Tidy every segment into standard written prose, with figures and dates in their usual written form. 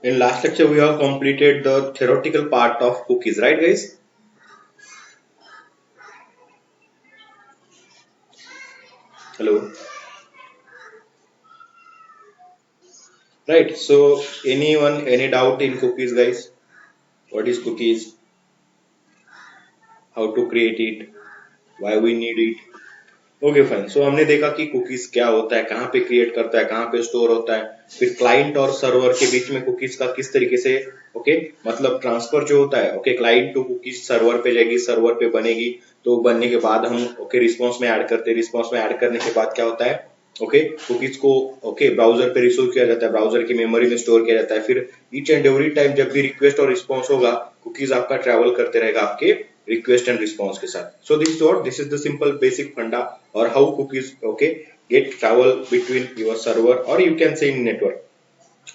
In last lecture, we have completed the theoretical part of cookies, right, guys? Hello. Right. So, anyone, any doubt in cookies, guys? What is cookies? How to create it? Why we need it? Okay fine so हमने देखा कि cookies क्या होता है, कहाँ पे create करता है, कहाँ पे स्टोर होता है, फिर क्लाइंट और सर्वर के बीच में कुकीज का किस तरीके से ओके मतलब ट्रांसफर जो होता है okay client to cookies server पे जाएगी, सर्वर पे बनेगी, तो बनने के बाद हम ओके रिस्पॉन्स में ऐड करते हैं, रिस्पॉन्स में ऐड करने के बाद क्या होता है ओके कुकीज को ओके ब्राउजर पे रिसीव किया जाता है, ब्राउजर की मेमोरी में स्टोर किया जाता है, फिर ईच एंड एवरी टाइम जब भी रिक्वेस्ट और रिस्पॉन्स होगा कुकीज आपका ट्रेवल करते रहेगा आपके request and response के साथ. So this is the simple basic funda or how cookies okay get travel between your server or you can say in network.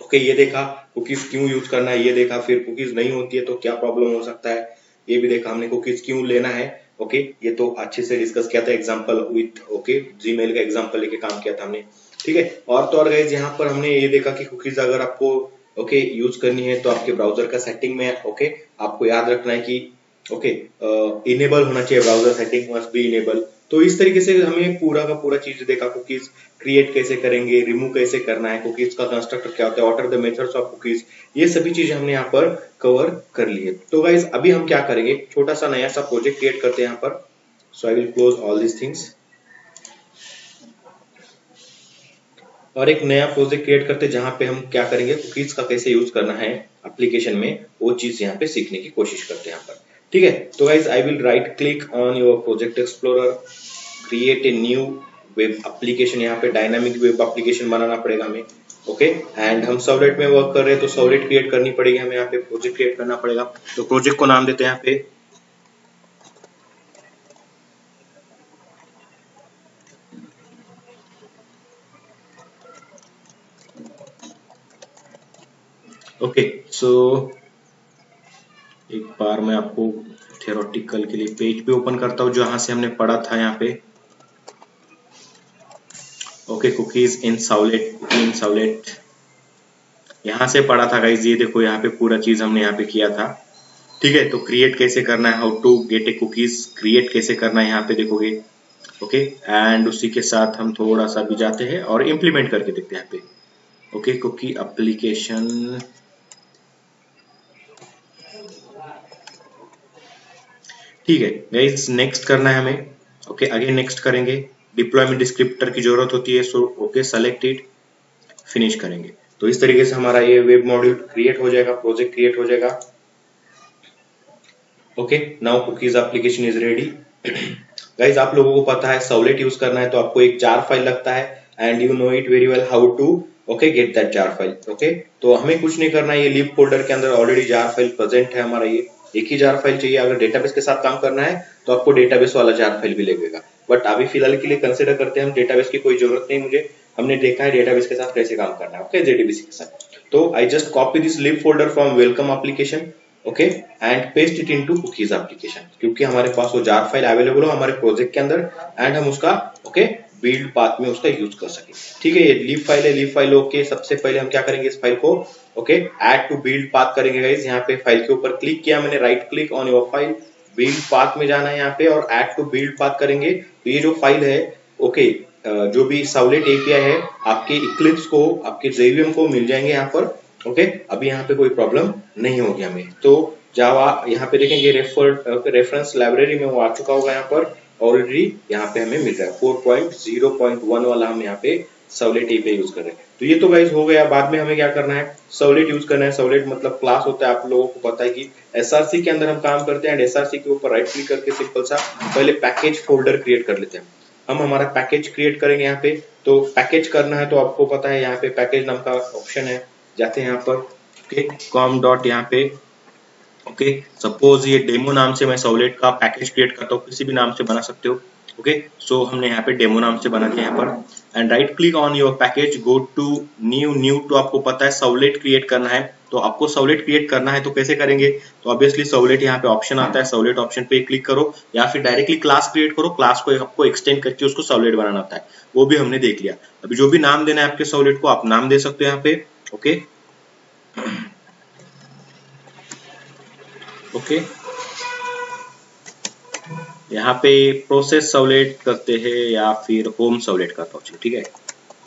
Okay ये देखा कुकीज क्यों यूज करना है, ये देखा फिर कुकीज नहीं होती है तो क्या प्रॉब्लम हो सकता है, ये भी देखा हमने कुकीज क्यों लेना है. ओके ये तो अच्छे से डिस्कस किया था एग्जांपल विथ ओके जीमेल का एग्जांपल लेके काम किया था हमने. ठीक है और तो और गाइस यहाँ पर हमने ये देखा कि कुकीज अगर आपको ओके यूज करनी है तो आपके ब्राउजर का सेटिंग में ओके आपको याद रखना है कि ओके इनेबल होना चाहिए, browser setting must be enable. तो इस तरीके से हमें पूरा का पूरा चीज देखा, कुकीज क्रिएट कैसे करेंगे, रिमूव कैसे करना है, कुकीज का कंस्ट्रक्टर क्या होता है, what are the methods of cookies, ये सभी चीजें हमने यहाँ पर कवर कर ली है. तो गाइज अभी हम क्या करेंगे, छोटा सा नया सा प्रोजेक्ट क्रिएट करते हैं यहाँ पर. So I will close all this things और एक नया प्रोजेक्ट क्रिएट करते हैं जहां पे हम क्या करेंगे कुकीज का कैसे यूज करना है एप्लीकेशन में, वो चीज यहाँ पे सीखने की कोशिश करते हैं यहाँ पर. ठीक है तो guys I will write click on your project explorer, create a new web application. यहाँ पे डायनामिक वेब एप्लीकेशन बनाना पड़ेगा हमें. ओके एंड हम सर्वलेट में वर्क कर रहे हैं तो सर्वलेट क्रिएट करनी पड़ेगी हमें, यहाँ पे प्रोजेक्ट क्रिएट करना पड़ेगा. तो प्रोजेक्ट को नाम देते हैं यहाँ पे ओके. सो एक बार मैं आपको थियोरेटिकल के लिए पेज भी ओपन करता हूँ जहां से हमने पढ़ा था यहाँ पे ओके कुकीज इन साउलेट यहाँ से पढ़ा था गाइज. ये देखो यहाँ पे पूरा चीज हमने यहाँ पे किया था. ठीक है तो क्रिएट कैसे करना है, how to get a cookies create कैसे करना है यहाँ पे देखोगे. ओके एंड उसी के साथ हम थोड़ा सा भी जाते हैं और इम्प्लीमेंट करके देखते हैं यहाँ पे. ओके कुकी एप्लीकेशन ठीक है गाइज नेक्स्ट करना है हमें. ओके अगेन नेक्स्ट करेंगे, डिप्लॉयमेंट डिस्क्रिप्टर की जरूरत होती है. So okay select it, finish करेंगे. तो इस तरीके से हमारा ये वेब मॉड्यूल क्रिएट हो जाएगा, प्रोजेक्ट क्रिएट हो जाएगा. Okay now cookies application is ready. Guys आप लोगों को पता है सर्वलेट यूज करना है तो आपको एक जार फाइल लगता है and you know it very well how to okay get that jar file. Okay तो हमें कुछ नहीं करना है, ये लिब फोल्डर के अंदर ऑलरेडी जार फाइल प्रेजेंट है हमारा. ये एक ही जार फाइल चाहिए. अगर डेटाबेस के साथ काम करना है तो आपको डेटाबेस वाला जार फाइल भी लगेगा, बट अभी फिलहाल के लिए कंसिडर करते हैं हम डेटाबेस की कोई जरूरत नहीं मुझे, हमने देखा है डेटाबेस के साथ कैसे काम करना है ओके जेडीबीसी के साथ. तो I just copy this lib folder from welcome application okay and paste it into cookies application, क्योंकि हमारे पास वो जार फाइल अवेलेबल हो हमारे प्रोजेक्ट के अंदर एंड हम उसका ओके बिल्ड पाथ में उसका यूज कर सके. ठीक है ये लीव फाइल है, लीव फाइल ओके. सबसे पहले हम क्या करेंगे इस फाइल को okay add to build path करेंगे गाइस. यहाँ पे फाइल के ऊपर क्लिक किया मैंने, right click on your file, build path में जाना है यहाँ पे और ऐड टू बिल्ड पाथ करेंगे. तो ये जो फाइल है ओके जो भी साउलेट एपीआई है आपके इक्लिप्स को आपके जेवीएम को मिल जाएंगे यहाँ पर. ओके अभी यहाँ पे कोई प्रॉब्लम नहीं होगी हमें. तो जावा यहाँ पे देखेंगे रेफरेंस लाइब्रेरी में वो आ चुका होगा यहाँ पर ऑलरेडी, यहाँ पे हमें मिल रहा है 4.0.1 वाला हम यहाँ पे सर्वलेट एपीआई यूज कर रहे हैं. तो ये तो गाइस हो गया. बाद में हमें क्या करना है, सर्वलेट यूज करना है. सर्वलेट मतलब क्लास होता है, आप लोगों को पता है कि एसआरसी के अंदर हम काम करते हैं एंड एसआरसी के ऊपर राइट क्लिक करके सिंपल सा पहले पैकेज फोल्डर क्रिएट कर लेते हैं. हम हमारा पैकेज क्रिएट करेंगे यहाँ पे. तो पैकेज करना है तो आपको पता है यहाँ पे पैकेज नाम का ऑप्शन है, जाते हैं यहाँ पर ओके कॉम डॉट यहाँ पे ओके सपोज ये डेमो नाम से मैं सर्वलेट का पैकेज क्रिएट करता हूँ, किसी भी नाम से बना सकते हो. ओके सो हमने यहाँ पे डेमो नाम से बना दिया यहाँ पर and right click on your package, go to new to आपको पता है सर्वलेट क्रिएट करना है. तो आपको सर्वलेट क्रिएट करना है तो कैसे करेंगे, तो ऑब्वियसली सर्वलेट यहाँ पे ऑप्शन आता है, सर्वलेट ऑप्शन पे क्लिक करो या फिर डायरेक्टली क्लास क्रिएट करो. क्लास को आपको एक्सटेंड करके उसको सर्वलेट बनाना होता है, वो भी हमने देख लिया. अभी जो भी नाम देना है आपके सर्वलेट को आप नाम दे सकते हो यहाँ पे. ओके ओके, यहाँ पे प्रोसेस सर्वलेट करते हैं या फिर होम सर्वलेट करता हूँ, ठीक है।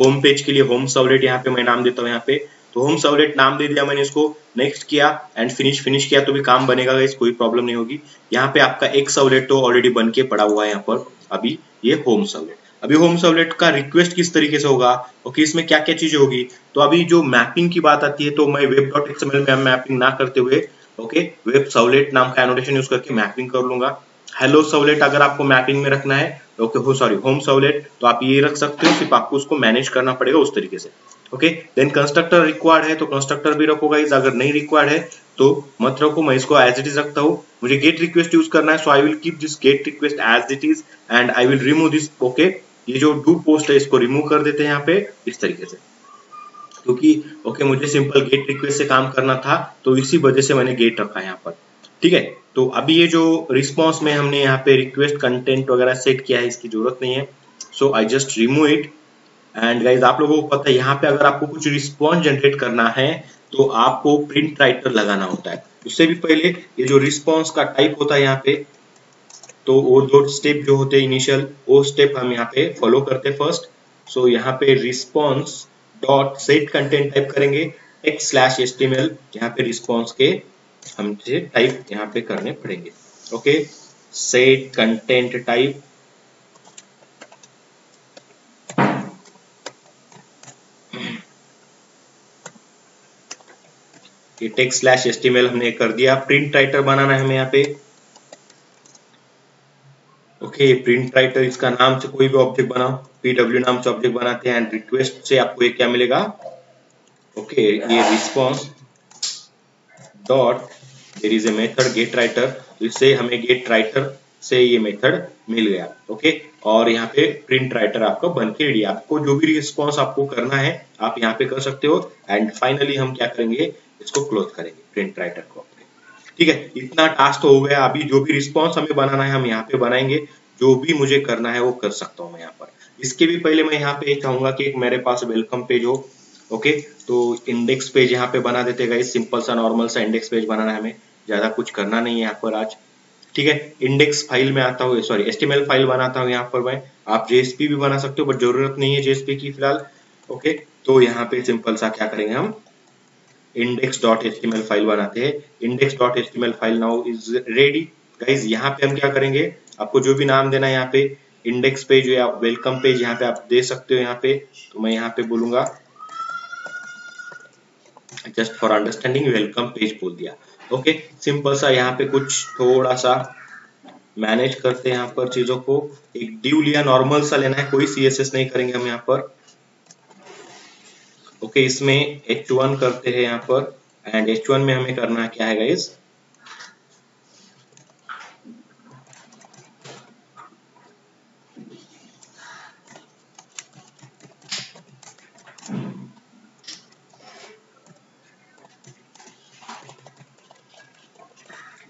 होम पेज के लिए होम सर्वलेट यहाँ पे मैं नाम देता हूँ। यहाँ पे तो होम सर्वलेट नाम दे दिया मैंने इसको, नेक्स्ट किया एंड फिनिश किया तो भी काम बनेगा गाइस, कोई प्रॉब्लम नहीं होगी। यहाँ पे आपका एक सर्वलेट तो ऑलरेडी बन के पड़ा हुआ है यहाँ पर, अभी ये होम सर्वलेट। अभी होम सर्वलेट का रिक्वेस्ट किस तरीके से होगा, ओके, इसमें क्या क्या चीजें होगी। तो अभी जो मैपिंग की बात आती है तो मैं web.xml में मैपिंग ना करते हुए ओके वेब सर्वलेट नाम का एनोटेशन यूज करके मैपिंग कर लूंगा। हेलो सर्वलेट अगर आपको मैपिंग में रखना है, ओके हो सॉरी होम सर्वलेट, तो आप ये रख सकते हो, सिर्फ आपको उसको मैनेज करना पड़ेगा उस तरीके से। ओके, देन कंस्ट्रक्टर रिक्वायर्ड है तो कंस्ट्रक्टर भी रखो गाइस, अगर नहीं रिक्वायर्ड है तो मत रखो, मैं इसको एज इट इज रखता हूँ। मुझे गेट रिक्वेस्ट यूज करना है, so I will keep this get request as it is and I will remove this. Okay, ये जो डू पोस्ट है इसको रिमूव कर देते हैं यहाँ पे इस तरीके से, क्योंकि ओके मुझे सिंपल गेट रिक्वेस्ट से काम करना था तो इसी वजह से मैंने गेट रखा है यहाँ पर, ठीक है। तो अभी ये जो रिस्पॉन्स में हमने यहाँ पे रिक्वेस्ट कंटेंट वगैरह सेट किया है इसकी जरूरत नहीं है, so I just remove it. And guys आप लोगों को पता है यहाँ पे अगर आपको कुछ रिस्पॉन्स जनरेट करना है तो आपको प्रिंट राइटर लगाना होता है। उससे भी पहले ये जो रिस्पॉन्स का टाइप होता है यहाँ पे, तो वो दो स्टेप जो होते हैं इनिशियल, वो स्टेप हम यहाँ पे फॉलो करते हैं फर्स्ट। सो यहाँ पे response dot set content type करेंगे टेक्स्ट/html, यहाँ पे रिस्पॉन्स के हमसे टाइप यहाँ पे करने पड़ेंगे। ओके, सेट कंटेंट टाइप ये टेक्स्ट/html हमने कर दिया। प्रिंट राइटर बनाना है हमें यहाँ पे, ओके प्रिंट राइटर, इसका नाम से कोई भी ऑब्जेक्ट बनाओ, pw नाम से ऑब्जेक्ट बनाते हैं एंड रिक्वेस्ट से आपको ये क्या मिलेगा, ओके ये response dot there is a method get writer, इससे हमें गेट राइटर से ये मेथड मिल गया। ओके, और यहाँ पे प्रिंट राइटर आपका बन के रेडी, आपको जो भी रिस्पॉन्स आपको करना है आप यहाँ पे कर सकते हो। एंड फाइनली हम क्या करेंगे, इसको क्लोज करेंगे प्रिंट राइटर को, ठीक है। इतना टास्क तो हो गया, अभी जो भी रिस्पॉन्स हमें बनाना है हम यहाँ पे बनाएंगे, जो भी मुझे करना है वो कर सकता हूँ मैं यहाँ पर। इसके भी पहले मैं यहाँ पे चाहूंगा कि एक मेरे पास वेलकम पेज हो, ओके, तो इंडेक्स पेज यहाँ पे बना देते गाइस, सिंपल सा नॉर्मल सा इंडेक्स पेज बनाना है हमें, ज्यादा कुछ करना नहीं है यहाँ पर आज, ठीक है। इंडेक्स फाइल में आता हूँ, सॉरी HTML फाइल बनाता हूँ यहाँ पर मैं, आप JSP भी बना सकते हो बट जरूरत नहीं है JSP की फिलहाल। ओके, तो यहाँ पे सिंपल सा क्या करेंगे हम index.html फाइल बनाते हैं। index.html file now is ready guys. यहाँ पे हम क्या करेंगे, आपको जो भी नाम देना है यहाँ पे इंडेक्स पेज या वेलकम पेज यहाँ पे आप दे सकते हो यहाँ पे, तो मैं यहाँ पे बोलूंगा just for understanding welcome page बोल दिया। ओके, सिंपल सा यहाँ पे कुछ थोड़ा सा मैनेज करते हैं यहाँ पर चीजों को, एक डिव लिया, नॉर्मल सा लेना है, कोई CSS नहीं करेंगे हम यहाँ पर। ओके, इसमें H1 करते हैं यहाँ पर एंड H1 में हमें करना क्या है गाइस,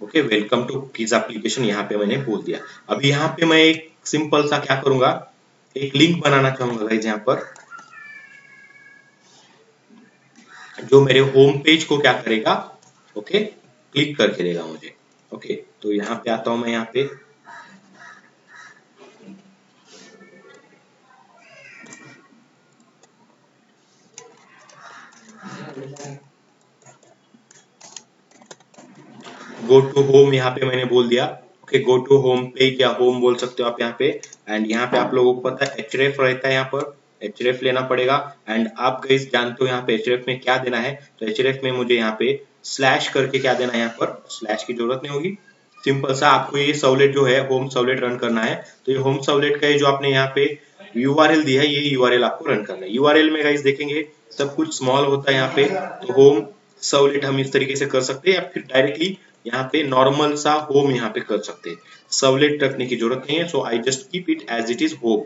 ओके वेलकम टू किस एप्लीकेशन यहाँ पे मैंने बोल दिया। अभी यहाँ पे मैं एक सिंपल सा क्या करूंगा, एक लिंक बनाना चाहूंगा गाइस यहाँ पर, जो मेरे होम पेज को क्या करेगा, ओके क्लिक करके देगा मुझे। ओके, तो यहाँ पे आता हूं मैं, यहाँ पे गो टू होम यहाँ पे मैंने बोल दिया। Okay, go to home page या होम बोल सकते हो आप यहाँ पे। एंड यहाँ पे आप लोगों को पता है href रहता है, यहाँ पर href लेना पड़ेगा। एंड आप गाइस जानते हो यहाँ पे href में क्या देना है, तो href में मुझे यहाँ पे स्लैश करके क्या देना है, यहाँ पर स्लैश की जरूरत नहीं होगी। सिंपल सा आपको ये सर्वलेट जो है होम सर्वलेट रन करना है, तो ये होम सर्वलेट का ये जो आपने यहाँ पे URL दिया है, ये URL आपको रन करना है। URL में गाइस देखेंगे सब कुछ स्मॉल होता है यहाँ पे, तो होम सर्वलेट हम इस तरीके से कर सकते हैं या फिर डायरेक्टली यहाँ पे नॉर्मल सा होम यहाँ पे कर सकते हैं, सर्वलेट रखने की जरूरत नहीं है। So I just keep it as it is home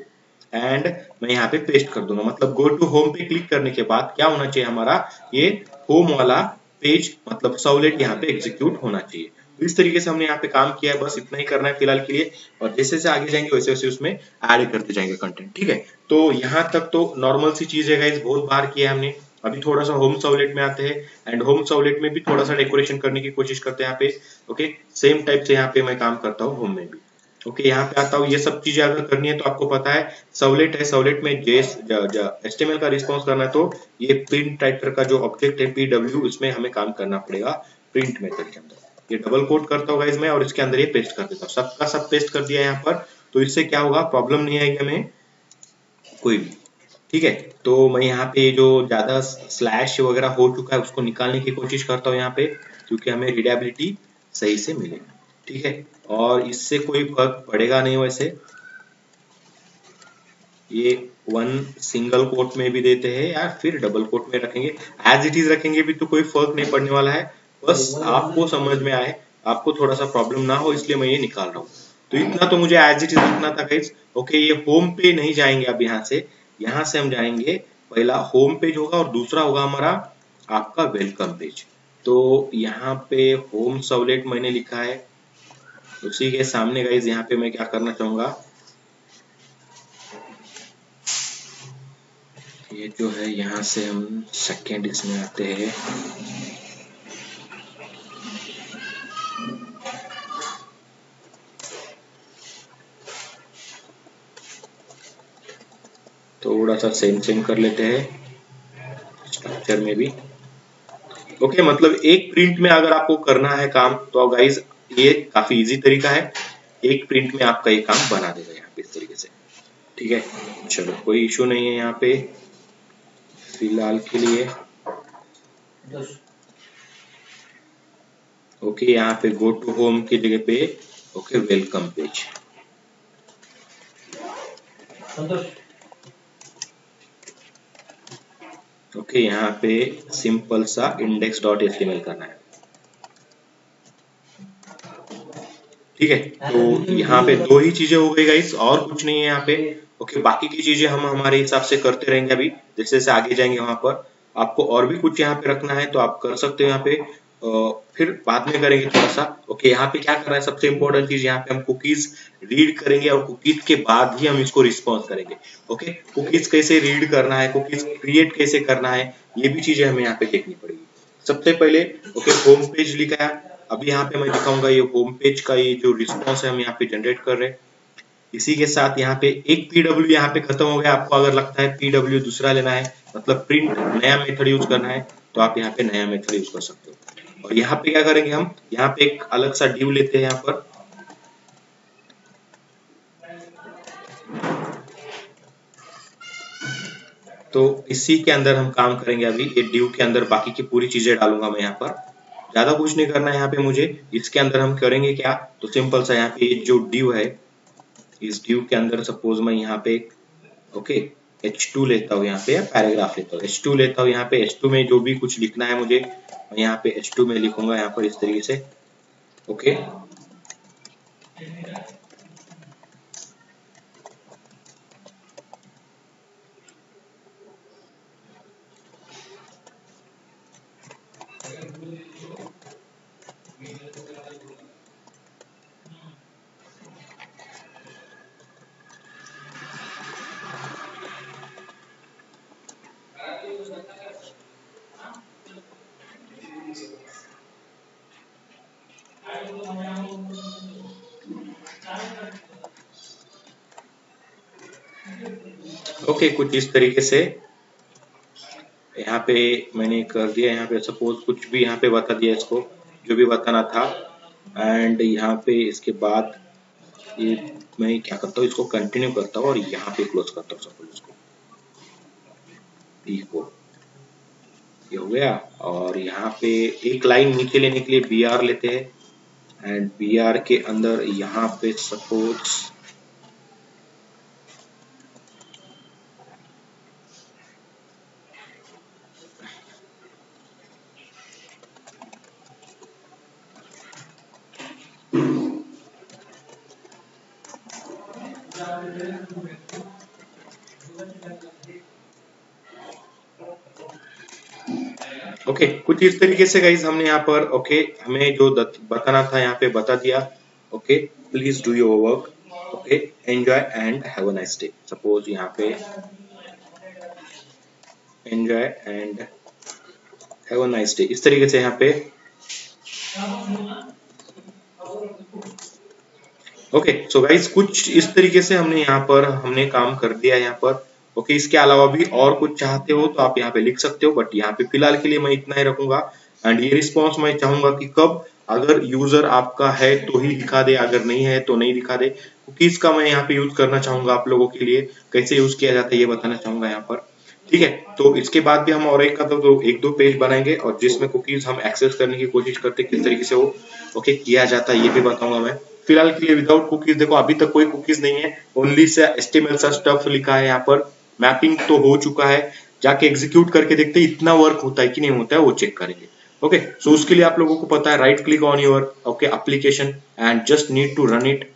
and मैं यहाँ पे पेस्ट कर दूंगा। मतलब गो टू होम पे क्लिक करने के बाद क्या होना चाहिए, हमारा ये होम वाला पेज मतलब सर्वलेट यहाँ पे एग्जीक्यूट होना चाहिए। तो इस तरीके से हमने यहाँ पे काम किया है, बस इतना ही करना है फिलहाल के लिए, और जैसे जैसे आगे जाएंगे वैसे वैसे उसमें ऐड करते जाएंगे कंटेंट, ठीक है। तो यहाँ तक तो नॉर्मल सी चीज है गाइस, बहुत बार किया है हमने। अभी थोड़ा सा होम सर्वलेट में आते हैं एंड होम सर्वलेट में भी थोड़ा सा डेकोरेशन करने की कोशिश करते हैं यहाँ पे। ओके, सेम टाइप से यहाँ पे मैं काम करता हूँ होम में भी। ओके, यहाँ पे आता हूँ, ये सब चीजें अगर करनी है तो आपको पता है सर्वलेट है, सर्वलेट में जेएस एचटीएमएल का रिस्पॉन्स करना है तो ये प्रिंट राइटर का जो ऑब्जेक्ट है पीडब्ल्यू, इसमें हमें काम करना पड़ेगा प्रिंट मेथड के अंदर। ये डबल कोट करता होगा इसमें और इसके अंदर ये पेस्ट कर देता हूँ, सबका सब पेस्ट कर दिया यहाँ पर। तो इससे क्या होगा, प्रॉब्लम नहीं आएगी हमें कोई भी। ठीक है, तो मैं यहाँ पे जो ज्यादा स्लैश वगैरह हो चुका है उसको निकालने की कोशिश करता हूँ यहाँ पे, क्योंकि हमें रीडेबिलिटी सही से मिले। ठीक है, और इससे कोई फर्क पड़ेगा नहीं वैसे। ये वन सिंगल कोट में भी देते हैं या फिर डबल कोट में रखेंगे, एज इट इज रखेंगे भी तो कोई फर्क नहीं पड़ने वाला है। बस आपको समझ में आए, आपको थोड़ा सा प्रॉब्लम ना हो, इसलिए मैं ये निकाल रहा हूँ। तो इतना तो मुझे एज इट इज रखना था गाइस। ओके, ये होम पे नहीं जाएंगे अब यहाँ से हम जाएंगे, पहला होम पेज होगा और दूसरा होगा हमारा आपका वेलकम पेज। तो यहाँ पे होम सर्वलेट मैंने लिखा है, उसी के सामने गाइस यहाँ पे मैं क्या करना चाहूंगा, ये जो है यहाँ से हम सेकेंड इसमें आते हैं। थोड़ा सा सेम सेम कर लेते हैं स्ट्रक्चर में भी। ओके, मतलब एक प्रिंट में अगर आपको करना है काम तो गाइज ये काफी इजी तरीका है, एक प्रिंट में आपका ये काम बना देगा यहाँ पे इस तरीके से। ठीक है, चलो कोई इशू नहीं है यहाँ पे फिलहाल के लिए। ओके, यहाँ पे गो टू होम की जगह पे ओके वेलकम पेज। ओके, यहाँ पे सिंपल सा index.html करना है। ठीक है, तो यहाँ पे दो ही चीजें हो गई गाइस, और कुछ नहीं है यहाँ पे। ओके, बाकी की चीजें हम हमारे हिसाब से करते रहेंगे, अभी जैसे जैसे आगे जाएंगे वहां पर आपको और भी कुछ यहाँ पे रखना है तो आप कर सकते हो यहाँ पे, फिर बाद में करेंगे थोड़ा सा। ओके, यहाँ पे क्या करना है, सबसे इम्पोर्टेंट चीज यहाँ पे हम कुकीज रीड करेंगे और कुकीज के बाद ही हम इसको रिस्पॉन्स करेंगे। ओके, कुकीज कैसे रीड करना है, कुकीज क्रिएट कैसे करना है, ये भी चीजें हमें यहाँ पे देखनी पड़ेगी। सबसे पहले ओके होम पेज लिखा है, अभी यहाँ पे मैं दिखाऊंगा ये होम पेज का ये जो रिस्पॉन्स है हम यहाँ पे जनरेट कर रहे हैं। इसी के साथ यहाँ पे एक पीडब्ल्यू यहाँ पे खत्म हो गया। आपको अगर लगता है पीडब्ल्यू दूसरा लेना है, मतलब प्रिंट नया मेथड यूज करना है, तो आप यहाँ पे नया मेथड यूज कर सकते हो। और यहाँ पे क्या करेंगे, हम यहाँ पे एक अलग सा डिव लेते हैं यहाँ पर। तो इसी के अंदर हम काम करेंगे, अभी ये डिव के अंदर बाकी की पूरी चीजें डालूंगा मैं यहाँ पर। ज्यादा कुछ नहीं करना है यहाँ पे मुझे, इसके अंदर हम करेंगे क्या, तो सिंपल सा यहाँ पे जो डिव है, इस डिव के अंदर सपोज मैं यहाँ पे ओके H2 लेता हूँ, यहाँ पे पैराग्राफ लेता हूँ, H2 लेता हूँ। यहाँ पे H2 में जो भी कुछ लिखना है मुझे, मैं यहाँ पे H2 में लिखूंगा यहाँ पर इस तरीके से। ओके, ओके, कुछ इस तरीके से यहाँ पे मैंने कर दिया। यहाँ पे सपोज कुछ भी यहाँ पे बता दिया इसको, जो भी बताना था। एंड यहाँ पे इसके बाद ये मैं क्या करता हूँ, इसको कंटिन्यू करता हूँ और यहाँ पे क्लोज करता हूँ सपोज इसको, को ये हो गया। और यहाँ पे एक लाइन नीचे लेने के लिए बी आर लेते हैं एंड बी आर के अंदर यहाँ पे सपोज ओके कुछ इस तरीके से गाइज हमने यहाँ पर ओके हमें जो बताना था यहाँ पे बता दिया। Okay, please do your work, okay enjoy and have a nice day. Suppose यहाँ पे enjoy and have a nice day. इस तरीके से यहाँ पे ओके। सो गाइस कुछ इस तरीके से हमने काम कर दिया यहाँ पर। ओके, इसके अलावा भी और कुछ चाहते हो तो आप यहाँ पे लिख सकते हो, बट यहाँ पे फिलहाल के लिए मैं इतना ही रखूंगा। एंड ये रिस्पॉन्स मैं चाहूंगा कि कब अगर यूजर आपका है तो ही दिखा दे, अगर नहीं है तो नहीं दिखा दे। कुकीज का मैं यहाँ पे यूज करना चाहूंगा आप लोगों के लिए, कैसे यूज किया जाता है ये बताना चाहूंगा यहाँ पर। ठीक है, तो इसके बाद भी हम और एक दो पेज बनाएंगे और जिसमें कुकीज हम एक्सेस करने की कोशिश करते हैं, किस तरीके से वो ओके किया जाता है ये भी बताऊंगा मैं। फिलहाल के लिए विदाउट कुकीज देखो अभी तक कोई कुकीज नहीं है, ओनली से एचटीएमएल सा स्टफ लिखा है यहाँ पर। मैपिंग तो हो चुका है, जाके एग्जीक्यूट करके देखते हैं इतना वर्क होता है कि नहीं होता है, वो चेक करेंगे। ओके, सो उसके लिए आप लोगों को पता है right click on your okay application and just need to run it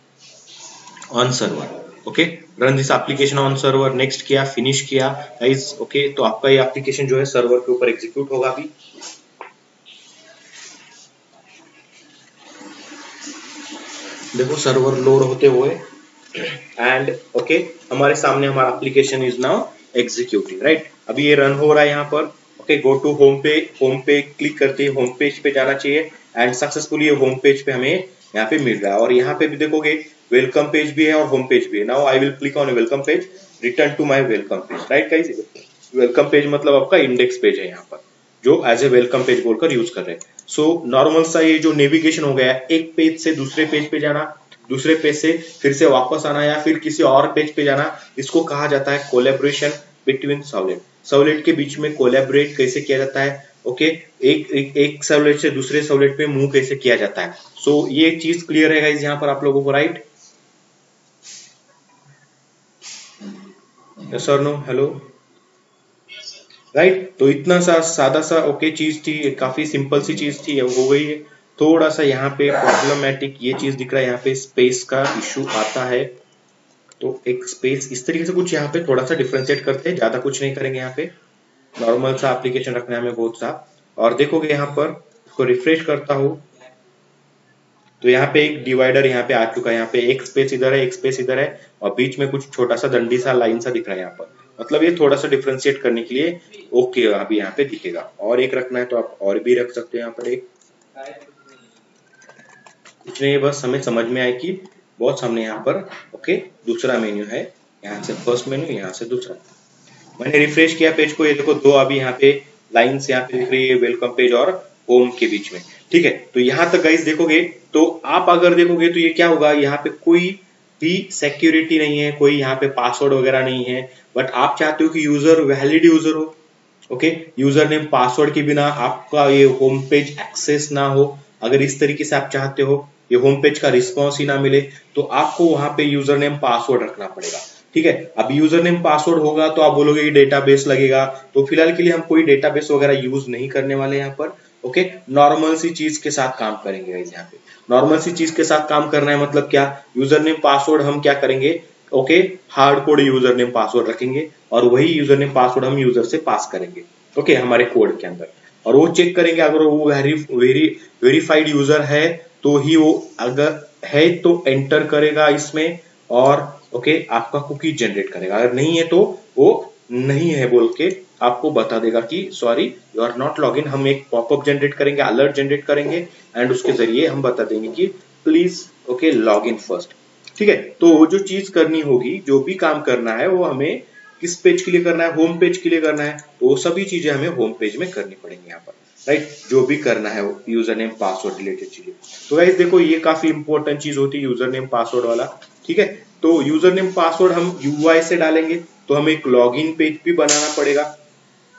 on server. Okay, run this application on server, next किया, फिनिश किया गाइस। ओके, तो आपका ये एप्लीकेशन जो है सर्वर के ऊपर एग्जीक्यूट होगा अभी। देखो सर्वर लोड होते हुए एंड ओके हमारे सामने हमारा application is now executing, right. अभी ये रन हो रहा है यहाँ पर। ओके, गो टू होम पे क्लिक करते ही होम पेज पे जाना चाहिए एंड सक्सेसफुली ये होम पेज पे हमें यहाँ पे मिल रहा है। और यहाँ पे भी देखोगे वेलकम पेज भी है और होम पेज भी है। Now I will click on welcome page, return to my welcome page, right guys. Welcome page मतलब आपका इंडेक्स पेज है यहाँ पर, जो एज ए वेलकम पेज बोलकर यूज कर रहे हैं। सो नॉर्मल सा ये जो नेविगेशन हो गया, एक पेज से दूसरे पेज पे जाना, दूसरे पेज से फिर से वापस आना या फिर किसी और पेज पे जाना, इसको कहा जाता है कोलैबोरेशन बिटवीन सर्वलेट। सर्वलेट के बीच में कोलैबोरेट कैसे किया जाता है, ओके एक सर्वलेट से दूसरे सर्वलेट पे मूव कैसे किया जाता है। सो ये चीज क्लियर है गाइस यहाँ पर आप लोगों को, राइट? यस और नो, हेलो, राइट। तो इतना सा सादा सा ओके चीज थी, काफी सिंपल सी चीज थी, हो गई है। थोड़ा सा यहाँ पे प्रॉब्लमेटिक ये चीज दिख रहा है, यहाँ पे स्पेस का इश्यू आता है। तो एक स्पेस इस तरीके से कुछ यहाँ पे थोड़ा सा डिफ्रेंशिएट करते हैं, ज्यादा कुछ नहीं करेंगे यहाँ पे, नॉर्मल सा एप्लीकेशन रखना है हमें बहुत सा। और देखोगे यहाँ पर इसको रिफ्रेश करता हूँ तो यहाँ पे एक डिवाइडर यहाँ पे आ चुका है, यहाँ पे एक स्पेस इधर है, एक स्पेस इधर है और बीच में कुछ छोटा सा डंडी सा लाइन सा दिख रहा है यहाँ पर। मतलब ये थोड़ा सा डिफ्रेंशिएट करने के लिए ओके अभी यहाँ पे दिखेगा। और एक रखना है तो आप और भी रख सकते हो यहाँ पर एक, कुछ नहीं, बस हमें समझ में आए कि बहुत सामने यहाँ पर ओके दूसरा मेन्यू है, यहाँ से फर्स्ट मेन्यू, यहाँ से दूसरा। मैंने रिफ्रेश किया पेज को, ये देखो दो अभी यहाँ पे लाइन्स यहाँ पे दिख रही है, वेलकम पेज और होम के बीच में। ठीक है, तो यहाँ तक गाइस देखोगे तो आप अगर देखोगे तो ये क्या होगा, यहाँ पे कोई भी सिक्योरिटी नहीं है, कोई यहाँ पे पासवर्ड वगैरह नहीं है, बट आप चाहते हो कि यूजर वैलिड यूजर हो। ओके, यूजर नेम पासवर्ड के बिना आपका ये होम पेज एक्सेस ना हो। अगर इस तरीके से आप चाहते हो ये होम पेज का रिस्पॉन्स ही ना मिले, तो आपको वहां पे यूजर नेम पासवर्ड रखना पड़ेगा। ठीक है, अब यूजर नेम पासवर्ड होगा तो आप बोलोगे कि डेटाबेस लगेगा, तो फिलहाल के लिए हम कोई डेटाबेस वगैरह यूज नहीं करने वाले यहाँ पर। ओके, नॉर्मल सी चीज के साथ काम करेंगे गाइस यहाँ पे। नॉर्मल सी चीज के साथ काम करना है मतलब क्या, यूजर नेम पासवर्ड हम क्या करेंगे, okay hard code user name password रखेंगे और वही यूजर नेम पासवर्ड हम यूजर से पास करेंगे ओके हमारे कोड के अंदर। और वो चेक करेंगे अगर वो वेरीफाइड यूजर है तो ही वो, अगर है तो एंटर करेगा इसमें और ओके आपका कुकी जनरेट करेगा, अगर नहीं है तो वो नहीं है बोल के आपको बता देगा कि sorry you are not log in. हम एक पॉपअप जनरेट करेंगे, अलर्ट जनरेट करेंगे एंड उसके जरिए हम बता देंगे कि please okay log in first. ठीक है, तो वो जो चीज करनी होगी, जो भी काम करना है वो हमें किस पेज के लिए करना है, होम पेज के लिए करना है, तो वो सभी चीजें हमें होम पेज में करनी पड़ेंगी यहाँ पर, राइट। जो भी करना है यूजर नेम पासवर्ड रिलेटेड चीजें। तो गाइस देखो ये काफी इंपॉर्टेंट चीज होती है यूजर नेम पासवर्ड वाला। ठीक है, तो यूजर नेम पासवर्ड हम यूआई से डालेंगे तो हमें एक लॉगिन पेज भी बनाना पड़ेगा।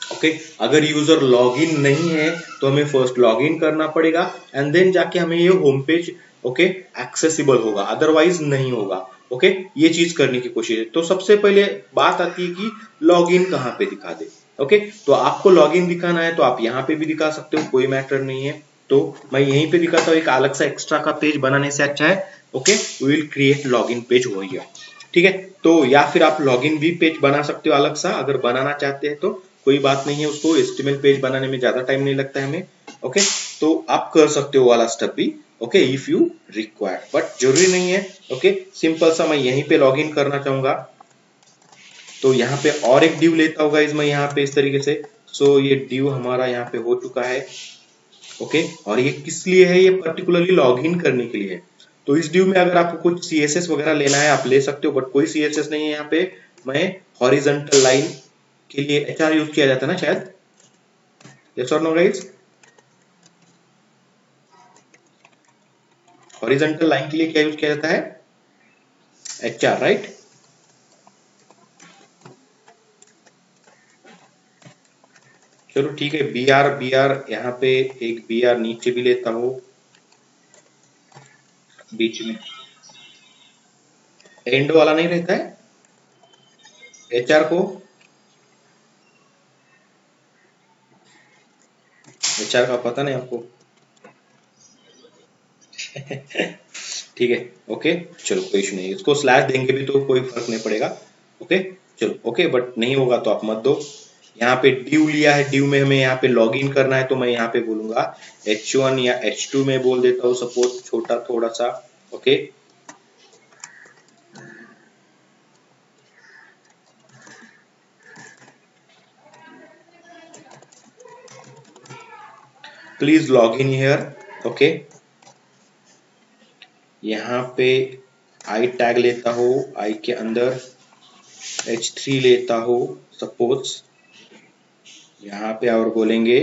ओके, अगर यूजर लॉगिन नहीं है तो हमें फर्स्ट लॉगिन करना पड़ेगा एंड देन जाके हमें ये होम पेज ओके एक्सेसिबल होगा, अदरवाइज नहीं होगा। ओके, ये चीज करने की कोशिश है। तो सबसे पहले बात आती है कि लॉगिन कहाँ पे दिखा दे। ओके, तो आपको लॉगिन दिखाना है तो आप यहाँ पे भी दिखा सकते हो, कोई मैटर नहीं है। तो मैं यहीं पे दिखाता हूँ, एक अलग सा एक्स्ट्रा का पेज बनाने से अच्छा है okay we will create login page हो गया। ठीक है, तो या फिर आप लॉगिन भी पेज बना सकते हो अलग सा, अगर बनाना चाहते हैं तो कोई बात नहीं है, उसको HTML पेज बनाने में ज्यादा टाइम नहीं लगता है हमें। ओके, तो आप कर सकते हो वाला स्टेप भी okay if you require, but जरूरी नहीं है। ओके, सिंपल सा मैं यहीं पे लॉगिन करना चाहूंगा तो यहाँ पे और एक ड्यू लेता होगा इसमें यहाँ पे इस तरीके से। सो ये ड्यू हमारा यहाँ पे हो चुका है। ओके, और ये किस लिए है, ये पर्टिकुलरली लॉग इन करने के लिए है। तो इस ड्यू में अगर आपको कुछ सीएसएस वगैरह लेना है आप ले सकते हो, बट कोई सीएसएस नहीं है यहाँ पे। मैं हॉरिजॉन्टल लाइन के लिए एचआर यूज किया जाता है ना शायद, यस और नो गाइस? हॉरिजॉन्टल लाइन के लिए क्या यूज किया जाता है? HR, right? चलो ठीक है, बी आर यहाँ पे एक बी आर नीचे भी लेता हूँ बीच में। एंड वाला नहीं रहता है एचआर को, एचआर का पता नहीं आपको? ठीक है, ओके चलो कोई इशू नहीं, इसको स्लैश देंगे भी तो कोई फर्क नहीं पड़ेगा। ओके चलो, ओके बट नहीं होगा तो आप मत दो। यहाँ पे ड्यू लिया है, ड्यू में हमें यहाँ पे लॉग इन करना है, तो मैं यहाँ पे बोलूंगा H1 या H2 में बोल देता हूँ सपोज, छोटा थोड़ा सा। Okay, please log in here. Okay, यहाँ पे आई टैग लेता हूँ, आई के अंदर H3 लेता हूँ सपोज, यहाँ पे और बोलेंगे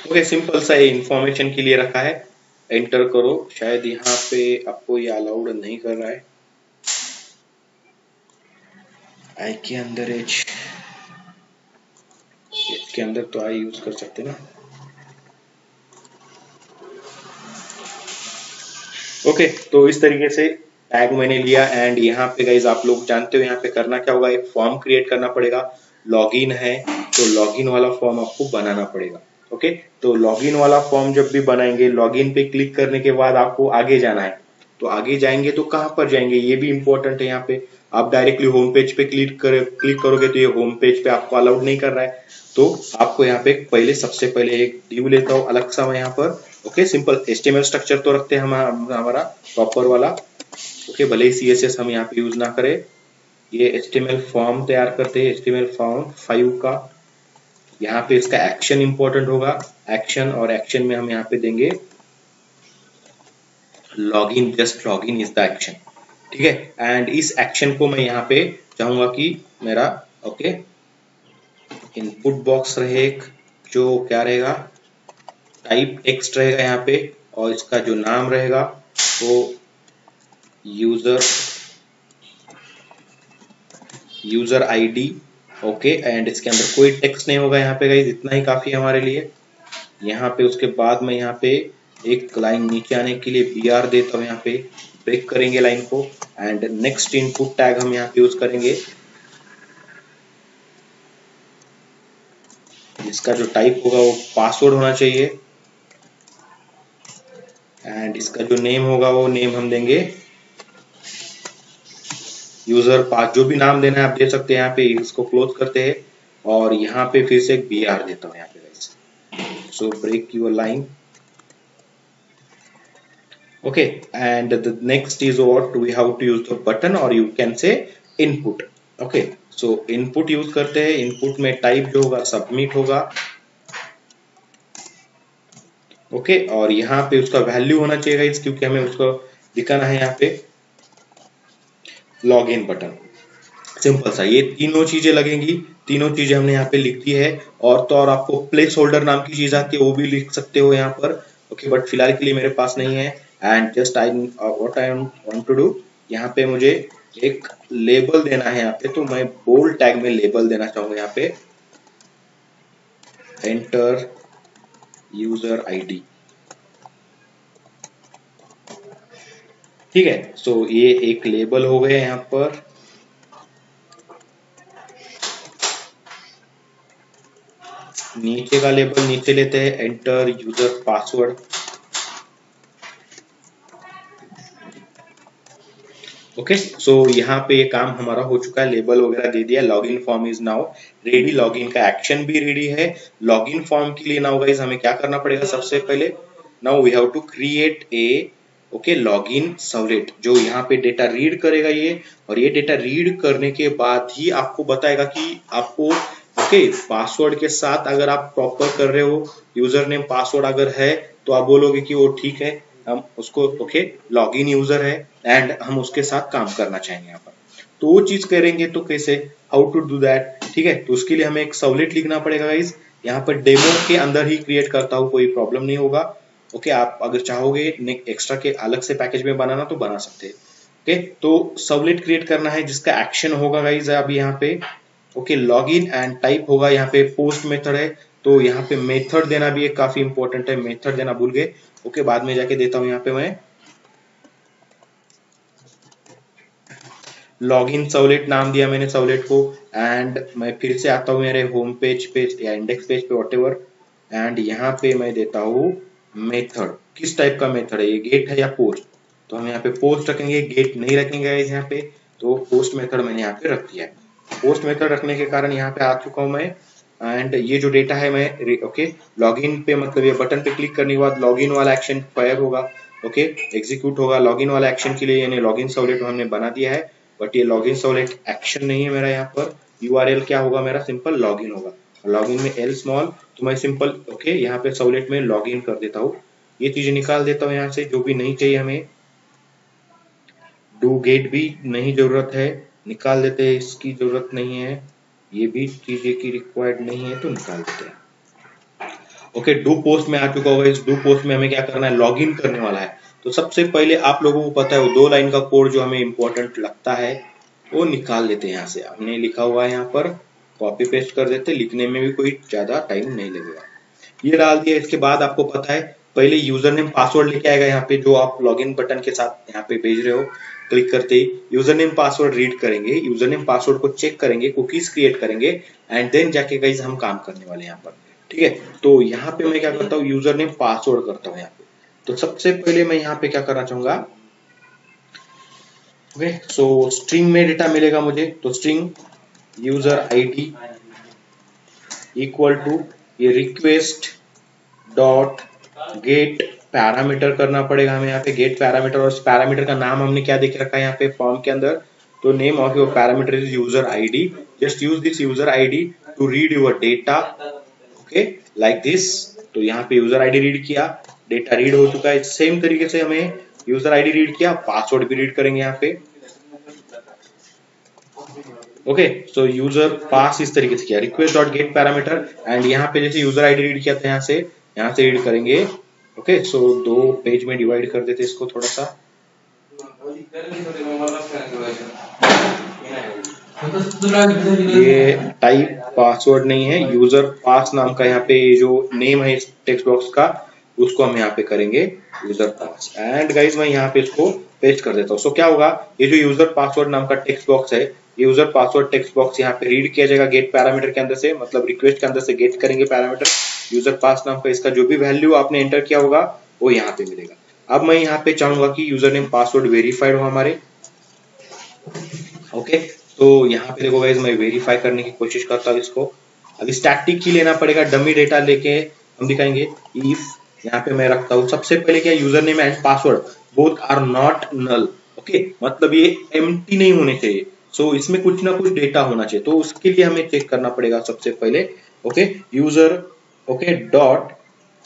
ओके, सिंपल सा इंफॉर्मेशन के लिए रखा है। एंटर करो, शायद यहाँ पे आपको ये अलाउड नहीं कर रहा है। आई के अंदर एच के अंदर तो आई यूज कर सकते ना। ओके, तो इस तरीके से टैग मैंने लिया एंड यहाँ पे गाइज आप लोग जानते हो यहाँ पे करना क्या होगा, एक फॉर्म क्रिएट करना पड़ेगा। लॉगिन है तो लॉगिन वाला फॉर्म आपको बनाना पड़ेगा। ओके, तो लॉगिन वाला फॉर्म जब भी बनाएंगे, लॉगिन पे क्लिक करने के बाद आपको आगे जाना है। तो आगे जाएंगे तो कहाँ पर जाएंगे ये भी इंपॉर्टेंट है। यहाँ पे आप डायरेक्टली होम पेज पे क्लिक करोगे तो ये होम पेज पे आपको अलाउड नहीं कर रहा है। तो आपको यहाँ पे पहले सबसे पहले एक ड्यू लेता हूँ अलग सा मैं यहाँ पर। ओके, सिंपल एचटीएमएल स्ट्रक्चर तो रखते हैं हमारा प्रॉपर वाला। ओके, भले ही सीएसएस हम यहाँ पे यूज ना करें। ये एचटीएमएल फॉर्म तैयार करते हैं, एचटीएमएल फॉर्म 5 का। यहाँ पे इसका एक्शन इंपॉर्टेंट होगा, एक्शन, और एक्शन में हम यहाँ पे देंगे login, just login is the action. ठीक है, एंड इस एक्शन को मैं यहाँ पे चाहूंगा कि मेरा ओके इनपुट बॉक्स रहे एक, जो क्या रहेगा, टाइप टेक्स्ट रहेगा यहाँ पे, और इसका जो नाम रहेगा वो यूजर आईडी। ओके, एंड इसके अंदर कोई टेक्स्ट नहीं होगा यहाँ पे गाइस, इतना ही काफी है हमारे लिए। यहाँ पे उसके बाद मैं यहाँ पे एक लाइन नीचे आने के लिए बी आर देता हूँ, यहाँ पे ब्रेक करेंगे लाइन को, एंड नेक्स्ट इनपुट टैग हम यहाँ पे यूज करेंगे, इसका जो टाइप होगा वो पासवर्ड होना चाहिए, एंड इसका जो नेम होगा वो नेम हम देंगे यूजर पास, जो भी नाम देना है आप दे सकते हैं। यहाँ पे इसको क्लोज करते हैं और यहाँ पे फिर से बी आर देता हूँ यहाँ पे guys. So break your line. Okay, and the next is what we have to use the button, और you can say input. Okay, so input use करते हैं, इनपुट में टाइप जो होगा सबमिट होगा। ओके, और यहाँ पे उसका वैल्यू होना चाहिए गाइस, क्योंकि हमें उसको दिखाना है यहाँ पे लॉग इन बटन। सिंपल सा, ये तीनों चीजें लगेंगी, तीनों चीजें हमने यहाँ पे लिख दी है। और तो और आपको प्लेस होल्डर नाम की चीज आती है, वो भी लिख सकते हो यहाँ पर। ओके, बट फिलहाल के लिए मेरे पास नहीं है। And just I what I want to do, यहाँ पे मुझे एक लेबल देना है यहाँ पे, तो मैं बोल्ड टैग में लेबल देना चाहूंगा यहाँ पे, एंटर यूजर आईडी। ठीक है, सो ये एक लेबल हो गया यहाँ पर। नीचे का लेबल नीचे लेते हैं, enter user password. Okay so यहाँ पे ये काम हमारा हो चुका है, लेबल वगैरह दे दिया, login form is now ready, login का एक्शन भी रेडी है। लॉगिन फॉर्म के लिए नाउ गाइस हमें क्या करना पड़ेगा, सबसे पहले now we have to create a okay login servlet, जो यहाँ पे डेटा रीड करेगा ये, और ये डेटा रीड करने के बाद ही आपको बताएगा कि आपको ओके पासवर्ड के साथ अगर आप प्रॉपर कर रहे हो, यूजर नेम पासवर्ड अगर है तो आप बोलोगे कि वो ठीक है, हम उसको ओके लॉगिन यूजर है एंड हम उसके साथ काम करना चाहेंगे यहाँ पर, तो वो चीज करेंगे तो कैसे, हाउ टू डू दैट, ठीक है। तो उसके लिए हमें एक सर्वलेट लिखना पड़ेगा गाइस, यहाँ पर डेमो के अंदर ही क्रिएट करता हूँ, कोई प्रॉब्लम नहीं होगा। ओके आप अगर चाहोगे एक्स्ट्रा के अलग से पैकेज में बनाना तो बना सकते हैं। ओके तो सर्वलेट क्रिएट करना है जिसका एक्शन होगा गाइस अभी यहाँ पे ओके लॉगिन एंड टाइप होगा, यहाँ पे पोस्ट मेथड है, तो यहाँ पे मेथड देना भी एक काफी इंपॉर्टेंट है, मेथड देना भूल गए। ओके बाद में जाके देता हूँ यहाँ पे मैं लॉगिन सर्वलेट नाम दिया मैंने सर्वलेट को, एंड मैं फिर से आता हूँ मेरे होम पेज पे या इंडेक्स पेज पे व्हाटएवर, एंड यहाँ पे मैं देता हूँ मेथड, किस टाइप का मेथड है ये, गेट है या पोस्ट, तो हम यहाँ पे पोस्ट रखेंगे, गेट नहीं रखेंगे यहाँ पे, तो पोस्ट मेथड मैंने यहाँ पे रख दिया है। पोस्ट मेथड रखने के कारण यहाँ पे आ चुका हूँ मैं, एंड ये जो डेटा है मैं ओके लॉगिन पे मतलब ये बटन पे क्लिक करने के बाद लॉगिन वाला एक्शन फायर होगा, ओके एग्जीक्यूट होगा। लॉगिन वाला एक्शन के लिए यानी लॉगिन सर्वलेट हमने बना दिया है, बट ये लॉगिन सर्वलेट एक्शन नहीं है मेरा, यहाँ पर यूआरएल क्या होगा मेरा, सिंपल लॉगिन होगा, लॉगिन में एल स्मॉल, तो मैं सिंपल ओके यहाँ पे सर्वलेट में लॉगिन कर देता हूँ, ये चीजें निकाल देता हूँ यहाँ से जो भी नहीं चाहिए हमें, डू गेट भी नहीं जरूरत है, निकाल देते हैं, इसकी जरूरत नहीं है, ये भी चीजें की रिक्वायर्ड नहीं है तो निकाल देते हैं। ओके डू पोस्ट में आ चुका होगा, इस डू पोस्ट में हमें क्या करना है, लॉगिन करने वाला है। तो सबसे पहले आप लोगों को पता है वो 2 लाइन का कोड जो हमें इंपॉर्टेंट लगता है वो निकाल लेते हैं, यहाँ से हमने लिखा हुआ है यहाँ पर, कॉपी पेस्ट कर देते, लिखने में भी कोई ज्यादा टाइम नहीं लगेगा। ये डाल दिया, इसके बाद आपको पता है पहले यूजर नेम पासवर्ड लेके आएगा यहाँ पे, जो आप लॉगिन बटन के साथ यहाँ पे भेज रहे हो, क्लिक करते ही यूजर नेम पासवर्ड रीड करेंगे, यूजर नेम पासवर्ड को चेक करेंगे, कुकीज क्रिएट करेंगे, एंड देन जाके गाइस हम काम करने वाले हैं यहाँ पर, ठीक है। तो यहाँ पे मैं क्या करता हूँ, यूजर नेम पासवर्ड करता हूँ यहाँ पे। तो सबसे पहले मैं यहाँ पे क्या करना चाहूंगा, ओके सो स्ट्रिंग में डेटा मिलेगा मुझे, तो string user ID equal to ये रिक्वेस्ट डॉट गेट पैरामीटर करना पड़ेगा हमें यहाँ पे, गेट पैरामीटर, और इस पैरामीटर का नाम हमने क्या देख रखा है यहाँ पे फॉर्म के अंदर, तो name of your parameter is user ID, just use this user ID to read your data, okay like this. तो यहाँ पे यूजर आईडी रीड किया, डेटा रीड हो चुका है, सेम तरीके से हमें यूजर आईडी रीड किया, पासवर्ड भी रीड करेंगे यहाँ पे, ओके सो यूजर पास इस तरीके से किया, request dot get parameter, and यहाँ पे जैसे यूजर आईडी रीड किया था यहाँ से रीड करेंगे, ओके सो 2 पेज में डिवाइड कर देते इसको थोड़ा सा, ये टाइप पासवर्ड नहीं है, यूजर पास नाम का यहाँ पे जो नेम है इस टेक्स्ट बॉक्स का उसको हम यहाँ पे करेंगे यूजर पास, एंड गाइज मैं यहाँ पे इसको पेस्ट कर देता हूँ। सो क्या होगा, ये जो यूजर पासवर्ड नाम का टेक्स्ट बॉक्स है, यूजर पासवर्ड टेक्स्ट बॉक्स यहाँ पे रीड किया जाएगा गेट पैरामीटर के अंदर से, मतलब रिक्वेस्ट के अंदर से गेट करेंगे पैरामीटर, यूजर पास नाम का इसका जो भी वैल्यू आपने एंटर किया होगा वो यहाँ पे मिलेगा। अब मैं यहाँ पे चाहूंगा कि यूजर नेम पासवर्ड वेरीफाइड हो हमारे, ओके तो यहाँ पे देखो गाइज मैं वेरीफाई करने की कोशिश करता हूँ इसको। अभी स्टैटिक की लेना पड़ेगा, डमी डेटा लेके हम दिखाएंगे, इफ यहाँ पे मैं रखता हूँ सबसे पहले क्या, user name and password both are not null, okay मतलब ये एम्प्टी नहीं होने चाहिए, सो इसमें कुछ ना कुछ डेटा होना चाहिए, तो उसके लिए हमें चेक करना पड़ेगा सबसे पहले, ओके यूजर ओके डॉट,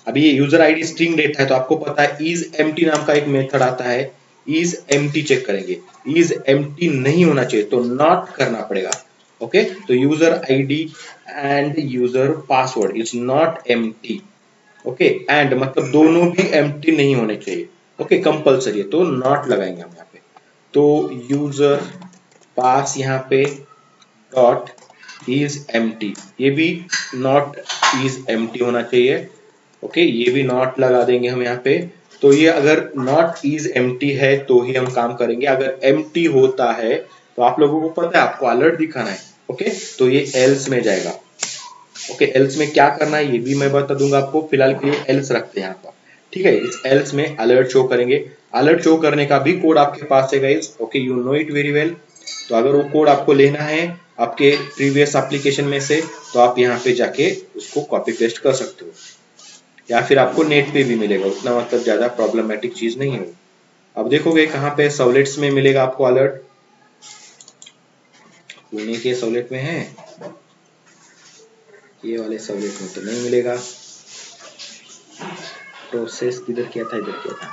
अभी ये यूजर आईडी स्ट्रिंग डेटा है तो आपको पता है इज एम्प्टी नाम का एक मेथड आता है, इज एम्प्टी चेक करेंगे, इज एम्प्टी नहीं होना चाहिए तो नॉट करना पड़ेगा, ओके तो user ID and user password is not empty, okay and मतलब दोनों भी एम्प्टी नहीं होने चाहिए, ओके कंपलसरी है तो नॉट लगाएंगे हम यहाँ पे, तो यूजर पास यहाँ पे डॉट इज एम्प्टी, ये भी नॉट इज एम्प्टी होना चाहिए, ओके ये भी नॉट लगा देंगे हम यहाँ पे। तो ये अगर नॉट इज एम्प्टी है तो ही हम काम करेंगे, अगर एम्प्टी होता है तो आप लोगों को पता है आपको अलर्ट दिखाना है, ओके तो ये एल्स में जाएगा, ओके एल्स में क्या करना है ये भी मैं बता दूंगा आपको, फिलहाल के लिए एल्स रखते हैं यहाँ पर, ठीक है, इस एल्स में अलर्ट शो करेंगे। अलर्ट शो करने का भी कोड आपके पास है guys, okay, you know it very well. तो अगर वो कोड आपको लेना है आपके प्रीवियस एप्लीकेशन में से, तो आप यहाँ पे जाके उसको कॉपी पेस्ट कर सकते हो, या फिर आपको नेट पे भी मिलेगा, उतना मतलब ज्यादा प्रॉब्लमेटिक चीज नहीं है वो। अब देखोगे कहाँ पे सर्वलेट्स में मिलेगा आपको अलर्ट, पुणे के सर्वलेट में है, ये वाले सर्वलेट में तो नहीं मिलेगा। प्रोसेस किधर किया था, इधर किया था,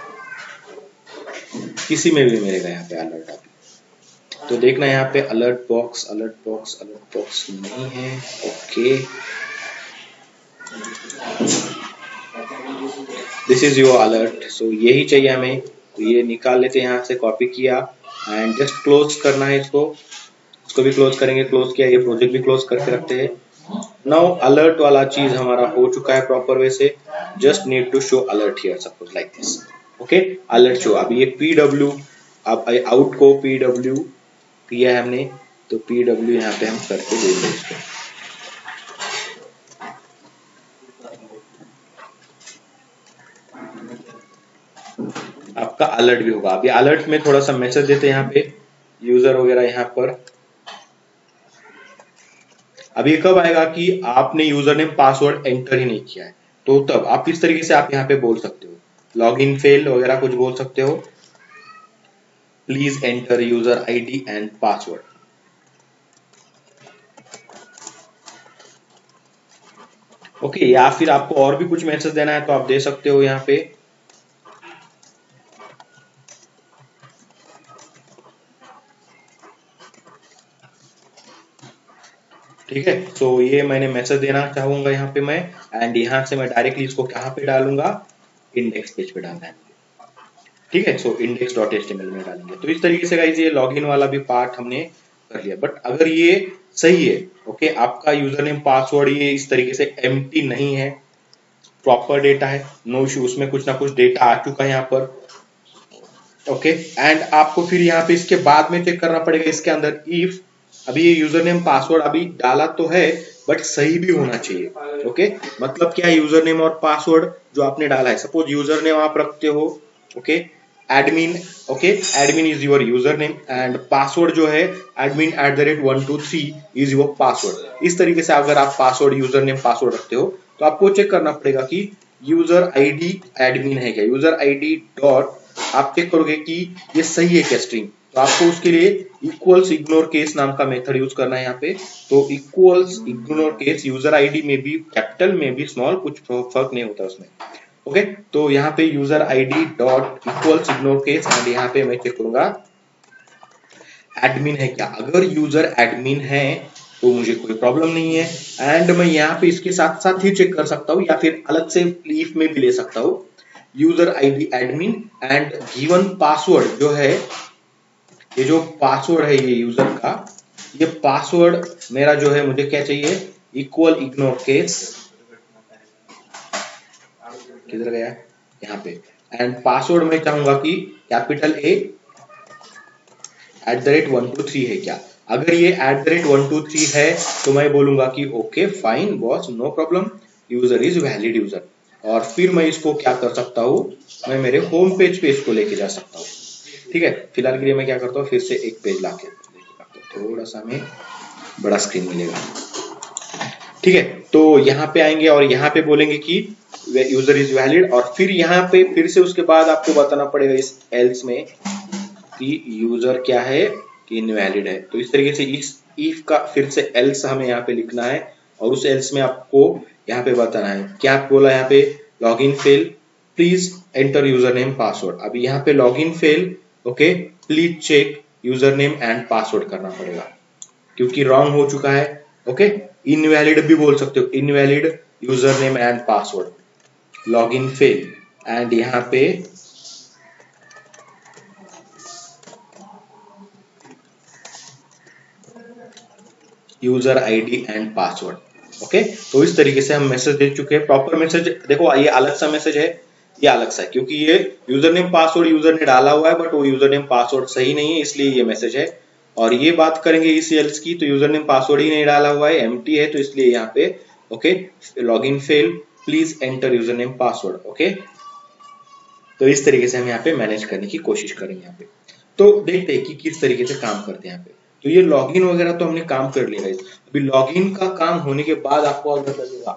किसी में भी मिलेगा यहाँ पे अलर्ट आप। तो देखना यहाँ पे alert box, alert box, alert box नहीं है, okay. This is your alert, so यही चाहिए हमें। तो ये निकाल लेते हैं यहाँ से, कॉपी किया एंड जस्ट क्लोज करना है इसको भी क्लोज करेंगे। क्लोज किया, ये प्रोजेक्ट भी क्लोज करके रखते हैं। नाउ अलर्ट वाला चीज हमारा हो चुका है प्रॉपर वे से, just need to show alert here, suppose like this, okay. Alert show, अब ये पीडब्ल्यू, अब आउट को पीडब्ल्यू किया है हमने, तो पीडब्ल्यू यहाँ पे हम करके देंगे इसको। आपका अलर्ट भी होगा। अभी अलर्ट में थोड़ा सा मैसेज देते हैं यहाँ पे यूजर वगैरह यहाँ पर। अब ये कब आएगा कि आपने यूजर नेम पासवर्ड एंटर ही नहीं किया है, तो तब आप इस तरीके से आप यहाँ पे बोल सकते हो, लॉग इन फेल वगैरह कुछ बोल सकते हो, please enter user ID and password. Okay, या फिर आपको और भी कुछ मैसेज देना है तो आप दे सकते हो यहाँ पे। ठीक है, तो ये मैंने मैसेज देना चाहूंगा यहाँ पे मैं, एंड यहाँ से मैं डायरेक्टली इसको कहाँ पे डालूंगा, इंडेक्स पेज पे डालना है। ठीक है, सो index.html में डालेंगे। तो इस तरीके से गाइस ये लॉगिन वाला भी पार्ट हमने कर लिया। बट अगर ये सही है, ओके, आपका यूजर नेम पासवर्ड ये इस तरीके से एम्प्टी नहीं है, प्रॉपर डेटा है, नो इश्यू, उसमें कुछ ना कुछ डेटा आ चुका है यहाँ पर, ओके। एंड आपको फिर यहाँ पे इसके बाद में चेक करना पड़ेगा इसके अंदर इफ, अभी ये यूजर नेम पासवर्ड अभी डाला तो है बट सही भी होना चाहिए, ओके। मतलब क्या, यूजर नेम और पासवर्ड जो आपने डाला है, सपोज यूजर नेम आप रखते हो, okay, admin, okay, admin is your user name and password जो है admin@123 इज योर पासवर्ड। इस तरीके से अगर आप पासवर्ड, यूजर नेम पासवर्ड रखते हो, तो आपको चेक करना पड़ेगा कि यूजर आईडी एडमिन है क्या, यूजर आईडी डॉट, आप चेक करोगे कि ये सही है क्या स्ट्रिंग, तो आपको उसके लिए इक्वल्स इग्नोर केस नाम का मेथड यूज करना है यहाँ पे। तो equals ignore case, user ID में भी कैपिटल में भी स्मॉल, कुछ फर्क नहीं होता उसमें, ओके। तो यहाँ पे user ID dot equals ignore case and यहाँ पे मैं चेक करूंगा एडमिन है क्या। अगर यूजर एडमिन है तो मुझे कोई प्रॉब्लम नहीं है, एंड मैं यहाँ पे इसके साथ साथ ही चेक कर सकता हूँ, या फिर अलग से लीफ में भी ले सकता हूँ, user ID admin and given password जो है, ये जो पासवर्ड है ये यूजर का, ये पासवर्ड मेरा जो है, मुझे क्या चाहिए, इक्वल इग्नोर केस, किधर गया, यहाँ पे, एंड पासवर्ड मैं चाहूंगा कि कैपिटल ए @123 है क्या। अगर ये @123 है तो मैं बोलूंगा कि okay fine boss, no problem, user is valid user, और फिर मैं इसको क्या कर सकता हूँ, मैं मेरे होम पेज पे इसको लेके जा सकता हूँ। ठीक है, फिलहाल के लिए मैं क्या करता हूँ, फिर से एक पेज लाके थोड़ा सा हमें बड़ा स्क्रीन मिलेगा। ठीक है, तो यहाँ पे आएंगे और यहाँ पे बोलेंगे कि यूजर इज वैलिड, और फिर यहाँ पे फिर से उसके बाद आपको बताना पड़ेगा इस एल्स में कि यूजर क्या है, कि इनवैलिड है। तो इस तरीके से इस इफ का फिर से एल्स हमें यहाँ पे लिखना है, और उस एल्स में आपको यहाँ पे बताना है क्या बोला, यहाँ पे login fail, please enter user name password. अभी यहाँ पे login fail, okay, please check user name and password करना पड़ेगा क्योंकि रॉन्ग हो चुका है, ओके। इनवैलिड भी बोल सकते हो, invalid user name and password, login fail, and यहाँ पे user ID and password, okay. तो इस तरीके से हम मैसेज दे चुके हैं, प्रॉपर मैसेज। देखो ये अलग सा मैसेज है, ये अलग सा है, क्योंकि ये यूजर नेम पासवर्ड यूजर ने डाला हुआ है बट वो यूजर नेम पासवर्ड सही नहीं है, इसलिए ये मैसेज है। और ये बात करेंगे इस एल्स की, तो यूजर नेम पासवर्ड ही नहीं डाला हुआ है, एम्प्टी है, तो इसलिए यहाँ पे okay, login fail, please enter user name password, okay. तो इस तरीके से हम यहाँ पे मैनेज करने की कोशिश करेंगे यहाँ पे। तो देखते हैं कि किस तरीके से काम करते हैं यहाँ पे। तो ये लॉगिन वगैरह तो हमने काम कर लिया है। अभी लॉगिन का काम होने के बाद आपको अगर लगेगा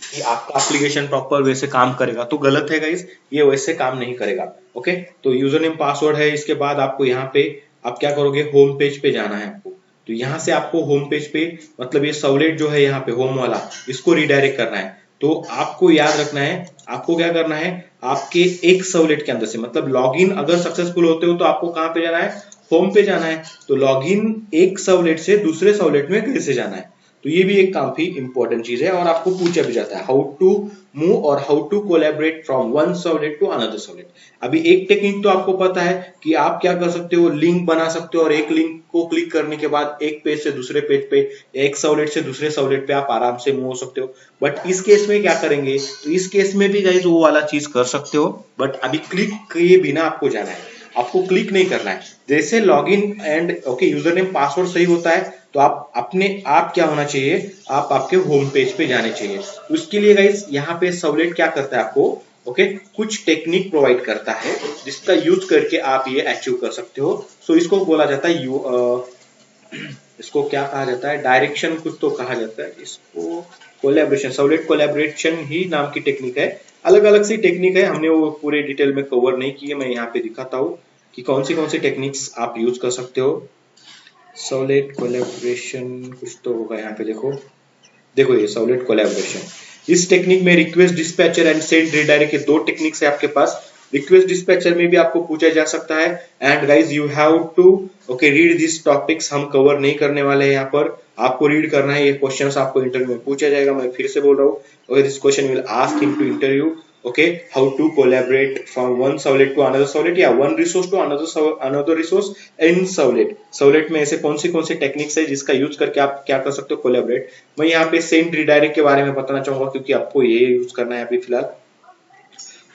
कि आपका एप्लीकेशन प्रॉपर वैसे काम करेगा तो गलत है गाइस, ये वैसे काम नहीं करेगा। ओके, तो यूजर नेम पासवर्ड है, इसके बाद आपको यहाँ पे आप क्या करोगे, होम पेज पे जाना है आपको। तो यहाँ से आपको होम पेज पे मतलब ये सवलेट जो है यहाँ पे होम वाला, इसको रिडायरेक्ट करना है। तो आपको याद रखना है, आपको क्या करना है, आपके एक सवलेट के अंदर से मतलब लॉगिन अगर सक्सेसफुल होते हो तो आपको कहाँ पे जाना है, होम पे जाना है। तो लॉगिन एक सवलेट से दूसरे सवलेट में कैसे जाना है, तो ये भी एक काफी इंपॉर्टेंट चीज है और आपको पूछा भी जाता है हाउ टू मूव और how to collaborate from one servlet to another servlet. अभी एक टेक्निक तो आपको पता है कि आप क्या कर सकते हो, लिंक बना सकते हो और एक लिंक को क्लिक करने के बाद एक पेज से दूसरे पेज पे, एक सर्वलेट से दूसरे सर्वलेट पे आप आराम से मूव हो सकते हो। बट इस केस में क्या करेंगे, तो इस केस में भी गाइस वो वाला चीज कर सकते हो, बट अभी क्लिक किए बिना आपको जाना है, आपको क्लिक नहीं करना है। जैसे login and okay user name password सही होता है तो आप अपने आप क्या होना चाहिए, आप आपके होम पेज पे जाने चाहिए। उसके लिए गाइस यहाँ पे सवलेट क्या करता है आपको, ओके कुछ टेक्निक प्रोवाइड करता है जिसका यूज करके आप ये अचीव कर सकते हो। सो इसको बोला जाता है इसको क्या कहा जाता है, डायरेक्शन कुछ तो कहा जाता है इसको, कोलैबोरेशन, सवलेट कोलैबोरेशन ही नाम की टेक्निक है। अलग अलग सी टेक्निक है, हमने वो पूरे डिटेल में कवर नहीं किए, मैं यहाँ पे दिखाता हूँ कि कौन सी टेक्निक्स आप यूज कर सकते हो। सवलेट कोलैबोरेशन कुछ तो होगा यहाँ पे, देखो देखो ये सवलेट कोलैबोरेशन। इस टेक्निक में request dispatcher and send redirect के दो टेक्निक्स है आपके पास। रिक्वेस्ट डिस्पैचर में भी आपको पूछा जा सकता है and guys you have to okay read this topics, हम कवर नहीं करने वाले हैं यहाँ पर, आपको रीड करना है। ये क्वेश्चंस आपको इंटरव्यू में पूछा जाएगा, मैं फिर से बोल रहा हूँ, okay this question will ask in to interview, okay how to collaborate from one servlet to another servlet या one resource to another resource in servlet. Servlet में ऐसे कौन सी टेक्निक्स है जिसका यूज करके आप क्या कर सकते हो, कोलैबोरेट। मैं यहाँ पे सेंड रिडायरेक्ट के बारे में बताना चाहूंगा क्योंकि आपको ये यूज करना है अभी फिलहाल।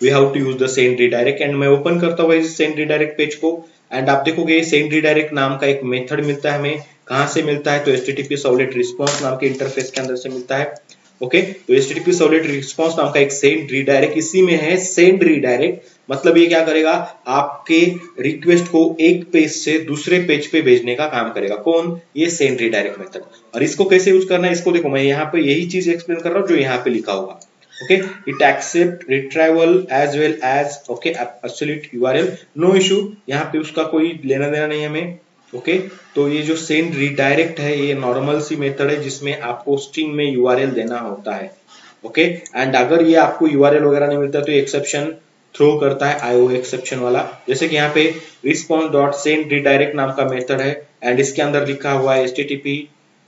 We have to use the send redirect and मैं ओपन करता हूँ इस सेंड रिडायरेक्ट पेज को एंड आप देखोगे सेंड रिडायरेक्ट नाम का एक मेथड मिलता है हमें। कहां से मिलता है, तो एचटीटीपी सर्वलेट रिस्पांस नाम के इंटरफेस के अंदर से मिलता है। ओके तो एचटीटीपी सर्वलेट रिस्पांस नाम का एक सेंड रिडायरेक्ट, इसी में है सेंड रिडायरेक्ट, मतलब ये क्या करेगा, आपके रिक्वेस्ट को एक पेज से दूसरे पेज पे भेजने का काम करेगा। कौन, ये सेंड रिडायरेक्ट मेथड। और इसको कैसे यूज करना है, इसको देखो मैं यहाँ पे यही चीज एक्सप्लेन कर रहा हूँ जो यहाँ पे लिखा होगा। okay it accept retrieval as well as okay absolute url, no issue, यहाँ पे उसका कोई लेना देना नहीं हमें। ओके तो ये जो सेंड रिडायरेक्ट है ये नॉर्मल सी मेथड है जिसमें आपको स्ट्रिंग में यूआरएल देना होता है। ओके एंड अगर ये आपको यूआरएल वगैरह नहीं मिलता तो एक्सेप्शन थ्रो करता है, आईओ एक्सेप्शन वाला। जैसे कि यहाँ पे रिस्पॉन्स डॉट सेंड रिडायरेक्ट नाम का मेथड है एंड इसके अंदर लिखा हुआ है http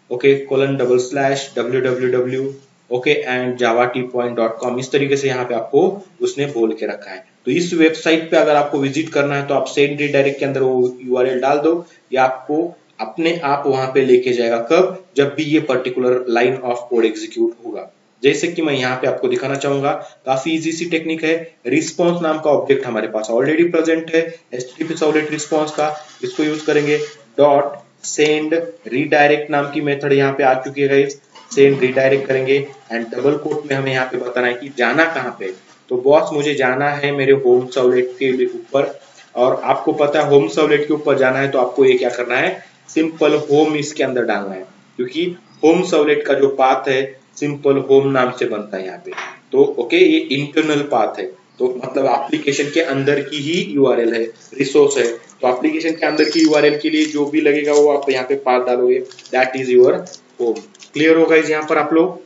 okay colon double slash www okay and javaTPoint.com, इस तरीके से यहाँ पे आपको उसने बोल के रखा है। तो इस वेबसाइट पे अगर आपको विजिट करना है तो आप सेंड रिडायरेक्ट के अंदर वो यूआरएल डाल दो, या आपको अपने आप वहां पे लेके जाएगा, कब, जब भी ये particular line of code execute होगा। जैसे कि मैं यहाँ पे आपको दिखाना चाहूंगा, काफी इजी सी टेक्निक है। रिस्पॉन्स नाम का ऑब्जेक्ट हमारे पास ऑलरेडी प्रेजेंट है एचटीटीपी सर्वलेट रिस्पॉन्स का, इसको यूज करेंगे। डॉट सेंड रिडायरेक्ट नाम की मेथड यहाँ पे आ चुकी है गाइस, सेंड रिडायरेक्ट करेंगे एंड डबल कोट में हमें यहाँ पे बताना है कि जाना कहाँ पे। तो बॉस मुझे जाना है मेरे होम सर्वलेट के ऊपर, और आपको पता है होम सर्वलेट के ऊपर जाना है तो आपको ये क्या करना है, सिंपल होम इसके अंदर डालना है, क्योंकि होम सर्वलेट का जो पाथ है सिंपल होम नाम से बनता है यहाँ पे। तो ओके ये इंटरनल पाथ है, तो मतलब एप्लीकेशन के अंदर की ही यूआरएल है, रिसोर्स है। तो एप्लीकेशन के अंदर की यूआरएल के लिए जो भी लगेगा वो आप यहाँ पे पाथ डालोगे, that is your home. Clear होगा इस यहाँ पर आप लोग,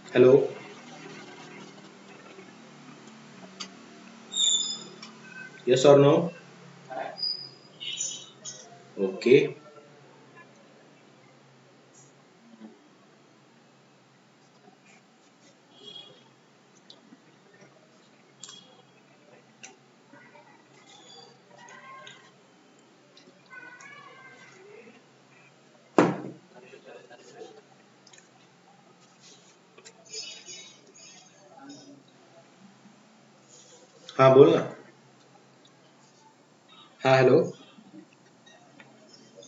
हेलो यस और नो, ओके हाँ बोलना, हाँ हेलो,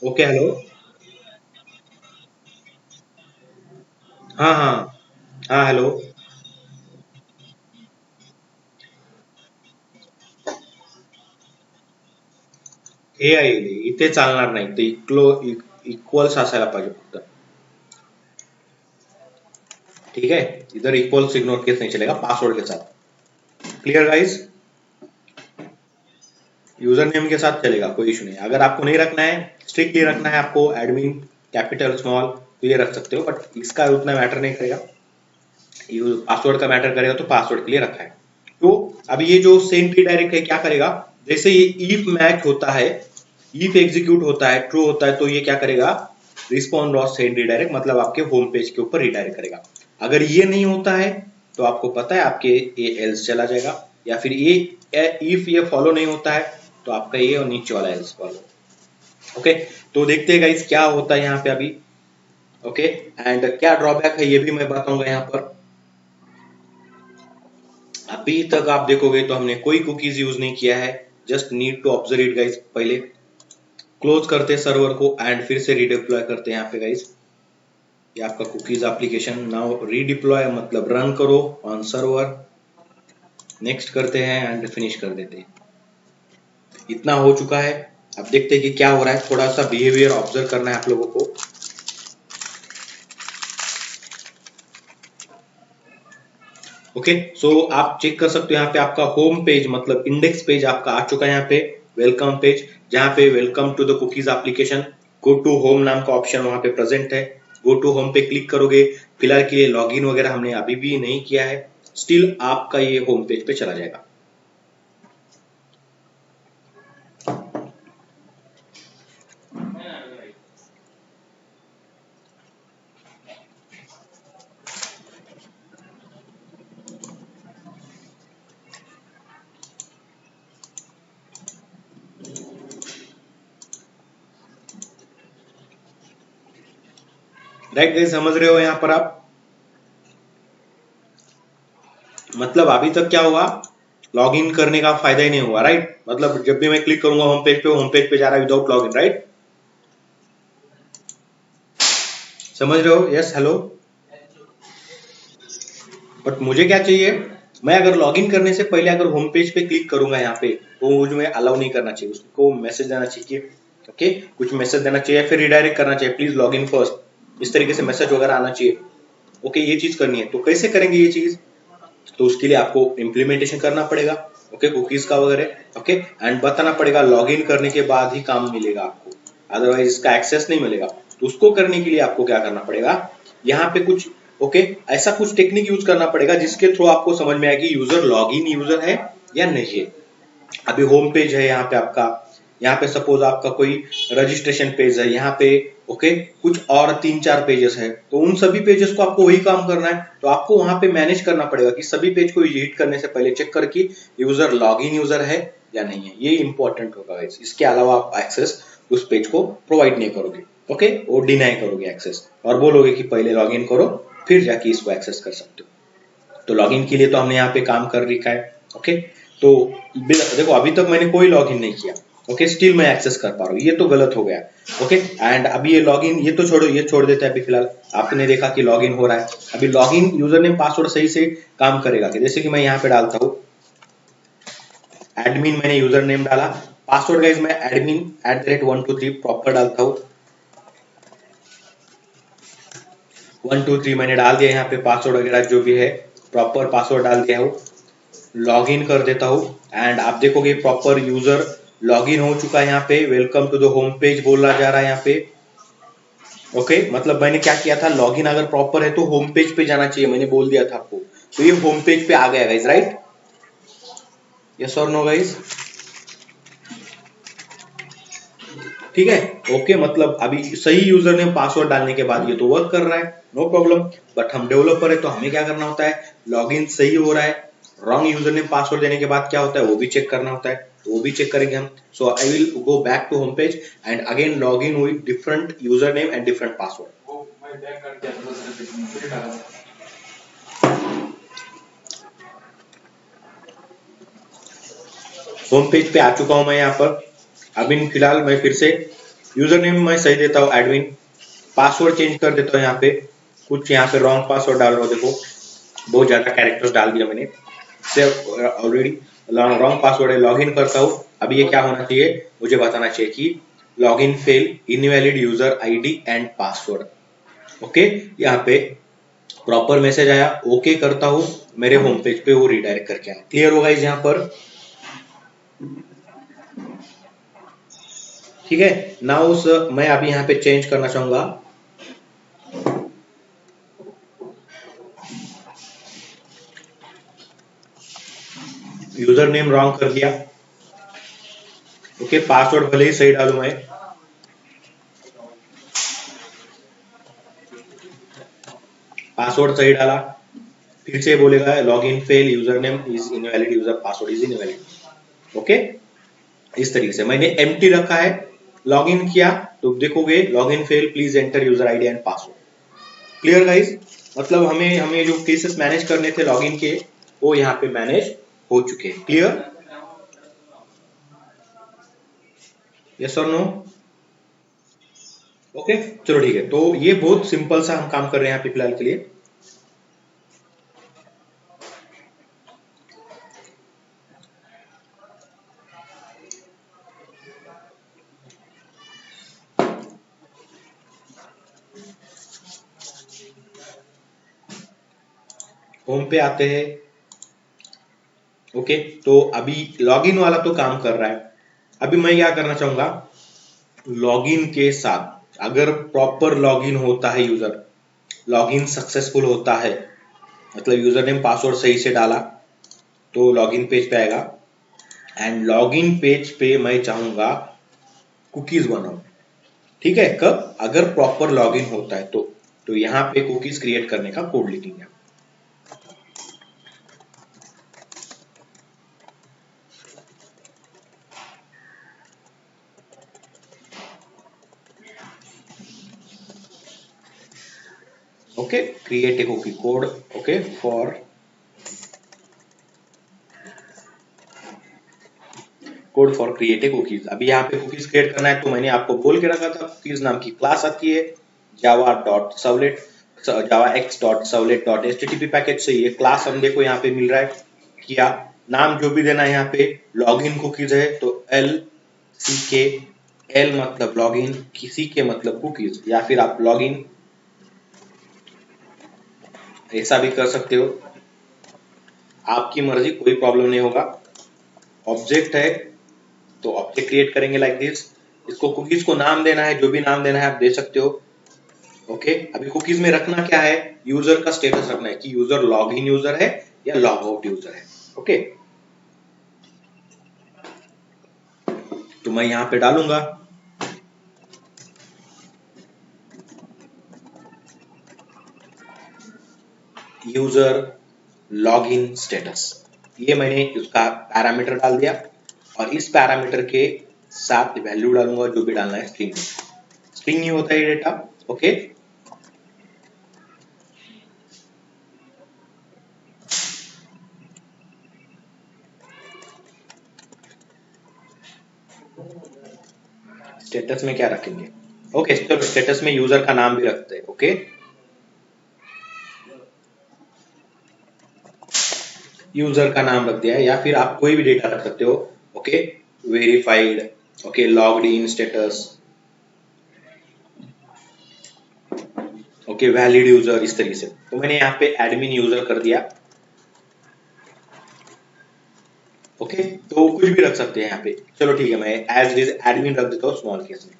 ओके हेलो, हाँ हाँ हाँ हेलो, हे आहे इथे चालणार नाही, ते इक्वल्स असायला पाहिजे फक्त. ठीक है, इधर इक्वल्स इग्नोर केस नहीं चलेगा पासवर्ड के साथ. Clear guys? यूजर नेम के साथ चलेगा, कोई इशू नहीं. अगर आपको नहीं रखना है, स्ट्रिक्टली रखना है आपको एडमिन कैपिटल स्मॉल, तो ये रख सकते हो, बट इसका उतना मैटर नहीं करेगा. पासवर्ड का मैटर करेगा तो पासवर्ड के लिए रखा है. तो अब ये जो सेंड रिडायरेक्ट है क्या करेगा, जैसे ये इफ मैच होता है, इफ एग्जीक्यूट होता है, ट्रू होता है, तो ये क्या करेगा, रिस्पॉन्ड डॉट सेंड रिडायरेक्ट, मतलब आपके होम पेज के ऊपर रिडायरेक्ट करेगा. अगर ये नहीं होता है तो आपको पता है आपके ये एल्स चला जाएगा, या फिर ये इफ ये फॉलो नहीं होता है तो आपका ये और नीचे वाला एल्स फॉलो. ओके, तो देखते हैं गाइस क्या होता है यहाँ पे अभी. ओके, एंड क्या ड्रॉबैक है ये भी मैं बताऊंगा यहाँ पर. अभी तक आप देखोगे तो हमने कोई कुकीज यूज नहीं किया है, just need to observe it guys. पहले क्लोज करते हैं सर्वर को एंड फिर से रीडिप्लॉय करते हैं यहाँ पे गाइस. ये आपका कुकीज एप्लीकेशन. नाउ रीडिप्लॉय मतलब रन करो ऑन सर्वर. नेक्स्ट करते हैं एंड फिनिश कर देते हैं. इतना हो चुका है. अब देखते हैं कि क्या हो रहा है. थोड़ा सा बिहेवियर ऑब्जर्व करना है आप लोगों को. ओके, सो आप चेक कर सकते हो यहाँ पे आपका होम पेज मतलब इंडेक्स पेज आपका आ चुका है. यहाँ पे वेलकम पेज, जहाँ पे welcome to the cookies application, go to home नाम का ऑप्शन वहां पे प्रेजेंट है. गो टू होम पे क्लिक करोगे. फिलहाल के लिए लॉगिन वगैरह हमने अभी भी नहीं किया है, स्टिल आपका ये होम पेज पे चला जाएगा. राइट गाइस, समझ रहे हो यहाँ पर आप? मतलब अभी तक क्या हुआ, लॉगिन करने का फायदा ही नहीं हुआ. राइट, मतलब जब भी मैं क्लिक करूंगा होम पेज पे जा रहा है विदाउट लॉगिन. राइट, समझ रहे हो? Yes, hello. बट मुझे क्या चाहिए, मैं अगर लॉगिन करने से पहले अगर होम पेज पे क्लिक करूंगा यहाँ पे, तो मुझे अलाउ नहीं करना चाहिए. उसको मैसेज देना चाहिए. ओके, कुछ मैसेज देना चाहिए, फिर रिडायरेक्ट करना चाहिए, प्लीज लॉगिन फर्स्ट, इस तरीके से मैसेज वगैरह आना चाहिए. ओके, ये चीज करनी है. तो कैसे करेंगे ये चीज, तो उसके लिए आपको इम्प्लीमेंटेशन करना पड़ेगा. ओके, कुकीज का वगैरह. ओके, एंड बताना पड़ेगा लॉगिन करने के बाद ही काम मिलेगा आपको, अदरवाइज इसका एक्सेस नहीं मिलेगा. तो उसको करने के लिए आपको क्या करना पड़ेगा, यहाँ पे कुछ ओके ऐसा कुछ टेक्निक यूज करना पड़ेगा जिसके थ्रू आपको समझ में आएगी यूजर लॉगिन यूजर है या नहीं है. अभी होम पेज है यहाँ पे आपका, यहाँ पे सपोज आपका कोई रजिस्ट्रेशन पेज है यहाँ पे. ओके, कुछ और 3-4 पेजेस है, तो उन सभी पेजेस को आपको वही काम करना है. तो आपको वहां पे मैनेज करना पड़ेगा कि सभी पेज को विजिट करने से पहले चेक कर कि यूजर लॉगिन यूजर है या नहीं है. ये इंपॉर्टेंट होगा. इसके अलावा आप एक्सेस उस पेज को प्रोवाइड नहीं करोगे. ओके, वो डिनाई करोगे एक्सेस और बोलोगे कि पहले लॉगिन करो फिर जाके इसको एक्सेस कर सकते हो. तो लॉगिन के लिए तो हमने यहाँ पे काम कर रखा है. ओके, तो देखो अभी तक मैंने कोई लॉगिन नहीं किया. ओके, स्टिल मैं एक्सेस कर पा रहा हूँ, ये तो गलत हो गया. ओके, एंड अभी ये लॉगिन ये तो छोड़ो, ये छोड़ देते हैं. अभी फिलहाल आपने देखा कि लॉगिन हो रहा है. अभी लॉगिन यूजर नेम पासवर्ड सही से काम करेगा कि, जैसे कि मैं यहाँ पे डालता हूँ एडमिन, मैंने यूजर नेम डाला. पासवर्ड गाइस मैं एडमिन @123 प्रॉपर डालता हूँ. 123 मैंने डाल दिया यहाँ पे. पासवर्ड वगैरह जो भी है प्रॉपर पासवर्ड डाल दिया हूँ. लॉगिन कर देता हूँ एंड आप देखोगे प्रॉपर यूजर लॉगिन हो चुका है. यहाँ पे welcome to the home page बोला जा रहा है यहाँ पे. ओके, मतलब मैंने क्या किया था, लॉगिन अगर प्रॉपर है तो होम पेज पे जाना चाहिए, मैंने बोल दिया था आपको. तो ये होम पेज पे आ गया गाइस. राइट, यस और नो गाइस? ठीक है. ओके, मतलब अभी सही यूजर नेम पासवर्ड डालने के बाद ये तो वर्क कर रहा है, नो प्रॉब्लम. बट हम डेवलपर है तो हमें क्या करना होता है, लॉगिन सही हो रहा है, रॉन्ग यूजर नेम पासवर्ड देने के बाद क्या होता है वो भी चेक करना होता है. तो वो भी चेक करेंगे हम. So I will go back to home page and again log in with different user name and different password. Home page पे आ चुका हूं मैं यहाँ पर. अभी फिलहाल मैं फिर से यूजर नेम मैं सही देता हूँ एडमिन, पासवर्ड चेंज कर देता हूँ. यहाँ पे कुछ यहाँ पे रॉन्ग पासवर्ड डाल रहा हूँ. देखो बहुत ज्यादा कैरेक्टर्स डाल दिया मैंने से ऑलरेडी. रॉन्ग पासवर्ड है, लॉगिन करता हूँ। अभी ये क्या होना चाहिए, मुझे बताना चाहिए कि login fail, invalid user ID and password. Okay, यहाँ पे प्रॉपर मैसेज आया, ओके करता हूँ, मेरे होम पेज पे वो रिडायरेक्ट करके आया। क्लियर होगा इस यहाँ पर, ठीक है। नाउ मैं अभी यहाँ पे चेंज करना चाहूंगा, यूजर नेम रॉन्ग कर दिया। ओके, पासवर्ड भले ही सही डालू मैं, पासवर्ड सही डाला, फिर से बोलेगा log in fail, user name is invalid, user password is invalid. Okay, इस तरीके से मैंने एम्प्टी रखा है, लॉग इन किया तो देखोगे log in fail, please enter user ID and password. Clear guys, मतलब हमें हमें जो केसेस मैनेज करने थे लॉगिन के, वो यहाँ पे मैनेज हो चुके हैं। क्लियर, यस और नो? ओके, चलो ठीक है। तो ये बहुत सिंपल सा हम काम कर रहे हैं यहाँ पे फिलहाल के लिए। होम पे आते हैं। ओके, तो अभी लॉगिन वाला तो काम कर रहा है। अभी मैं क्या करना चाहूंगा, लॉगिन के साथ अगर प्रॉपर लॉगिन होता है, यूजर लॉगिन सक्सेसफुल होता है, मतलब यूजर नेम पासवर्ड सही से डाला तो लॉगिन पेज पे आएगा। एंड लॉगिन पेज पे मैं चाहूंगा कुकीज बनाऊं, ठीक है। कब, अगर प्रॉपर लॉगिन होता है तो यहाँ पे कुकीज क्रिएट करने का कोड लिखेंगे। Okay, create a cookie code, okay, for code for create a cookies. अभी यहाँ पे कुकीज क्रिएट करना है, तो मैंने आपको बोल के रखा था कुकीज नाम की क्लास आती है, java.servlet javax.servlet.http पैकेज से ये क्लास हम देखो यहाँ पे मिल रहा है। किया, नाम जो भी देना है यहाँ पे, लॉगिन कुकीज है तो LCK, L मतलब लॉगिन, किसी के मतलब कुकीज, या फिर आप लॉगिन ऐसा भी कर सकते हो, आपकी मर्जी, कोई प्रॉब्लम नहीं होगा। ऑब्जेक्ट है तो ऑब्जेक्ट क्रिएट करेंगे लाइक दिस। इसको कुकीज को नाम देना है, जो भी नाम देना है आप दे सकते हो। ओके, अभी कुकीज में रखना क्या है, यूजर का स्टेटस रखना है कि यूजर लॉग इन यूजर है या लॉग आउट यूजर है। ओके, तो मैं यहाँ पे डालूंगा यूजर लॉगिन स्टेटस, ये मैंने उसका पैरामीटर डाल दिया, और इस पैरामीटर के साथ वैल्यू डालूंगा जो भी डालना है, स्ट्रिंग, स्ट्रिंग ही होता है डेटा। ओके, स्टेटस में क्या रखेंगे, ओके, चलो स्टेटस में यूजर का नाम भी रखते हैं। ओके, यूजर का नाम रख दिया है, या फिर आप कोई भी डेटा रख सकते हो। Okay, verified, okay, logged in status, okay, valid user, इस तरीके से। तो मैंने यहाँ पे एडमिन यूजर कर दिया। ओके, तो कुछ भी रख सकते हैं यहाँ पे, चलो ठीक है, मैं एज इज एडमिन रख देता हूँ स्मॉल केस में।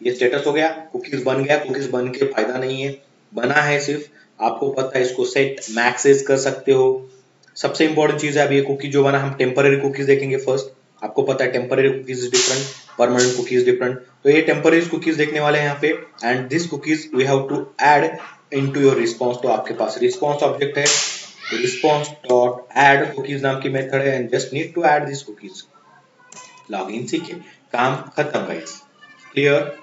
ये स्टेटस हो गया, कुकीज बन गया। कुकीज बन के फायदा नहीं है, बना है सिर्फ, आपको पता है इसको सेट मैक्सेस कर सकते हो। सबसे इंपॉर्टेंट चीज है, अभी ये कुकी जो बना, हम टेम्पररी कुकीज देखेंगे फर्स्ट। आपको पता है temporary cookies different, permanent cookies different. तो ये टेम्पररी कुकीज देखने वाले हैं यहाँ पे, and this cookies we have to add into your response. तो आपके पास रिस्पॉन्स ऑब्जेक्ट है, रिस्पॉन्स डॉट ऐड कुकीज नाम की मेथड है, and just need to add this cookies. Login सीखे, काम खत्म guys. Clear,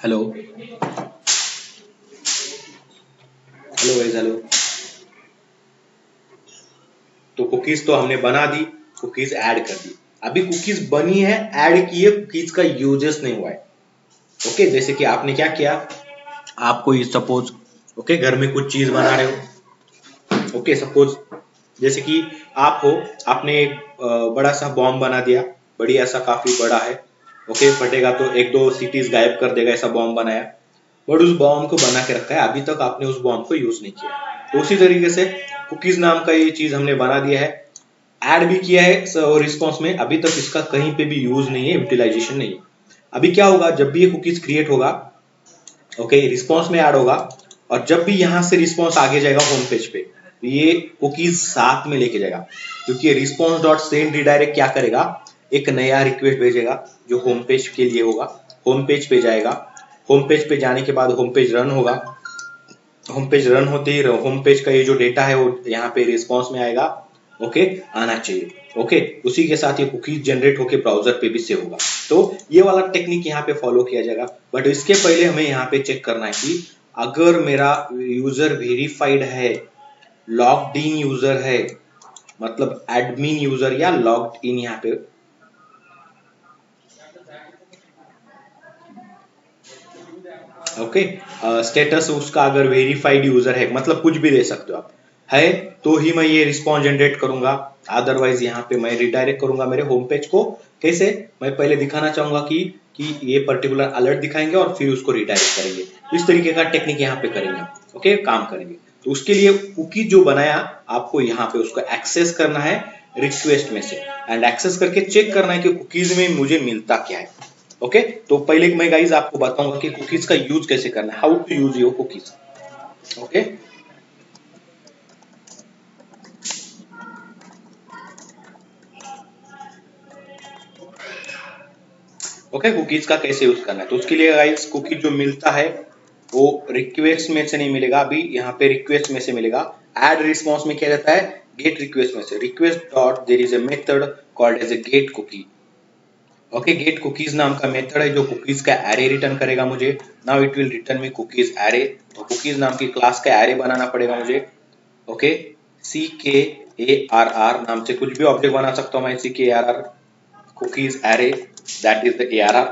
hello hello guys, hello. तो कुकीज तो हमने बना दी, कुकीज ऐड कर दी। अभी कुकीज बनी है, ऐड की है, कुकीज का यूजेस नहीं हुआ है। ओके, जैसे कि आपने क्या किया, आप कोई सपोज ओके घर में कुछ चीज बना रहे हो। ओके सपोज जैसे कि आप हो, आपने एक बड़ा सा बॉम्ब बना दिया, बढ़िया सा, काफी बड़ा है। ओके, फटेगा तो एक दो सिटीज गायब कर देगा, ऐसा बॉम्ब बनाया। बट उस बॉम्ब को बना के रखा है, अभी तक आपने उस बॉम्ब को यूज नहीं किया। तो उसी तरीके से कुकीज नाम का ये चीज हमने बना दिया है, ऐड भी किया है रिस्पॉन्स में, अभी तक इसका कहीं पे भी यूज नहीं है, यूटिलाइजेशन नहीं है। अभी क्या होगा, जब भी ये कुकीज क्रिएट होगा, ओके रिस्पॉन्स में ऐड होगा, और जब भी यहां से रिस्पॉन्स आगे जाएगा होम पेज पे, तो ये कुकीज साथ में लेके जाएगा, क्योंकि ये रिस्पॉन्स डॉट सेंड रिडायरेक्ट क्या करेगा, एक नया रिक्वेस्ट भेजेगा जो होम पेज के लिए होगा। होम पेज पे जाएगा, होम पेज पे जाने के बाद होम पेज रन होगा, होम पेज रन होते ही होम पेज का ये जो डेटा है वो यहाँ पे रिस्पॉन्स में आएगा। ओके, आना चाहिए। ओके, उसी के साथ ये कुकीज जनरेट होके ब्राउजर पे भी सेव होगा। तो ये वाला टेक्निक यहाँ पे फॉलो किया जाएगा। बट इसके पहले हमें यहाँ पे चेक करना है कि अगर मेरा यूजर वेरीफाइड है, लॉग्ड इन यूजर है, मतलब एडमिन यूजर या लॉग्ड इन यहाँ पे, ओके स्टेटस उसका अगर वेरीफाइड यूजर है, मतलब कुछ भी दे सकते हो आप, है तो ही मैं ये रिस्पॉन्स जनरेट करूंगा। अदरवाइज यहाँ पे मैं रिडायरेक्ट करूंगा मेरे होम पेज को। कैसे, मैं पहले दिखाना चाहूंगा कि ये पर्टिकुलर अलर्ट दिखाएंगे और फिर उसको रिडायरेक्ट करेंगे। इस तरीके का टेक्निक यहाँ पे करेंगे, ओके काम करेंगे। तो उसके लिए कुकी जो बनाया, आपको यहाँ पे उसको एक्सेस करना है रिक्वेस्ट में से, एंड एक्सेस करके चेक करना है कि कुकीज में मुझे मिलता क्या है। ओके तो पहले मैं गाइज आपको बताऊंगा कि कुकीज का यूज कैसे करना है, how to use your cookies. Okay okay cookies का कैसे यूज करना है, तो उसके लिए गाइज कुकीज जो मिलता है वो रिक्वेस्ट में से नहीं मिलेगा, अभी यहाँ पे रिक्वेस्ट में से मिलेगा। एड रिस्पॉन्स में क्या रहता है, गेट रिक्वेस्ट में से, request dot there is a method called as a get cookie. Okay, get cookies नाम का मेथड है जो कुकीज का एरे रिटर्न करेगा मुझे। Now it will return me cookies array, तो कुकीज नाम की क्लास का एरे बनाना पड़ेगा मुझे। ओके, सी के ए आर आर नाम से कुछ भी ऑब्जेक्ट बना सकता हूँ मैं, C K R R cookies array, that is the A R R,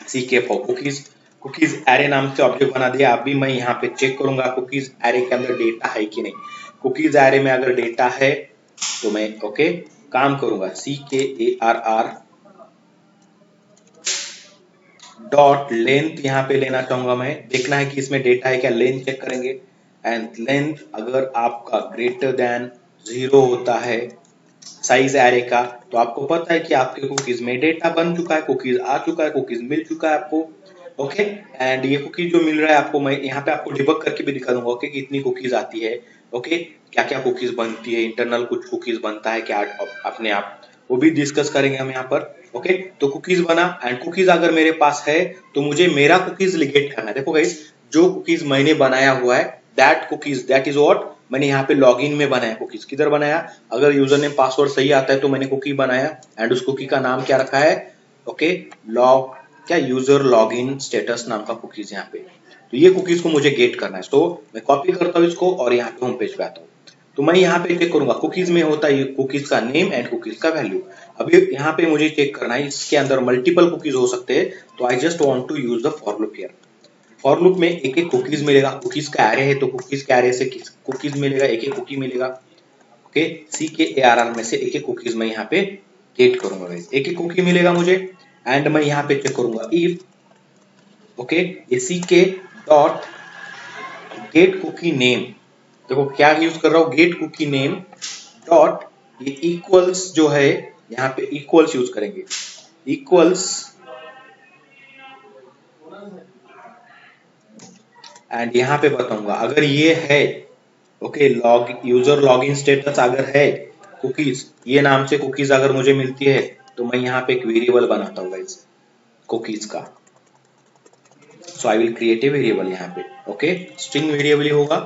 C K for cookies. Cookies array नाम से ऑब्जेक्ट बना दिया। अभी मैं यहाँ पे चेक करूंगा कुकीज एरे के अंदर डेटा है कि नहीं। कुकीज एरे में अगर डेटा है तो मैं ओके काम करूंगा, सी के ए आर आर डॉट लेंथ यहाँ पे लेना चाहूंगा मैं, देखना है कि इसमें डेटा है क्या, लेंथ चेक करेंगे। एंड लेंथ अगर आपका ग्रेटर देन 0 होता है साइज एरे का, तो आपको पता है कि आपके कुकीज में डेटा बन चुका है, कुकीज आ चुका है, कुकीज मिल चुका है आपको। ओके, एंड ये कुकीज जो मिल रहा है आपको, मैं यहाँ पे आपको डिबग करके भी दिखा दूंगा। ओके, कितनी कुकीज आती है, ओके क्या क्या कुकीज बनती है, इंटरनल कुछ कुकीज बनता है क्या अपने आप, वो भी डिस्कस करेंगे हम यहाँ पर। ओके, तो कुकीज बना, एंड कुकीज अगर मेरे पास है तो मुझे मेरा कुकीज लिगेट करना है। देखो गाइस, जो कुकीज मैंने बनाया हुआ है, that cookies, that is what मैंने यहाँ पे लॉगिन में बनाया। कुकीज किधर बनाया, अगर यूजर नेम पासवर्ड सही आता है तो मैंने कुकी बनाया, एंड उस कुकी का नाम क्या रखा है, ओके लॉग क्या यूजर लॉगिन स्टेटस नाम का कुकीज यहाँ पे। तो ये कुकीज को मुझे गेट करना है, तो मैं कॉपी करता हूँ इसको और यहाँ पे होम पेज पे आता हूँ। तो मैं यहाँ पे चेक करूंगा, कुकीज में होता है कुकीज का नेम एंड कुकीज का वैल्यू। अभी यहाँ पे मुझे चेक करना है, इसके अंदर मल्टीपल कुकीज हो सकते हैं, तो I just want to use the for loop here. For loop में एक एक कुकीज मिलेगा, कुकीज का एरे है तो कुकीज के एरे से कुकीज मिलेगा, एक एक कुकी मिलेगा। ओके, सी के ए आर आर में से एक एक कुकीज मैं यहाँ पे गेट करूंगा, एक एक कुकी मिलेगा मुझे। एंड मैं यहाँ पे चेक करूंगा इफ ओके ये सी के डॉट गेट कुकी नेम, देखो क्या यूज कर रहा हूँ, गेट कुकी नेम डॉट ये इक्वल्स जो है, यहाँ पे इक्वल्स यूज करेंगे, इक्वल्स एंड यहाँ पे बताऊंगा अगर ये है okay log user login status अगर है कुकीज, ये नाम से कुकीज अगर मुझे मिलती है, तो मैं यहाँ पे एक वेरिएबल बनाता हूँ गाइस कुकीज का। So I will create a variable यहाँ पे, ओके स्ट्रिंग वेरिएबल होगा,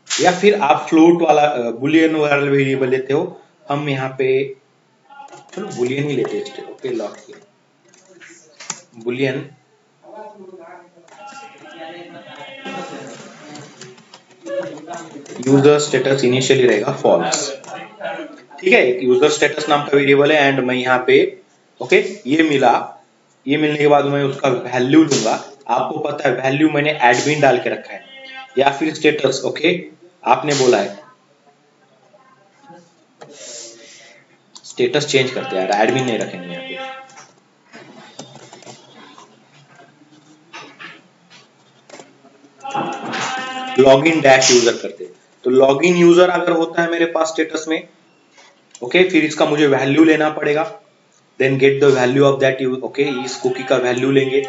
या फिर आप फ्लोट वाला बुलियन वाला वेरिएबल लेते हो। हम यहाँ पे चलो बुलियन ही लेते हैं, okay log Boolean user status initially रहेगा फॉल्स, ठीक है। एक यूजर स्टेटस नाम का वेरिएबल है, एंड मैं यहाँ पे ओके ये मिला, ये मिलने के बाद मैं उसका वैल्यू लूंगा। आपको पता है वैल्यू मैंने एडमिन डाल के रखा है, या फिर स्टेटस। ओके, आपने बोला है स्टेटस चेंज करते हैं यार, एडमिन नहीं रखेंगे यहाँ पे। लॉगिन डैश यूजर करते हैं, तो लॉगिन यूजर अगर होता है मेरे पास स्टेटस में, ओके, फिर इसका मुझे वैल्यू लेना पड़ेगा। Then get the value of that use. Okay, इस कुकी का वैल्यू लेंगे।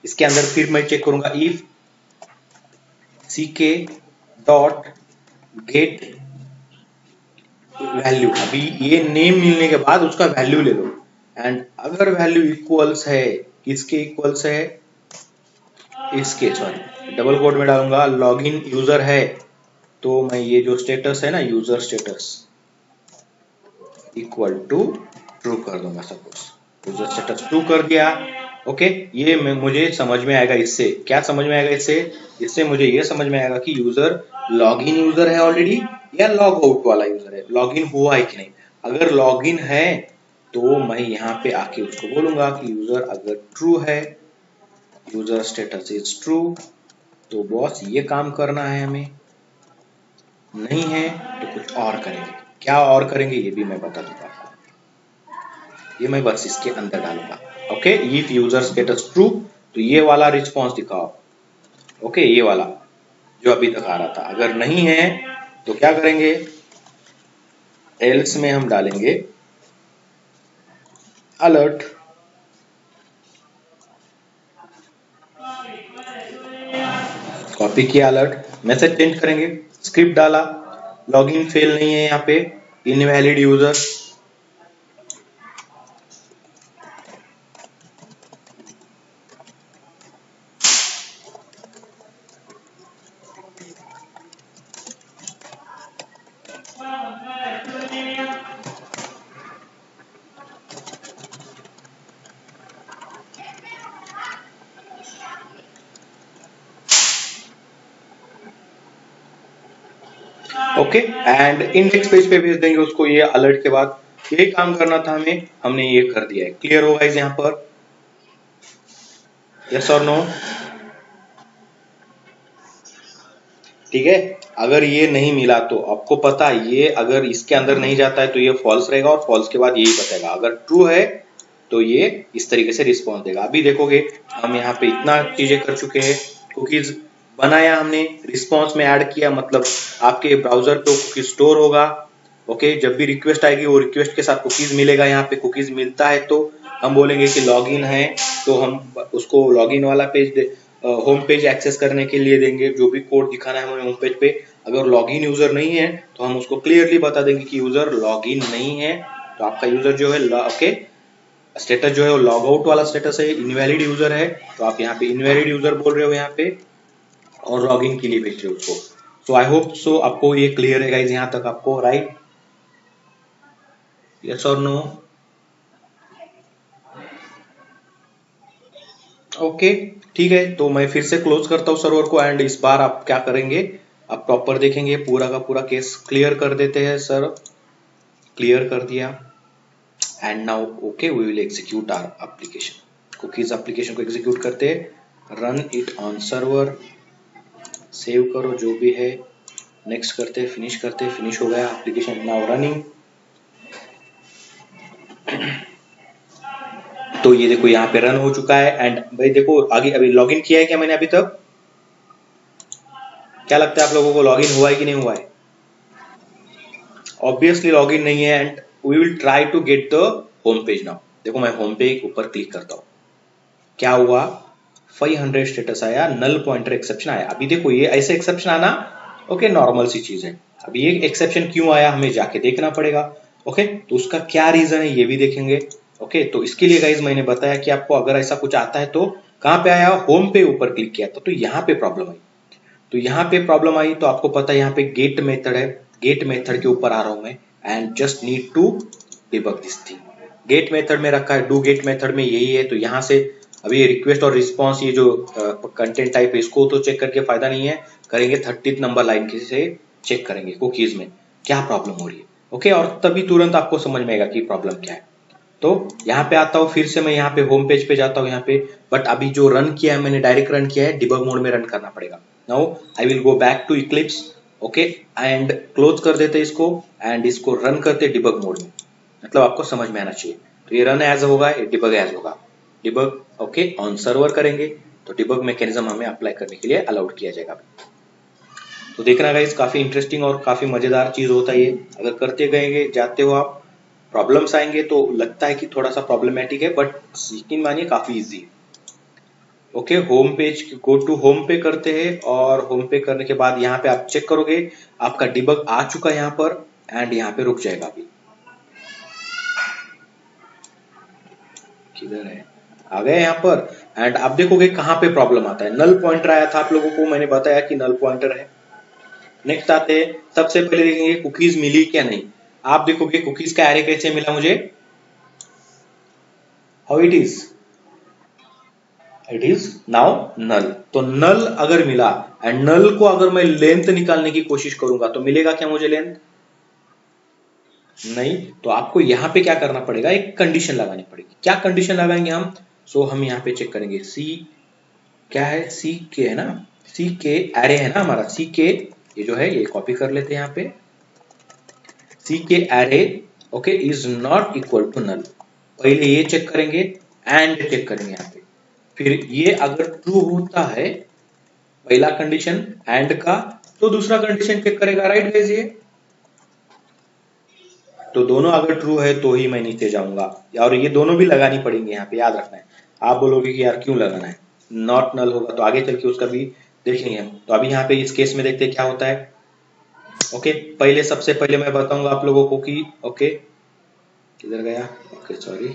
इसके अंदर फिर मैं चेक करूंगा if ck dot get value. अभी ये नेम मिलने के बाद उसका वैल्यू ले लो, एंड अगर वैल्यू इक्वल्स है, किसके इक्वल्स है, इसके, सॉरी डबल कोट में डालूंगा लॉगिन यूजर है, तो मैं ये जो स्टेटस है ना user status equal to true कर दूंगा। सपोज यूजर स्टेटस ट्रू कर दिया। ओके, ये मुझे समझ में आएगा। इससे क्या समझ में आएगा? इससे मुझे ये समझ में आएगा कि यूजर लॉगिन यूजर है ऑलरेडी या लॉग आउट वाला यूजर है, लॉगिन हुआ है कि नहीं। अगर लॉगिन है तो मैं यहाँ पे आके उसको बोलूंगा कि यूजर अगर ट्रू है, यूजर स्टेटस इज ट्रू, तो बॉस ये काम करना है हमें, नहीं है तो कुछ और करेंगे। क्या और करेंगे ये भी मैं बता दूंगा आपको, ये मैं बस इसके अंदर डालूंगा। Okay, if user status true, तो ये वाला रिस्पॉन्स दिखाओ। ओके, ये वाला जो अभी तक आ रहा था। अगर नहीं है तो क्या करेंगे, एल्स में हम डालेंगे अलर्ट। कॉपी किया अलर्ट, मैसेज चेंज करेंगे, स्क्रिप्ट डाला, लॉगिन फेल नहीं है यहाँ पे, invalid user. Okay, and index page पे भेज देंगे उसको ये अलर्ट के बाद। यही काम करना था हमें, हमने ये कर दिया है। क्लियर होगा इस यहाँ पर? यस और नो? ठीक है, अगर ये नहीं मिला तो आपको पता है ये अगर इसके अंदर नहीं जाता है तो ये फॉल्स रहेगा, और फॉल्स के बाद यही बताएगा। अगर ट्रू है तो ये इस तरीके से रिस्पॉन्स देगा। अभी देखोगे हम यहाँ पे इतना चीजें कर चुके हैं। कुकीज बनाया हमने, रिस्पॉन्स में ऐड किया, मतलब आपके ब्राउजर पे कुकीज स्टोर होगा। ओके, जब भी रिक्वेस्ट आएगी वो रिक्वेस्ट के साथ कुकीज मिलेगा। यहाँ पे कुकीज मिलता है तो हम बोलेंगे कि लॉगिन है, तो हम उसको लॉगिन वाला पेज होम पेज एक्सेस करने के लिए देंगे, जो भी कोड दिखाना है हमें होम पेज पे। अगर लॉगिन यूजर नहीं है तो हम उसको क्लियरली बता देंगे कि यूजर लॉगिन नहीं है, तो आपका यूजर जो है ओके स्टेटस जो है वो लॉग आउट वाला स्टेटस है, इनवैलिड यूजर है, तो आप यहाँ पे इनवैलिड यूजर बोल रहे हो यहाँ पे, और लॉगिन के लिए भेज रहे हो उसको। सो आई होप सो आपको ये क्लियर है गाइस यहाँ तक आपको, राइट? यस और नो? ओके, ठीक है, तो मैं फिर से क्लोज करता हूँ सर्वर को, एंड इस बार आप क्या करेंगे, आप प्रॉपर देखेंगे, पूरा का पूरा केस क्लियर कर देते हैं। सर क्लियर कर दिया, and now okay we will execute our application. Cookies application को एग्जीक्यूट करते हैं, run it on server, save करो जो भी है, नेक्स्ट करते हैं, फिनिश हो गया एप्लीकेशन, नाउ रनिंग। तो ये देखो यहाँ पे रन हो चुका है, एंड भाई देखो आगे अभी लॉगिन किया है क्या मैंने अभी तक? क्या लगता है आप लोगों को, लॉगिन हुआ है कि नहीं हुआ है? ऑब्वियसली लॉगिन नहीं है, and we will try to get the home page now. देखो मैं होम पेज ऊपर क्लिक करता हूँ, क्या हुआ, 500 स्टेटस आया, नल पॉइंटर एक्सेप्शन आया। अभी देखो ये ऐसे एक्सेप्शन आना ओके नॉर्मल सी चीज है। अभी ये एक्सेप्शन क्यों आया हमें जाके देखना पड़ेगा। ओके, तो उसका क्या रीजन है ये भी देखेंगे। ओके, तो इसके लिए गाइज मैंने बताया कि आपको अगर ऐसा कुछ आता है तो कहाँ पे आया, होम पे ऊपर क्लिक किया था तो यहाँ पे प्रॉब्लम आई। तो यहाँ पे प्रॉब्लम आई तो आपको पता है यहाँ पे गेट मेथड है, गेट मेथड के ऊपर आ रहा हूं मैं, and just need to debug this thing. Get method में रखा है, डू गेट मेथड में यही है। तो यहाँ से अभी रिक्वेस्ट और रिस्पॉन्स ये जो कंटेंट टाइप है इसको तो चेक करके फायदा नहीं है, करेंगे 30th नंबर लाइन से चेक करेंगे कुकीज में क्या प्रॉब्लम हो रही है। ओके, और तभी तुरंत आपको समझ में आएगा कि प्रॉब्लम क्या है। तो यहाँ पे आता हूँ, फिर से मैं यहाँ पे होम पेज पे जाता हूँ यहाँ पे, बट अभी जो रन किया है मैंने डायरेक्ट रन किया है, डिबग मोड में रन करना पड़ेगा। Now I will go back to Eclipse, okay, and close कर देते इसको एंड इसको रन करते डिबग मोड में, मतलब आपको समझ में आना चाहिए। तो ये रन एज होगा, ये डिबग एज होगा, डिबग ओके ऑन सर्वर करेंगे तो डिबग मैकेनिज्म हमें अप्लाई करने के लिए अलाउड किया जाएगा। तो देखना गाइस, काफी इंटरेस्टिंग और काफी मजेदार चीज होता है ये। अगर करते गएंगे जाते हो आप, प्रॉब्लम्स आएंगे तो लगता है कि थोड़ा सा प्रॉब्लमेटिक है, बट यकीन मानिए काफी इजी है। Okay, home page go to home पे करते हैं और होम पे करने के बाद यहाँ पे आप चेक करोगे आपका डिबग आ चुका है यहाँ पर, एंड यहाँ पे रुक जाएगा अभी। किधर है, आ गए यहाँ पर, एंड आप देखोगे कहाँ पे प्रॉब्लम आता है। नल पॉइंटर आया था आप लोगों को, मैंने बताया कि नल पॉइंटर है। नेक्स्ट आते हैं, सबसे पहले देखेंगे कुकीज मिली क्या नहीं। आप देखोगे कुकीज का एरे कैसे मिला मुझे, हाउ इट इज नाउ नल। तो नल अगर मिला एंड नल को अगर मैं लेंथ निकालने की कोशिश करूंगा तो मिलेगा क्या मुझे लेंथ, नहीं। तो आपको यहाँ पे क्या करना पड़ेगा, एक कंडीशन लगानी पड़ेगी। क्या कंडीशन लगाएंगे हम, सो हम यहाँ पे चेक करेंगे सी क्या है, सी के है ना, सी के एरे है ना हमारा, सी के ये जो है ये कॉपी कर लेते हैं यहाँ पे, C K array okay is not equal to null. पहले ये चेक करेंगे एंड चेक करेंगे यहाँ पे, फिर ये अगर ट्रू होता है पहला कंडीशन एंड का, तो दूसरा कंडीशन चेक करेगा, राइट गाइस। ये तो दोनों अगर ट्रू है तो ही मैं नीचे जाऊंगा, और ये दोनों भी लगानी पड़ेंगे यहाँ पे, याद रखना है। आप बोलोगे कि यार क्यों लगाना है, नॉट नल होगा तो आगे चल के उसका भी देखेंगे हम। तो अभी यहाँ पे इस केस में देखते हैं क्या होता है। ओके, पहले सबसे पहले मैं बताऊंगा आप लोगों को कि ओके किधर गया, ओके सॉरी,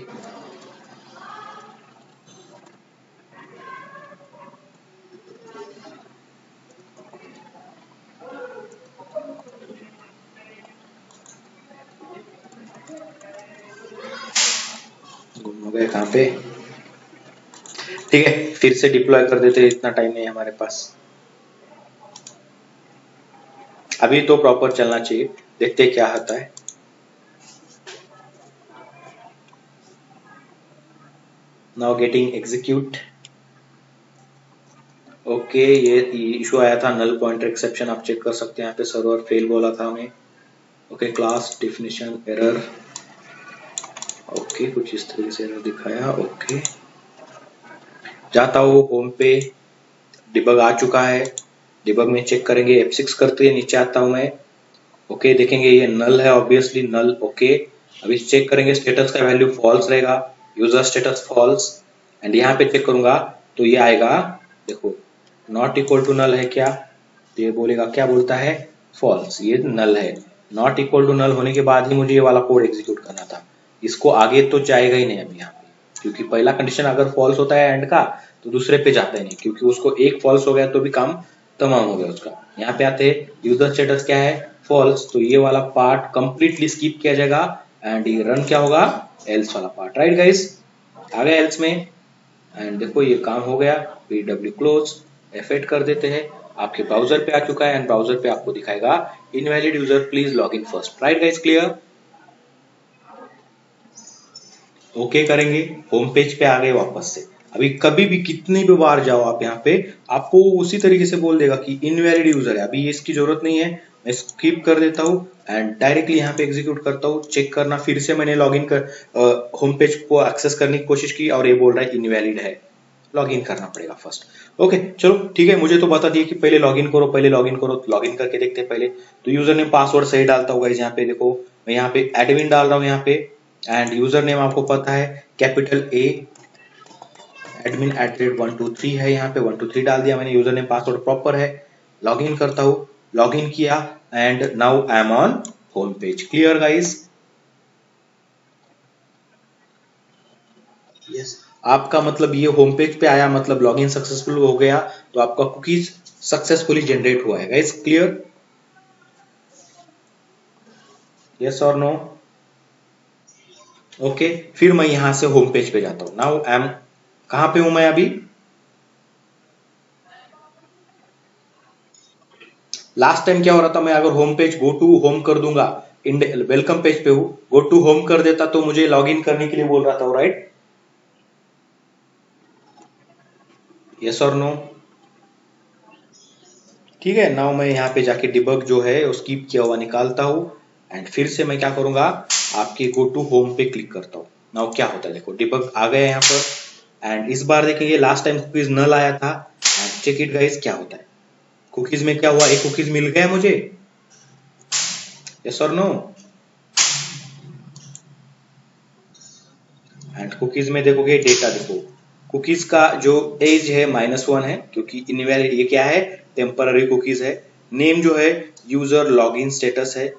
गुम हो गए कहाँ पे। ठीक है, फिर से डिप्लॉय कर देते हैं, इतना टाइम नहीं है हमारे पास, अभी तो प्रॉपर चलना चाहिए, देखते हैं क्या होता है। नाउ गेटिंग एग्जीक्यूट, ओके ये इशू आया था नल पॉइंटर एक्सेप्शन, आप चेक कर सकते हैं यहाँ पे सर्वर फेल बोला था हमें। Okay, class definition error, okay कुछ इस तरीके से एरर दिखाया। ओके, जाता हूँ होम पे, डिबग आ चुका है, डिबग में चेक करेंगे, F6 करते हैं, नीचे आता हूँ मैं। ओके, देखेंगे ये नल है, ऑब्वियसली नल। ओके, अभी चेक करेंगे स्टेटस का वैल्यू फॉल्स रहेगा, यूजर स्टेटस फॉल्स, एंड यहाँ पे चेक करूंगा तो ये आएगा, देखो नॉट इक्वल टू नल है क्या, तो ये बोलेगा, क्या बोलता है, फॉल्स, ये नल है। नॉट इक्वल टू नल होने के बाद ही मुझे ये वाला कोड एग्जीक्यूट करना था, इसको आगे तो जाएगा ही नहीं अभी यहाँ पे, क्योंकि पहला कंडीशन अगर फॉल्स होता है एंड का तो दूसरे पे जाता ही नहीं, क्योंकि उसको एक फॉल्स हो गया तो भी काम तमाम हो गया उसका। यहाँ पे आते हैं, यूजर स्टेटस क्या है, फॉल्स, तो ये वाला पार्ट कंप्लीटली स्किप किया जाएगा एंड ये रन क्या होगा, एल्स वाला पार्ट, राइट गाइस। आ गया एल्स में, एंड देखो ये काम हो गया, pw क्लोज, F8 कर देते हैं, आपके ब्राउजर पे आ चुका है एंड ब्राउजर पे आपको दिखाएगा invalid user please log in first, right guys, clear. Okay करेंगे, होम पेज पे आ गए वापस से। अभी कभी भी कितनी भी बार जाओ आप यहाँ पे, आपको उसी तरीके से बोल देगा कि इनवैलिड यूजर है, अभी ये इसकी जरूरत नहीं है, मैं स्किप कर देता हूँ एंड डायरेक्टली यहाँ पे एग्जीक्यूट करता हूँ। चेक करना, फिर से मैंने लॉगिन कर होम पेज को एक्सेस करने की कोशिश की और ये बोल रहा है इनवैलिड है, लॉगिन करना पड़ेगा फर्स्ट। ओके चलो ठीक है, मुझे तो बता दिया कि पहले लॉगिन करो, पहले लॉगिन करो, तो लॉगिन करके देखते हैं पहले। तो यूजर नेम पासवर्ड सही डालता होगा, यहाँ पे देखो मैं यहाँ पे एडमिन डाल रहा हूँ यहाँ पे, एंड यूजर नेम आपको पता है कैपिटल ए एडमिन @123 है, यहाँ पे 123 डाल दिया मैंने, यूजर नेम पासवर्ड प्रॉपर है। लॉगिन करता हूँ, लॉगिन किया and now I M on home page, clear guys. Yes, आपका मतलब ये होम पेज पे आया, मतलब लॉगिन सक्सेसफुल हो गया, तो आपका कुकीज सक्सेसफुली जनरेट हुआ है गाइस, क्लियर, यस और नो। ओके, फिर मैं यहां से होम पेज पे जाता हूं, नाउ आई एम, कहां पे हूं मैं अभी, लास्ट टाइम क्या हो रहा था, मैं अगर home page go to home कर दूंगा वेलकम पेज पे हूँ, गो टू होम कर देता तो मुझे लॉग इन करने के लिए बोल रहा था, राइट? यस और नो? ठीक है, नाउ मैं यहाँ पे जाके डिबग जो है वो स्किप किया हुआ निकालता हूँ एंड फिर से मैं क्या करूंगा, आपके गो टू होम पे क्लिक करता हूँ। नाउ क्या होता है, देखो डिबग आ गया यहाँ पर एंड इस बार देखेंगे लास्ट टाइम कुकीज नल आया था एंड चेक इट गाइस क्या होता है। कुकीज में क्या हुआ, एक कुकीज मिल गया मुझे, यस और नो? एंड कुकीज में देखोगे डेटा, देखो कुकीज का जो एज है -1 है क्योंकि इनवैलिड, ये क्या है, टेम्पररी कुकीज है। नेम जो है यूजर लॉगिन स्टेटस है,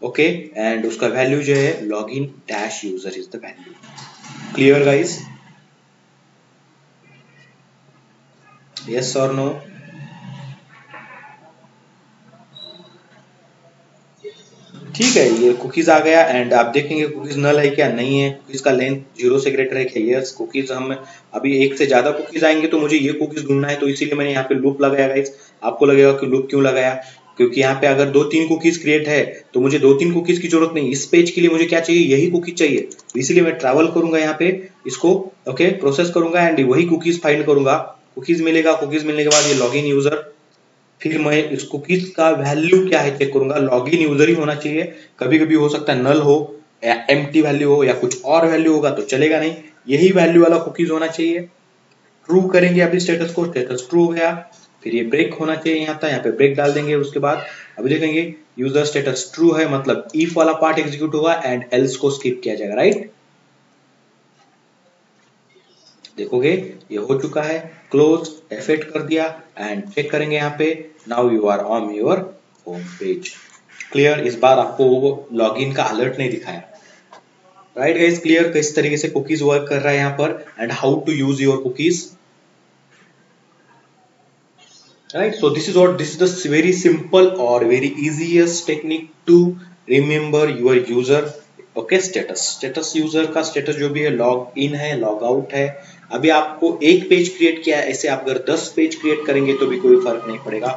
ओके एंड उसका वैल्यू जो है login dash user is the value. Clear guys? Yes और नो? ठीक है, ये कुकीज आ गया एंड आप देखेंगे कुकीज नल है क्या, नहीं है। कुकीज का लेंथ 0 से ग्रेटर है क्या, यस। कुकीज हम अभी एक से ज्यादा कुकीज आएंगे तो मुझे ये कुकीज ढूंढना है, तो इसीलिए मैंने यहाँ पे लूप लगाया गाइस। आपको लगेगा कि लूप क्यों लगाया, क्योंकि यहाँ पे अगर 2-3 कुकीज क्रिएट है तो मुझे 2-3 कुकीज की जरूरत नहीं, इस पेज के लिए मुझे क्या चाहिए, यही कुकीज चाहिए। इसीलिए मैं ट्रैवल करूंगा यहाँ पे, इसको ओके प्रोसेस करूंगा एंड वही कुकीज फाइंड करूंगा। कुकीज मिलेगा, कुकीज मिलने के बाद ये लॉगिन यूजर, फिर मैं इस कुकीज का वैल्यू क्या है चेक करूंगा। लॉगिन यूजर ही होना चाहिए, कभी कभी हो सकता है नल हो या एम्प्टी वैल्यू हो या कुछ और वैल्यू होगा तो चलेगा नहीं, यही वैल्यू वाला कुकीज होना चाहिए। ट्रू करेंगे अभी स्टेटस को, स्टेटस ट्रू हो गया, फिर ये ब्रेक होना चाहिए, यहाँ था यहाँ पे ब्रेक डाल देंगे। उसके बाद अभी देखेंगे यूजर स्टेटस ट्रू है, मतलब इफ वाला पार्ट एग्जीक्यूट होगा एंड एल्स को स्किप किया जाएगा, राइट? देखोगे ये हो चुका है, क्लोज F8 कर दिया एंड चेक करेंगे यहाँ पे, now you are on your home page. Clear? इस बार आपको वो लॉगिन का अलर्ट नहीं दिखाया, राइट गाइस? क्लियर किस तरीके से कुकीज वर्क कर रहा है यहाँ पर and how to use your cookies, right? So this is the very simple or very easiest technique to remember your user, okay? Status user का स्टेटस जो भी है, लॉग इन है, लॉग आउट है। अभी आपको एक पेज क्रिएट किया है, ऐसे आप अगर 10 पेज क्रिएट करेंगे तो भी कोई फर्क नहीं पड़ेगा।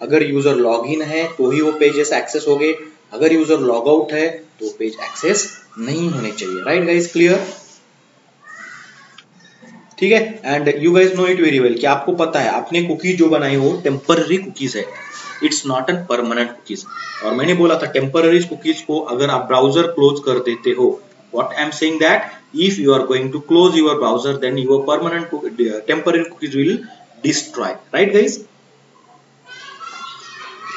अगर यूजर लॉग इन है तो ही वो पेजेस एक्सेस हो गए, अगर यूजर लॉग आउट है तो पेज एक्सेस नहीं होने चाहिए, राइट गाइस? क्लियर? ठीक है, and you guys know it very well कि आपको पता है आपने कुकी जो बनाई हो टेम्पररी कुकीज है, it's not an permanent cookies. और मैंने बोला था टेम्पररी कुकीज को अगर आप ब्राउजर क्लोज कर देते हो, what I am saying that if you are going to close your browser then your permanent temporary cookies will destroy, right guys?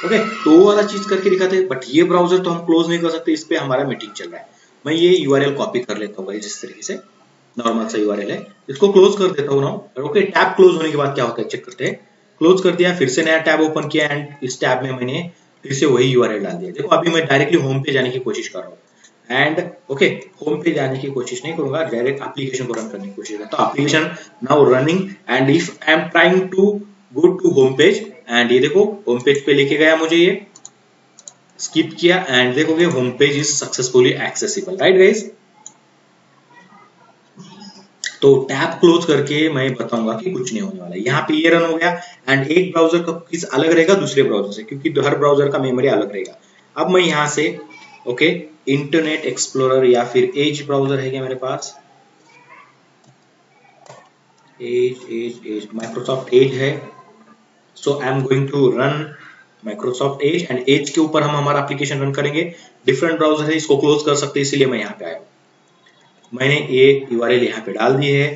Okay, तो वो वाला चीज करके दिखाते हैं, बट ये ब्राउजर तो हम क्लोज नहीं कर सकते, इस पे हमारा मीटिंग चल रहा है। मैं ये यूआरएल कॉपी कर लेता हूँ इस तरीके से, नॉर्मल सा यूआरएल है, इसको क्लोज कर देता हूँ ना। ओके, टैब क्लोज होने के बाद क्या होता है चेक करते हैं। क्लोज कर दिया, फिर से नया टैब ओपन किया एंड इस टैब में मैंने फिर से वही यूआरएल डाल दिया। देखो अभी मैं डायरेक्टली होम पे जाने की कोशिश कर रहा हूँ एंड ओके, होम पे जाने की कोशिश नहीं करूंगा, डायरेक्ट एप्लीकेशन को रन करने की कोशिश करता हूँ। Application now running and if I am trying to go to home page and ये देखो होम पेज पे लेके गया मुझे, ये स्किप किया एंड देखोगे home page is successfully accessible, right guys? तो टैब क्लोज करके मैं बताऊंगा कि कुछ नहीं होने वाला है। यहाँ पे ये रन हो गया एंड एक ब्राउजर का कुकीज अलग रहेगा दूसरे ब्राउजर से, क्योंकि हर ब्राउजर का मेमोरी अलग रहेगा। अब मैं यहाँ से ओके इंटरनेट एक्सप्लोरर या फिर एज ब्राउजर है क्या मेरे पास, एज माइक्रोसॉफ्ट एज है, so I am going to run Microsoft Edge and Edge के ऊपर हम हमारा एप्लीकेशन रन करेंगे। डिफरेंट ब्राउजर है, इसको क्लोज कर सकते हैं, इसीलिए मैं यहाँ पे आया। मैंने ये यूआरएल यहाँ पे डाल दी है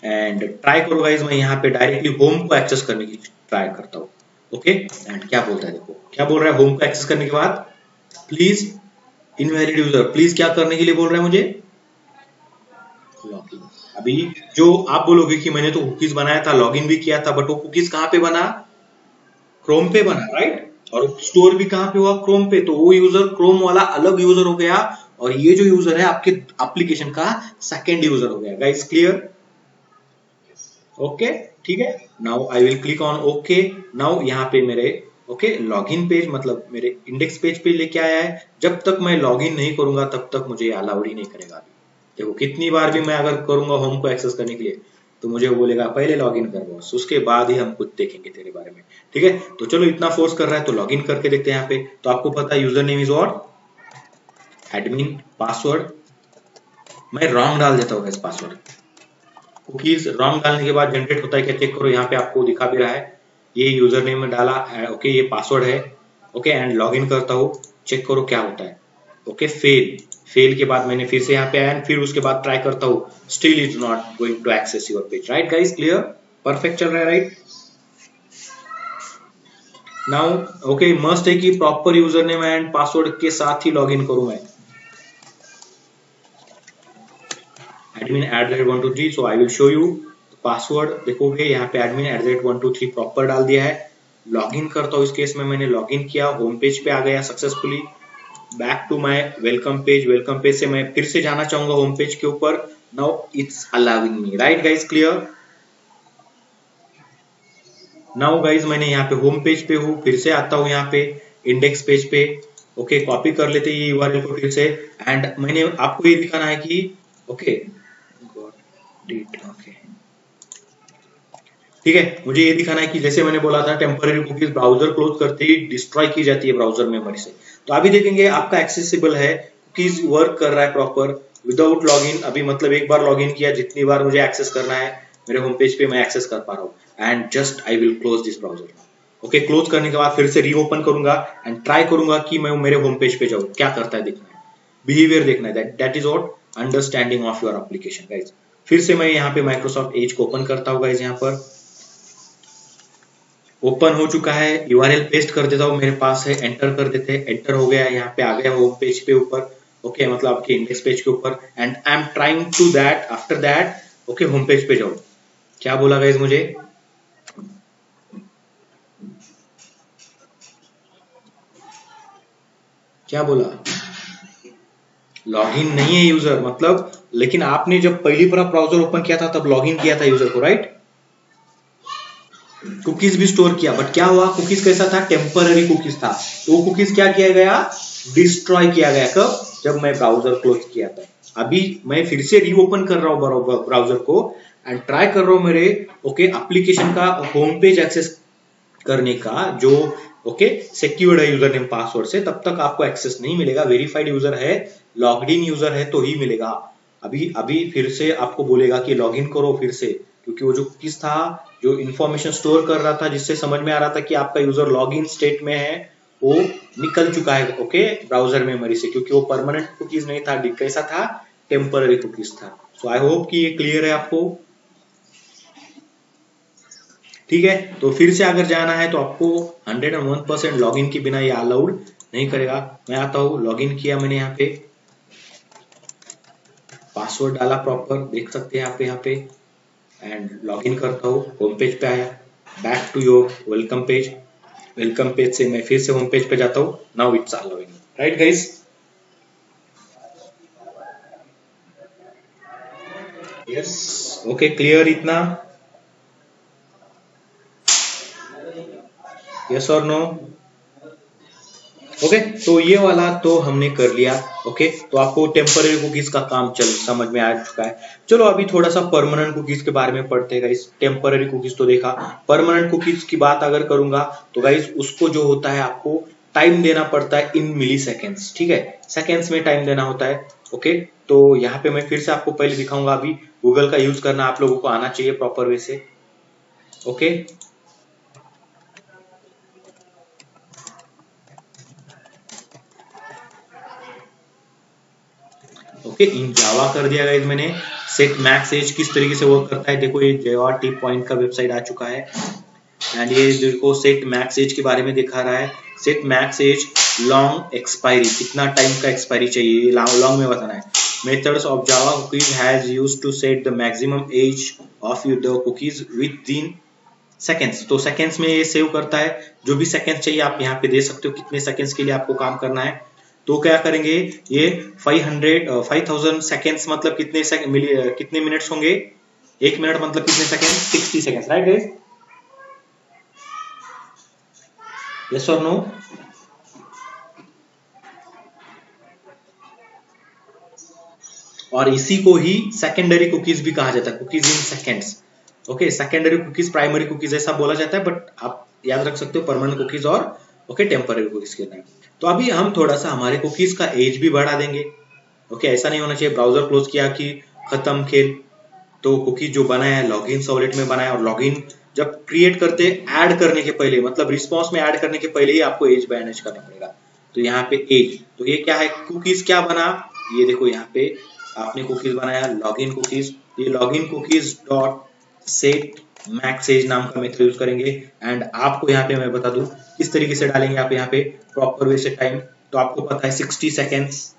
एंड ट्राई करो गाइस, मैं यहाँ पे डायरेक्टली होम को एक्सेस करने की ट्राई करता हूँ। ओके, एंड क्या बोलता है, देखो क्या बोल रहा है। होम को एक्सेस करने के बाद प्लीज इनवैलिड यूजर, प्लीज क्या करने के लिए बोल रहा है मुझे, लॉगिन। अभी जो आप बोलोगे कि मैंने तो कुकीज बनाया था, लॉगिन भी किया था, बट वो कुकीज कहाँ पे बना, क्रोम पे बना, राइट? और स्टोर भी कहाँ पे हुआ, क्रोम पे। तो वो यूजर क्रोम वाला अलग यूजर हो गया और ये जो यूजर है आपके एप्लीकेशन का सेकंड यूजर हो गया। Guys clear? ओके, ठीक है। Now I will click on okay. Now यहाँ पे मेरे ओके लॉगिन पेज मतलब मेरे इंडेक्स पेज पे लेके आया है। जब तक मैं लॉगिन नहीं करूंगा तब तक मुझे अलाउड ही नहीं करेगा। देखो कितनी बार भी मैं अगर करूंगा होम को एक्सेस करने के लिए तो मुझे बोलेगा पहले लॉगिन कर बॉस, उसके बाद ही हम कुछ देखेंगे तेरे बारे में, ठीक है? तो चलो इतना फोर्स कर रहा है तो लॉगिन करके देखते हैं यहाँ पे। तो आपको पता है user name is what, admin password मैं रॉन्ग डाल देता हूँ पासवर्ड। कुकीज रॉन्ग डालने के बाद जनरेट होता है क्या चेक करो, यहाँ पे आपको दिखा भी रहा है, ये यूजर नेम में डाला, ओके ये पासवर्ड है, ओके एंड लॉग इन करता हूँ, चेक करो क्या होता है, ओके फेल के बाद मैंने फिर से यहाँ पे आया, फिर उसके बाद ट्राई करता हूँ, still is not going to access your page, right guys, clear, perfect चल रहा है, राइट। नाउ ओके मस्ट है कि proper user name and password के साथ ही लॉग इन करूं मैं, admin @123, so I will show you password, देखोगे यहाँ पे admin @123 प्रॉपर डाल दिया है, लॉगिन करता हूँ, इस केस में मैंने लॉगिन किया, होम पेज पे आ गया successfully, back to my welcome page से मैं फिर से जाना चाहूंगा होम पेज के ऊपर, now it's allowing me, right guys, clear. Now guys मैंने यहाँ पे होम पेज पे हूँ, फिर से आता हूँ यहाँ पे इंडेक्स पेज पे, ओके कॉपी कर लेते ये यूआरएल को फिर से, एंड मैंने आपको ये दिखाना है कि ओके ठीक है, मुझे ये दिखाना है कि जैसे मैंने बोला था टेम्पररी कुकीज ब्राउजर क्लोज करते ही डिस्ट्रॉय की जाती है ब्राउजर मेमोरी से, तो अभी देखेंगे आपका एक्सेसिबल है, कुकीज वर्क कर रहा है प्रॉपर विदाउट लॉगिन, अभी मतलब एक बार लॉगिन किया, जितनी बार मुझे एक्सेस करना है मेरे होम पेज पे मैं एक्सेस कर पा रहा हूँ, and just I will close this browser, okay close करने के बाद फिर से रीओपन करूंगा एंड ट्राई करूंगा कि मैं मेरे होम पेज पे जाऊँ, क्या करता है देखना है, बिहेवियर देखना है, that is what understanding of your application guys. फिर से मैं यहाँ पे माइक्रोसॉफ्ट एज को ओपन करता हूँ गाइज, यहाँ पर ओपन हो चुका है, यूआरएल पेस्ट कर देता हूँ, मेरे पास है, एंटर कर देते हैं, एंटर हो गया, यहाँ पे आ गया होम पेज पे ऊपर, ओके मतलब आपके इंडेक्स पेज के ऊपर, and I am trying to that after that okay home page पे जाओ, क्या बोला गाइज मुझे, क्या बोला, लॉगिन नहीं है यूजर, मतलब लेकिन आपने जब पहली बार ब्राउजर ओपन किया था तब लॉगिन किया था यूजर को, राइट, कुकीज भी स्टोर किया, बट क्या हुआ, कुकीज कैसा था, टेम्पररी कुकीज था, तो वो कुकीज क्या किया गया, डिस्ट्रॉय किया गया, कब, जब मैं ब्राउजर क्लोज किया था। अभी मैं फिर से रीओपन कर रहा हूँ ब्राउजर को एंड ट्राई कर रहा हूँ मेरे ओके एप्लीकेशन का होम पेज एक्सेस करने का, जो ओके सिक्योर्ड है यूजर नेम पासवर्ड से, तब तक आपको एक्सेस नहीं मिलेगा, वेरीफाइड यूजर है, लॉग्ड इन यूजर है तो ही मिलेगा। अभी फिर से आपको बोलेगा कि लॉगिन करो फिर से, क्योंकि वो जो कुकीज था, जो इंफॉर्मेशन स्टोर कर रहा था, जिससे समझ में आ रहा था कि आपका यूजर लॉगिन स्टेट में है, वो निकल चुका है ओके ब्राउजर मेमोरी से, क्योंकि वो परमानेंट कुकीज नहीं था, कैसा था, टेम्पररी कुकीज था। सो आई होप कि ये क्लियर है आपको, ठीक है। तो फिर से अगर जाना है तो आपको 101% लॉगिन के बिना ये अलाउड नहीं करेगा। मैं आता हूँ, लॉगिन किया मैंने, यहाँ पे पासवर्ड डाला प्रॉपर, देख सकते हैं यहाँ पे एंड लॉगिन करता हूँ, होम पेज पे आया, back to your welcome page से मैं फिर से होम पेज पे जाता हूँ, now it's allowing, right guys, yes okay clear इतना, यस और नो, ओके तो ये वाला तो हमने कर लिया, ओके तो आपको टेम्पररी कुकीज का काम समझ में आ चुका है। चलो अभी थोड़ा सा परमानेंट कुकीज के बारे में पढ़ते हैं गाइस। टेम्पररी कुकीज तो देखा, परमानेंट कुकीज की बात अगर करूंगा तो गाइस उसको जो होता है आपको टाइम देना पड़ता है इन मिली सेकेंड्स, ठीक है, सेकेंड्स में टाइम देना होता है, ओके तो यहाँ पे मैं फिर से आपको पहले दिखाऊंगा, अभी गूगल का यूज करना आप लोगों को आना चाहिए प्रॉपर वे से, ओके ओके इन जावा कर दिया गाइस मैंने। सेट मैक्स एज किस तरीके से वर्क करता है, देखो ये जावा टी पॉइंट का वेबसाइट आ चुका है एंड ये देखो सेट मैक्स एज के बारे में दिखा रहा है। Set max age long expiry, कितना टाइम का एक्सपायरी चाहिए लॉन्ग में बताना है। Methods of Java cookies has used to set the maximum age of the cookies within seconds, तो सेकेंड्स में ये सेव करता है, जो भी सेकेंड्स चाहिए आप यहाँ पे दे सकते हो, कितने सेकेंड्स के लिए आपको काम करना है। तो क्या करेंगे, ये 5000 सेकेंड्स मतलब कितने मिनट्स होंगे, एक मिनट मतलब कितने second, 60 seconds, right guys, yes और नो, और इसी को ही सेकेंडरी कुकीज भी कहा जाता है, cookies in seconds, okay secondary cookies primary cookies ऐसा बोला जाता है, बट आप याद रख सकते हो परमानेंट कुकीज और ओके, टेम्पररी कुकीज के टाइम। तो अभी हम थोड़ा सा हमारे कुकीज का एज भी बढ़ा देंगे। ओके, ऐसा नहीं होना चाहिए ब्राउजर क्लोज किया कि खत्म खेल। तो कुकीज जो बनाया है लॉगिन सर्वलेट में बनाया, और लॉगिन जब क्रिएट करते ऐड करने के पहले, मतलब रिस्पॉन्स में ऐड करने के पहले ही आपको एज मैनेज करना पड़ेगा। तो यहाँ पे एज, तो ये क्या है, कुकीज क्या बना, ये देखो यहाँ पे आपने कुकीज बनाया लॉगिन कुकीज, ये login cookies dot set max age नाम का मेथड यूज करेंगे। एंड आपको यहाँ पे मैं बता दूं किस तरीके से डालेंगे आप यहाँ पे प्रॉपर वे से टाइम। तो आपको पता है 60 सेकेंड्स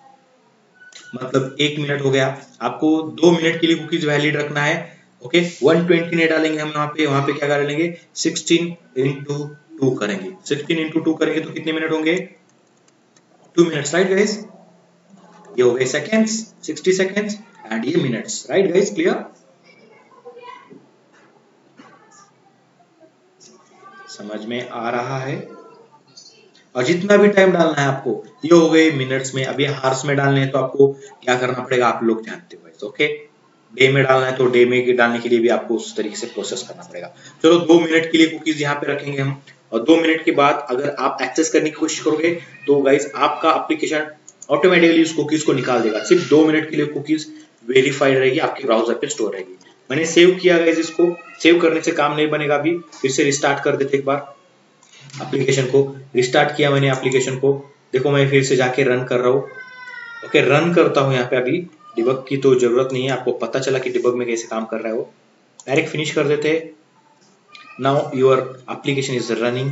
मतलब 1 मिनट हो गया। आपको 2 मिनट के लिए कुकीज वैलिड रखना है। ओके, 120 नहीं डालेंगे हम वहां पे क्या करेंगे, 16 into 2 करेंगे। 16 into 2 करेंगे तो कितने मिनट होंगे, 2 मिनट्स, राइट गाइस। ये हो गए सेकेंड्स, 60 सेकेंड्स, एंड ये मिनट्स, राइट गाइस, क्लियर, समझ में आ रहा है। और जितना भी टाइम डालना है आपको, ये हो गए मिनट्स में। अभी हार्स में डालने हैं तो आपको क्या करना पड़ेगा, आप लोग जानते हो। ओके, डे में डालना है तो डे में डालने के लिए भी आपको उस तरीके से प्रोसेस करना पड़ेगा। चलो 2 मिनट के लिए कुकीज यहाँ पे रखेंगे हम, और 2 मिनट के बाद अगर आप एक्सेस करने की कोशिश करोगे तो गाइस आपका एप्लीकेशन ऑटोमेटिकली उस कुकीज को निकाल देगा। सिर्फ 2 मिनट के लिए कुकीज वेरीफाइड रहेगी, आपके ब्राउजर पे स्टोर रहेगी। मैंने सेव किया गाइस, इसको सेव करने से काम नहीं बनेगा। अभी फिर से रिस्टार्ट कर देते एक बार एप्लीकेशन को। रिस्टार्ट किया मैंने एप्लीकेशन को, देखो मैं फिर से जाके रन कर रहा हूँ। ओके, रन करता हूँ यहाँ पे। अभी डिबग की तो जरूरत नहीं है, आपको पता चला कि डिबग में कैसे काम कर रहा है वो। डायरेक्ट फिनिश कर देते हैं। Now your application is running.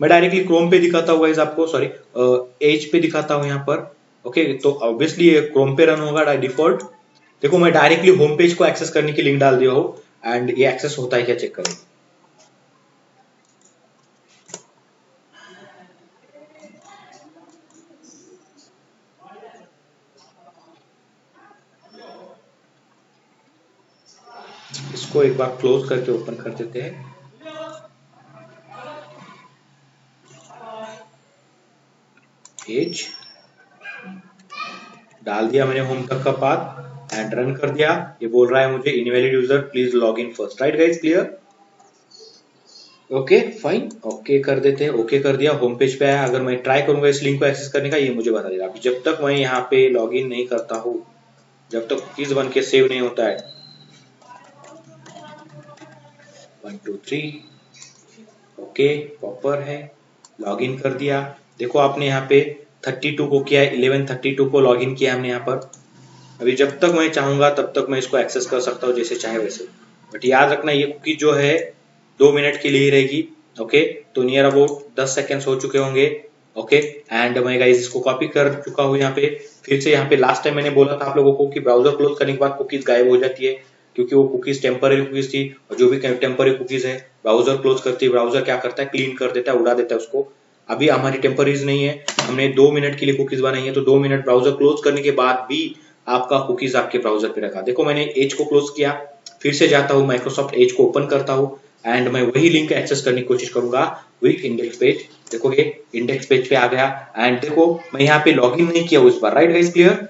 मैं डायरेक्टली क्रोम पे दिखाता हूँ गाइस आपको, सॉरी एज पे दिखाता हूँ यहाँ पर। ओके, तो ऑब्वियसली ये क्रोम पे रन होगा डिफॉल्ट। देखो मैं डायरेक्टली होम पेज को एक्सेस करने की लिंक डाल दिया हूँ, एंड ये एक्सेस होता है क्या चेक करें। इसको एक बार क्लोज करके ओपन कर देते हैं। एज डाल दिया मैंने होम तक का पाथ, एंड रन कर दिया। ये बोल रहा है मुझे invalid user please log in first, right guys, clear. Okay fine, okay कर देते हैं। ओके कर दिया, होम पेज पे आया। अगर मैं ट्राई करूंगा इस लिंक को एक्सेस करने का, ये मुझे बता देगा। अभी जब तक मैं यहाँ पे लॉग इन नहीं करता हूँ, जब तक कुकीज बन के सेव नहीं होता है, 1 2 3 ओके प्रॉपर है, लॉग इन कर दिया। देखो आपने यहाँ पे 32 को किया है, 11:32 को लॉग इन किया हमने यहाँ पर। अभी जब तक मैं चाहूंगा तब तक मैं इसको एक्सेस कर सकता हूँ जैसे चाहे वैसे। बट याद रखना ये कुकी जो है 2 मिनट के लिए ही रहेगी। ओके, तो नियर अबाउट 10 सेकेंड्स हो चुके होंगे। ओके, एंड मैं गाइस इसको कॉपी कर चुका हूँ यहाँ पे। फिर से यहाँ पे लास्ट टाइम मैंने बोला था आप लोगों को कि ब्राउजर क्लोज करने के बाद कुकीज गायब हो जाती है, क्योंकि वो कुकीज टेम्पररी कुकीज थी। और जो भी टेम्पररी कुकीज है ब्राउजर क्लोज करती है, ब्राउजर क्या करता है, क्लीन कर देता है, उड़ा देता है उसको। अभी हमारी टेम्पररीज नहीं है, हमने 2 मिनट के लिए कुकीज बनाई है, तो 2 मिनट ब्राउजर क्लोज करने के बाद भी आपका कुकीज आपके ब्राउजर पे रखा। देखो मैंने एज को क्लोज किया, फिर से जाता हूँ माइक्रोसॉफ्ट एज को ओपन करता हूँ, एंड मैं वही लिंक एक्सेस करने की कोशिश करूंगा विथ इंडेक्स पेज। देखो ये इंडेक्स पेज पे आ गया, एंड देखो मैं यहाँ पे लॉग इन नहीं किया हूँ इस बार, right guys, clear.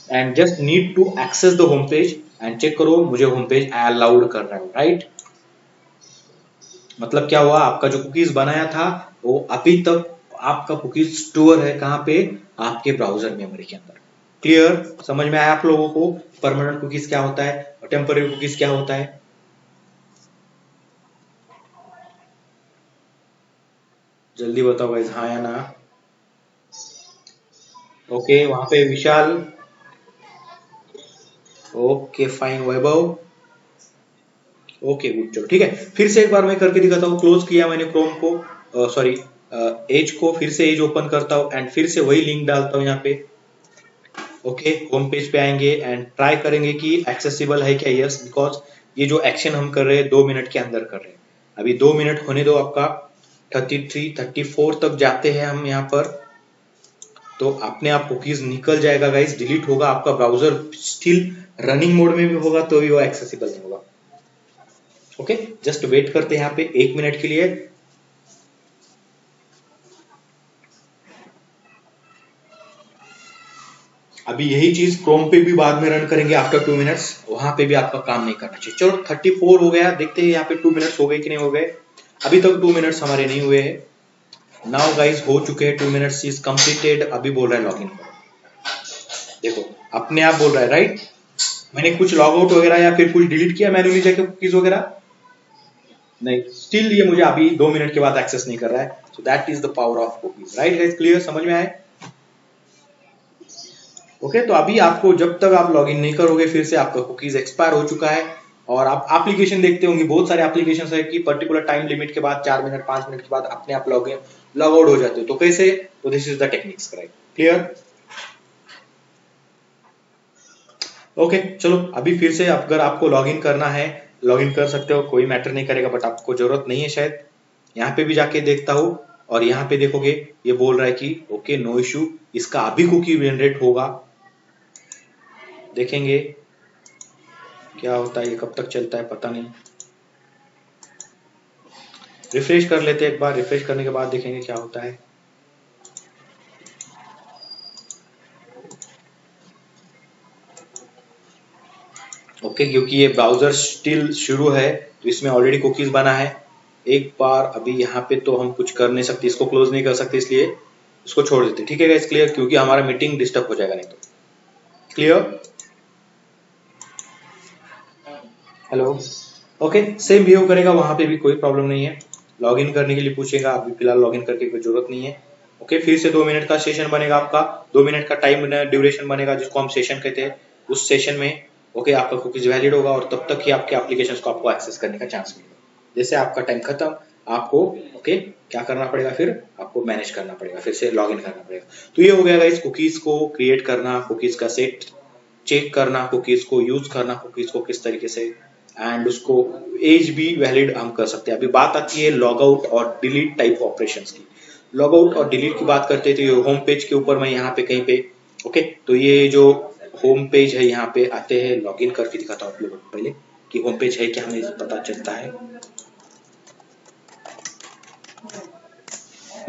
And just need to access the home page, and check करो मुझे होम पेज अलाउड कर रहा है, राइट। मतलब क्या हुआ, आपका जो कुकीज बनाया था वो अभी तक आपका कुकीज स्टोर है कहाँ पे, आपके ब्राउजर मेमोरी के अंदर। क्लियर, समझ में आया आप लोगों को परमानेंट कुकीज क्या होता है और टेम्पररी कुकीज क्या होता है। जल्दी बताओ गाइस, हाँ या ना। ओके, वहां पे विशाल, ओके फाइन, वैभव, ओके गुड, चलो ठीक है। फिर से एक बार मैं करके दिखाता हूँ। क्लोज किया मैंने क्रोम को, सॉरी एज को, फिर से एज ओपन करता हूँ, एंड फिर से वही लिंक डालता हूँ यहाँ पे। ओके, होम पेज पे आएंगे एंड ट्राई करेंगे कि एक्सेसिबल है क्या, यस, बिकॉज ये जो एक्शन हम कर रहे हैं 2 मिनट के अंदर कर रहे हैं। अभी 2 मिनट होने दो आपका, 33 34 तक जाते हैं हम यहाँ पर, तो अपने आप कुकीज निकल जाएगा गाइस, डिलीट होगा। आपका ब्राउजर स्टिल रनिंग मोड में भी होगा तो भी वो एक्सेसिबल नहीं होगा। ओके, जस्ट वेट करते हैं यहाँ पे 1 मिनट के लिए। अभी यही चीज क्रोम पे भी बाद में रन करेंगे आफ्टर 2 मिनट्स, वहां पे भी आपका काम नहीं करना चाहिए। चलो 34 हो गया, देखते हैं यहाँ पे 2 मिनट्स हो गए कि नहीं हो गए। अभी तक 2 मिनट्स हमारे नहीं हुए हैं। नाउ गाइज हो चुके हैं 2 मिनट्स इज कंप्लीटेड। अभी बोल रहा है लॉगिन करो, देखो अपने आप बोल रहा है राइट। मैंने कुछ लॉग आउट वगैरह या फिर कुछ डिलीट किया मैन्युअली जाके कुकीज वगैरह नहीं, स्टिल ये मुझे अभी 2 मिनट के बाद एक्सेस नहीं कर रहा है। So that is the power of cookies, right guys? Clear, समझ में आए? ओके तो अभी आपको जब तक आप लॉगिन नहीं करोगे फिर से आपका कुकीज एक्सपायर हो चुका है। और आप एप्लीकेशन देखते होंगे, बहुत सारे एप्लीकेशन है कि पर्टिकुलर टाइम लिमिट के बाद 4 मिनट 5 मिनट के बाद अपने आप लॉग आउट हो जाते हो। तो कैसे? तो this is the techniques, right? Clear? Okay चलो अभी फिर से अगर आपको लॉगिन करना है लॉगिन कर सकते हो, कोई मैटर नहीं करेगा, बट आपको जरूरत नहीं है शायद। यहाँ पे भी जाके देखता हूँ और यहाँ पे देखोगे ये बोल रहा है कि ओके नो इशू, इसका अभी कुकी जनरेट होगा। देखेंगे क्या होता है, ये कब तक चलता है पता नहीं। रिफ्रेश कर लेते हैं एक बार, रिफ्रेश करने के बाद देखेंगे क्या होता है। ओके क्योंकि ये ब्राउजर स्टिल शुरू है तो इसमें ऑलरेडी कुकीज बना है। एक बार अभी यहाँ पे तो हम कुछ कर नहीं सकते, इसको क्लोज नहीं कर सकते, इसलिए इसको छोड़ देते। ठीक है गाइस, क्लियर? क्योंकि हमारा मीटिंग डिस्टर्ब हो जाएगा नहीं तो। Clear? Hello? Okay same behave करेगा, वहां पे भी कोई प्रॉब्लम नहीं है। लॉगिन करने के लिए पूछेगा, अभी फिलहाल लॉगिन करके कोई जरूरत नहीं है। ओके फिर से 2 मिनट का सेशन बनेगा आपका, 2 मिनट का टाइम ड्यूरेशन बनेगा जिसको हम सेशन कहते हैं। उस सेशन में ओके आपका कुकीज वैलिड होगा और तब तक ही आपके एप्लीकेशन को आपको एक्सेस करने का चांस मिलेगा। जैसे आपका टाइम खत्म आपको ओके क्या करना पड़ेगा, फिर आपको मैनेज करना पड़ेगा, फिर से लॉगिन करना पड़ेगा। तो ये हो गया गाइस कुकीज को क्रिएट करना, कुकीज का सेट चेक करना, कुकीज को यूज करना, कुकीज को किस तरीके से, एंड उसको एज भी वैलिड हम कर सकते हैं। अभी बात आती है लॉग आउट और डिलीट टाइप ऑपरेशंस की। लॉग आउट और डिलीट की बात करते हैं तो ये होम पेज के ऊपर मैं यहाँ पे कहीं पे ओके तो ये जो होम पेज है यहाँ पे आते हैं, लॉगिन करके दिखाता हूँ आप लोगों को पहले कि होम पेज है क्या, हमें पता चलता है।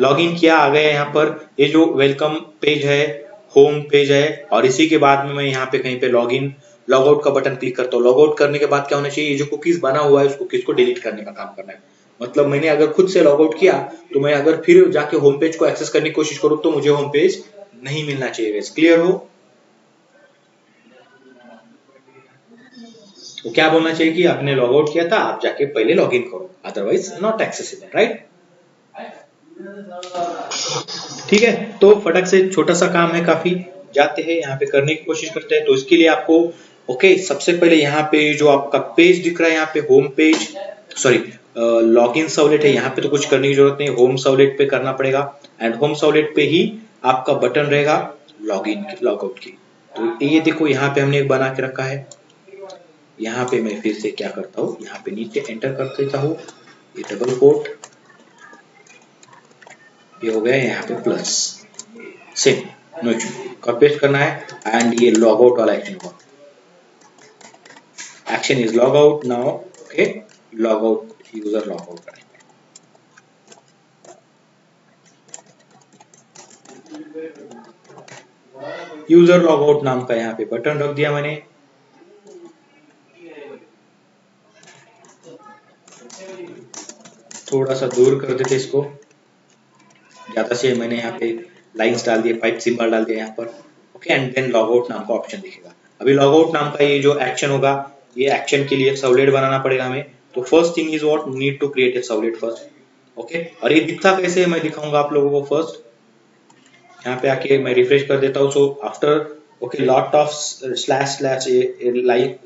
लॉगिन किया, आ गया यहाँ पर, ये जो वेलकम पेज है होम पेज है, और इसी के बाद में मैं यहाँ पे कहीं पे लॉगिन लॉग आउट का बटन क्लिक करता हूँ। लॉग आउट करने के बाद क्या होना चाहिए, ये जो कुकीज बना हुआ है उस कुकीज को डिलीट करने का काम करना है। मतलब मैंने अगर खुद से लॉग आउट किया तो मैं अगर फिर जाके होम पेज को एक्सेस करने की कोशिश करूँ तो मुझे होम पेज नहीं मिलना चाहिए। क्लियर हो? तो क्या बोलना चाहिए कि आपने लॉग आउट किया था, आप जाके पहले लॉग इन करो, अदरवाइज नॉट एक्सेसिबल, राइट? ठीक है तो फटक से छोटा सा काम है, काफी जाते हैं यहाँ पे करने की कोशिश करते हैं। तो इसके लिए आपको ओके सबसे पहले यहाँ पे जो आपका पेज दिख रहा है यहाँ पे home page sorry login servlet है, यहाँ पे तो कुछ करने की जरूरत नहीं, होम सर्वलेट पे करना पड़ेगा। एंड होम सर्वलेट पे ही आपका बटन रहेगा लॉगिन लॉग आउट की। तो ये देखो यहाँ पे हमने एक बना के रखा है। यहाँ पे मैं फिर से क्या करता हूँ, यहाँ पे नीचे एंटर कर देता हूँ, ये डबल कोट, ये हो गया यहाँ पे plus, same no issue, copy paste करना है। एंड ये लॉग आउट वाला एक्शन होगा, action is log out now. Okay log out, user log out करेंगे। यूजर लॉग आउट नाम का यहाँ पे बटन रख दिया मैंने। थोड़ा सा दूर कर देते इसको, ज्यादा से मैंने यहाँ पे लाइंस डाल दिए, पाइप सिंबल डाल दिया यहाँ पर। Okay and then log out नाम का ऑप्शन दिखेगा। अभी लॉग आउट नाम का ये जो एक्शन होगा, ये एक्शन के लिए सर्वलेट बनाना पड़ेगा हमें। तो first thing is what, need to create a servlet first. Okay और ये दिखता कैसे मैं दिखाऊंगा आप लोगों को। फर्स्ट यहाँ पे आके मैं रिफ्रेश कर देता हूँ। So after okay lot of slash slash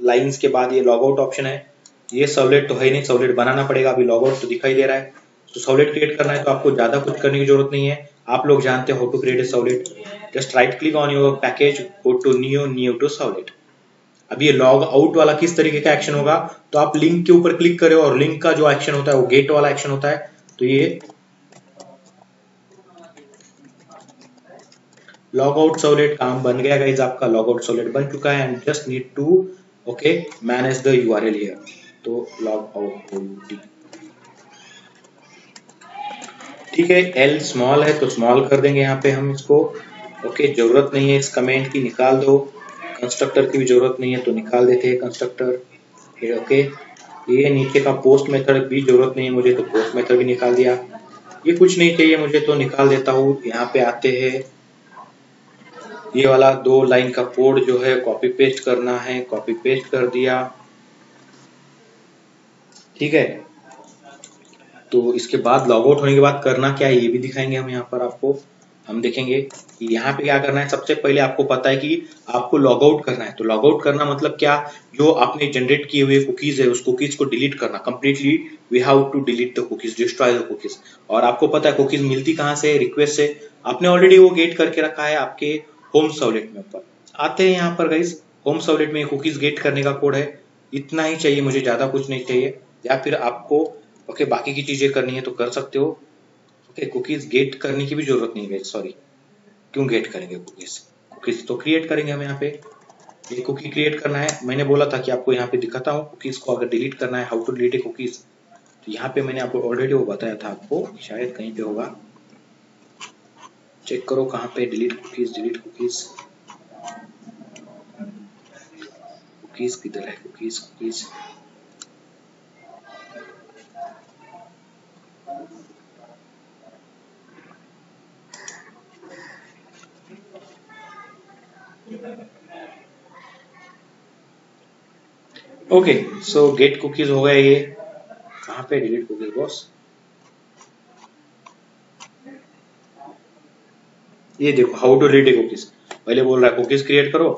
lines के बाद ये लॉग आउट ऑप्शन है। ये सर्वलेट तो है नहीं, सर्वलेट बनाना पड़ेगा। अभी लॉग आउट तो दिखाई दे रहा है। तो सर्वलेट क्रिएट करना है तो आपको ज्यादा कुछ करने की जरूरत नहीं है, आप लोग जानते हो how to create a servlet. Just right click on your package, go to new to servlet. अब ये लॉग आउट वाला किस तरीके का एक्शन होगा, तो आप लिंक के ऊपर क्लिक करें और लिंक का जो एक्शन होता है वो गेट वाला एक्शन होता है। तो ये लॉग आउट सर्वलेट काम बन गया गाइस, आपका लॉग आउट सर्वलेट बन चुका है। And just need to okay manage the URL here. तो लॉग आउट ठीक है, एल स्मॉल है तो स्मॉल कर देंगे यहाँ पे हम इसको। ओके जरूरत नहीं है इस कमेंट की, निकाल दो। कंस्ट्रक्टर की भी जरूरत नहीं है तो निकाल देते हैं कंस्ट्रक्टर। ओके ये नीचे का पोस्ट मेथड भी जरूरत नहीं है मुझे, तो पोस्ट मेथड भी निकाल दिया। ये कुछ नहीं चाहिए मुझे तो निकाल देता हूँ। यहाँ पे आते हैं, ये वाला 2 लाइन का कोड जो है कॉपी पेस्ट करना है, कॉपी पेस्ट कर दिया। ठीक है, तो इसके बाद लॉग आउट होने के बाद करना क्या है ये भी दिखाएंगे हम यहाँ पर आपको। हम देखेंगे कि यहाँ पे क्या करना है। सबसे पहले आपको पता है कि आपको लॉग आउट करना है, तो लॉग आउट करना मतलब क्या, जो आपने जनरेट किए हुए कुकीज है उस कुकीज को डिलीट करना completely. We have to delete the cookies, destroy the cookies. और आपको पता है कुकीज मिलती कहाँ से, रिक्वेस्ट से। आपने ऑलरेडी वो गेट करके रखा है आपके होम सर्वलेट में। ऊपर आते हैं यहाँ पर गाइस, होम सर्वलेट में कुकीज गेट करने का कोड है। इतना ही चाहिए मुझे, ज्यादा कुछ नहीं चाहिए। या फिर आपको ओके बाकी की चीजें करनी है तो कर सकते हो। ओके कुकीज गेट करने की भी जरूरत नहीं है, सॉरी। क्यों गेट करेंगे कुकीज, कुकीज तो क्रिएट करेंगे हम यहाँ पे। ये कुकी क्रिएट करना है, मैंने बोला था कि आपको यहाँ पे दिखाता हूँ कुकीज को अगर डिलीट करना है, how to delete a cookies. तो यहाँ पे मैंने आपको ऑलरेडी वो बताया था, आपको शायद कहीं पे होगा, चेक करो कहाँ पे, delete cookies, delete cookies. Cookies किधर है, cookies cookies. Okay so gate cookies हो गया। ये कहाँ पे डिलीट कुकीज बॉस, ये देखो हाउ टू डिलीट कुकीज। पहले बोल रहा है कुकीज क्रिएट करो,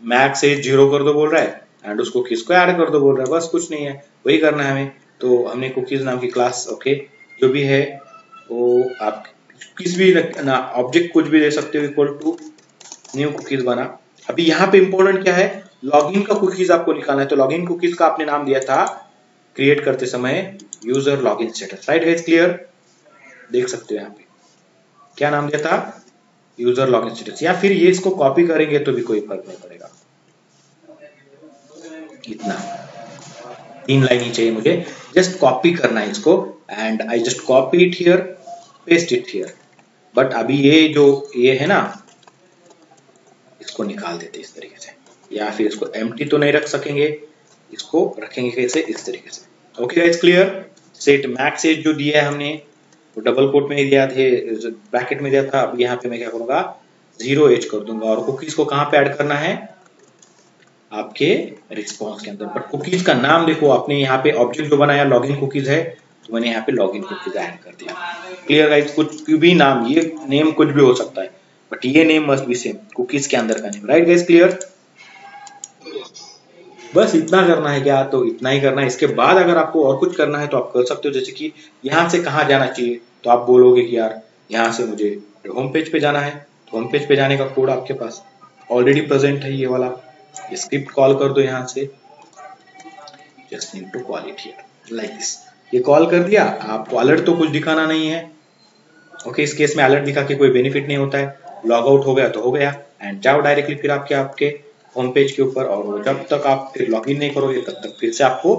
मैक्स से 0 कर दो बोल रहा है, एंड उस कुकीज को ऐड कर दो बोल रहा है। बस कुछ नहीं है, वही करना है हमें। तो हमने कुकीज नाम की क्लास, ओके जो भी है वो आप किस भी ना ऑब्जेक्ट कुछ भी दे सकते हो, इक्वल टू न्यू कुकीज बना। अभी यहाँ पे इंपॉर्टेंट क्या है, लॉगिन का कुकीज आपको निकालना है। तो लॉगिन कुकीज का आपने नाम दिया था क्रिएट करते समय user login status, right guys, clear. देख सकते हो यहाँ पे क्या नाम दिया था, यूजर लॉगिन स्टेटस। या फिर ये इसको कॉपी करेंगे तो भी कोई फर्क नहीं पड़ेगा। इतना 3 लाइन ही चाहिए मुझे, जस्ट कॉपी करना है इसको, and I just copy it here, paste it here. But अभी ये जो ये है ना, इसको निकाल देते इस तरीके से, या फिर इसको एम्प्टी तो नहीं रख सकेंगे, इसको रखेंगे कैसे, इस तरीके से। Okay guys clear. Set max age जो दिया है हमने वो डबल कोट में दिया थे, ब्रैकेट में दिया था। अब यहाँ पे मैं क्या करूंगा, 0 एज कर दूंगा। और कुकीज को कहाँ पे ऐड करना है, आपके रिस्पॉन्स के अंदर। बट कुकीज का नाम देखो, आपने यहाँ पे ऑब्जेक्ट जो बनाया लॉगिन कुकीज है, तो मैंने यहाँ पे लॉगिन कुकीज ऐड कर दिया। क्लियर गाइस, कुछ भी नाम, ये नेम कुछ भी हो सकता है, बट ये name must be same, cookies के अंदर का नेम, राइट गाइस, क्लियर। बस इतना करना है क्या, तो इतना ही करना है। इसके बाद अगर आपको और कुछ करना है तो आप कर सकते हो, जैसे कि यहाँ से कहाँ जाना चाहिए, तो आप बोलोगे कि यार यहाँ से मुझे होम पेज पे जाना है। तो होम पेज पे जाने का कोड आपके पास ऑलरेडी प्रेजेंट है, ये वाला। स्क्रिप्ट कॉल कर दो यहाँ से, just need to call it here like this. ये कॉल कर दिया, आपको अलर्ट तो कुछ दिखाना नहीं है। ओके इस केस में अलर्ट दिखा के कोई बेनिफिट नहीं होता है। लॉग आउट हो गया तो हो गया, एंड जाओ डायरेक्टली फिर आपके होम पेज के ऊपर। और जब तक आप फिर लॉग इन नहीं करोगे तब तक फिर से आपको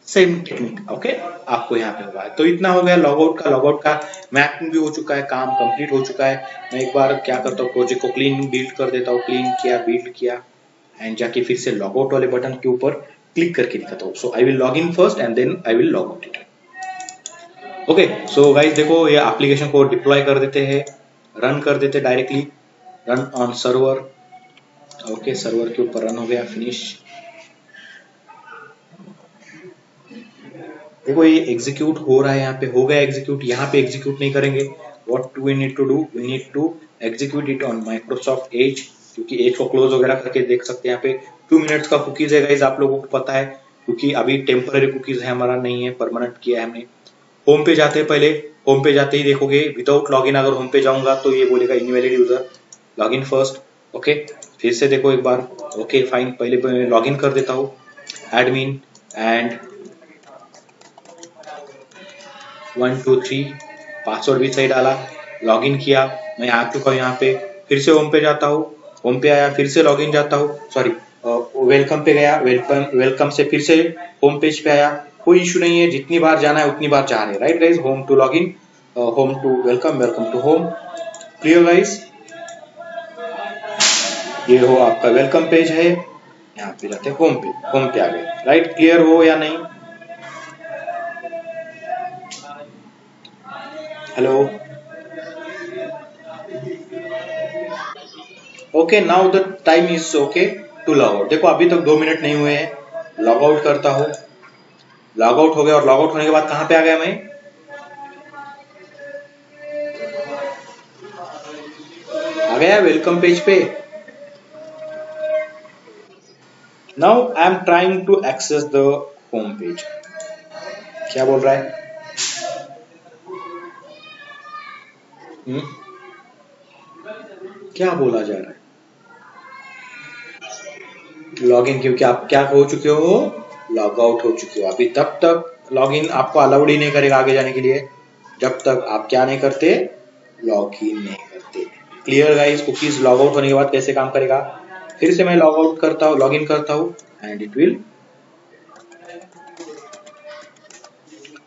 सेम टेक्निक ओके आपको यहाँ पे होगा। तो इतना हो गया लॉग आउट का मैपिंग भी हो चुका है, काम कंप्लीट हो चुका है। मैं एक बार क्या करता हूँ, प्रोजेक्ट को क्लीन बिल्ड कर देता हूँ, क्लीन किया, बिल्ड किया, एंड जाके फिर से लॉग आउट वाले बटन के ऊपर क्लिक करके दिखाता हूँ। So I will log in first and then I will log out it. Okay so guys देखो, ये एप्लीकेशन को डिप्लॉय कर देते हैं, रन कर देते directly, run on server. Okay server के ऊपर रन हो गया, फिनिश। देखो ये एग्जीक्यूट हो रहा है, यहाँ पे हो गया एग्जीक्यूट। यहाँ पे एग्जीक्यूट नहीं करेंगे, what we need to do, we need to execute it on Microsoft Edge, क्योंकि एज को क्लोज वगैरह करके देख सकते हैं। यहाँ पे 2 मिनट्स का कुकीज है गाइस, आप लोगों को पता है, क्योंकि अभी टेम्पररी कुकीज है, हमारा नहीं है, परमानेंट किया है हमने। होम पे जाते हैं, पहले होम पे जाते ही देखोगे विदाउट लॉगिन अगर होम पे जाऊंगा तो ये बोलेगा invalid user, login first. Okay फिर से देखो एक बार, ओके फाइन, पहले मैं लॉगिन कर देता हूँ, एडमिन एंड 1 2 3, पासवर्ड भी सही डाला, लॉगिन किया, मैं आ चुका हूँ यहाँ पे। फिर से होम पे जाता हूँ, होम पे आया, फिर से लॉगिन जाता हूँ, सॉरी वेलकम पे गया, वेलकम से फिर से होम पेज पे आया। कोई इशू नहीं है, जितनी बार जाना है उतनी बार जा रहे हैं, right guys. Home to login, home to welcome, welcome to home. Clear guys, ये हो आपका वेलकम पेज है, यहाँ पे जाते हैं होम पे आ गए, राइट। क्लियर हो या नहीं, hello. Okay, now the time is okay to log out. देखो अभी तक 2 मिनट नहीं हुए हैं। लॉग आउट करता हूँ। लॉग आउट हो गया और लॉग आउट होने के बाद कहाँ पे आ गया मैं? आ गया वेलकम पेज पे। Now I am trying to access the home page. क्या बोल रहा है? हम्म? क्या बोला जा रहा है? लॉग इन, क्योंकि आप क्या हो चुके हो? लॉग आउट हो चुके हो। अभी तक लॉग इन आपको अलाउड ही नहीं करेगा आगे जाने के लिए, जब तक आप क्या नहीं करते, लॉग इन नहीं करते। Clear guys? Cookies log out होने के बाद कैसे काम करेगा? फिर से मैं लॉग आउट करता हूँ, लॉग इन करता हूँ एंड इट विल।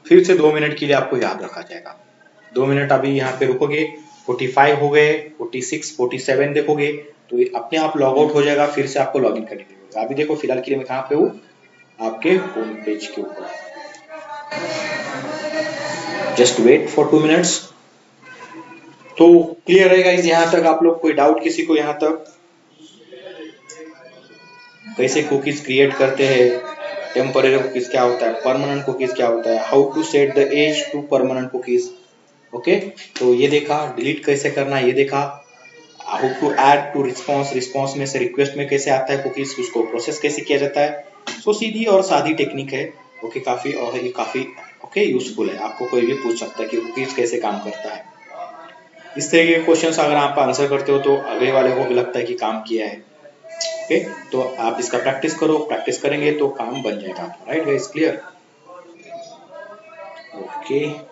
फिर से 2 मिनट के लिए आपको याद रखा जाएगा। 2 मिनट अभी यहाँ पे रुकोगे, 45 हो गए, 46, 47 देखोगे तो ये अपने आप लॉग आउट हो जाएगा। फिर से आपको लॉग इन करने के लिए होगा। अभी देखो फिलहाल के लिए मैं कहाँ पे हूँ? आपके होम पेज के ऊपर। Just wait for 2 minutes. तो क्लियर रहेगा इस यहाँ तक? आप लोग कोई डाउट किसी को यहाँ तक? कैसे कुकीज क्रिएट करते हैं, टेम्परेरी कुकीज क्या होता है, परमानेंट कुकीज क्या होता है, how to set the age to permanent cookies. Okay, तो ये देखा। डिलीट कैसे करना है ये देखा। How to add to response, response में से रिक्वेस्ट में कैसे आता है कुकीज, उसको प्रोसेस कैसे किया जाता है। सो सीधी और सादी टेक्निक है। ओके, काफी और ये काफी ओके यूजफुल है। आपको कोई भी पूछ सकता है कि कुकीज कैसे काम करता है। इस तरह के क्वेश्चंस अगर आप आंसर करते हो तो अगले वाले को भी लगता है कि काम किया है। ओके, तो आप इसका प्रैक्टिस करो। प्रैक्टिस करेंगे तो काम बन जाएगा आपका। Right guys? Clear? Okay.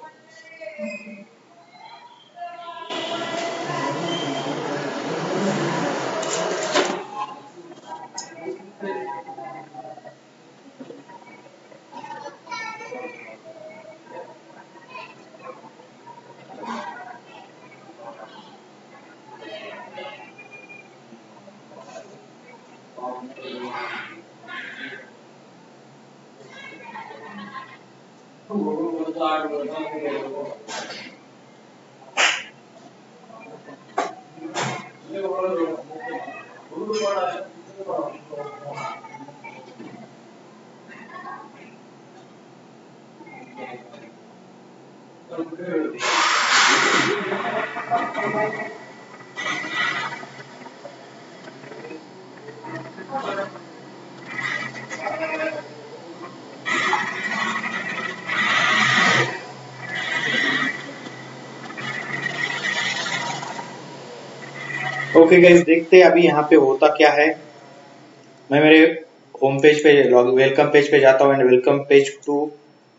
Okay guys, देखते हैं अभी यहाँ पे होता क्या है। मैं मेरे होम पेज पे वेलकम पेज पे जाता हूँ and welcome page to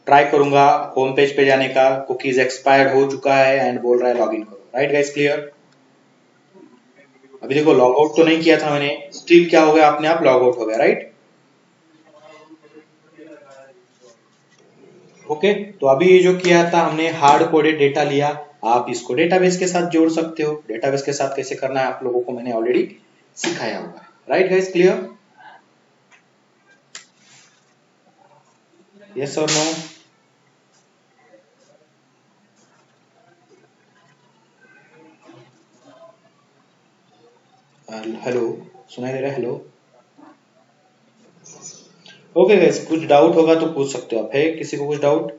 try करूंगा होम पेज पे जाने का। कुकीज एक्सपायर्ड हो चुका है एंड बोल रहा है लॉग इन करो। Right guys? क्लियर? अभी देखो लॉग आउट तो नहीं किया था मैंने, स्टिल क्या हो गया, अपने आप लॉग आउट हो गया। राइट? ओके, तो अभी ये जो किया था हमने हार्ड कोडेड डेटा लिया। आप इसको डेटाबेस के साथ जोड़ सकते हो। डेटाबेस के साथ कैसे करना है आप लोगों को मैंने ऑलरेडी सिखाया हुआ है। Right guys? क्लियर? यस और नो? हेलो, सुनाई दे रहा है? हेलो। ओके गाइस, कुछ डाउट होगा तो पूछ सकते हो आप। है किसी को कुछ डाउट?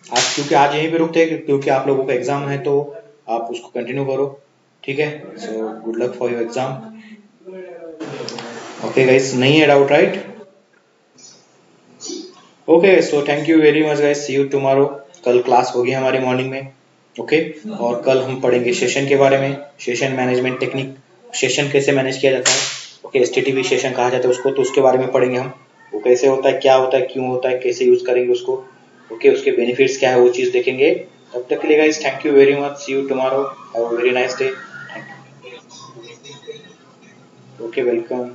आज क्योंकि आज यहीं पे रुकते हैं क्योंकि आप लोगों का एग्जाम है तो आप उसको कंटिन्यू करो। ठीक है? So good luck for your exam. Okay guys, नहीं है doubt? Right? Okay, so thank you very much guys, see you tomorrow. कल क्लास होगी हमारी मॉर्निंग में। ओके, और कल हम पढ़ेंगे सेशन के बारे में, सेशन मैनेजमेंट टेक्निक, सेशन कैसे मैनेज किया जाता है। ओके, एसटीटीपी सेशन कहा जाता है उसको, तो उसके बारे में पढ़ेंगे हम। वो कैसे होता है, क्या होता है, क्यों होता है, कैसे यूज करेंगे उसको। ओके, उसके बेनिफिट्स क्या है वो चीज देखेंगे। तब तक के लिए guys thank you very much, see you tomorrow, have a very nice day. Okay, welcome.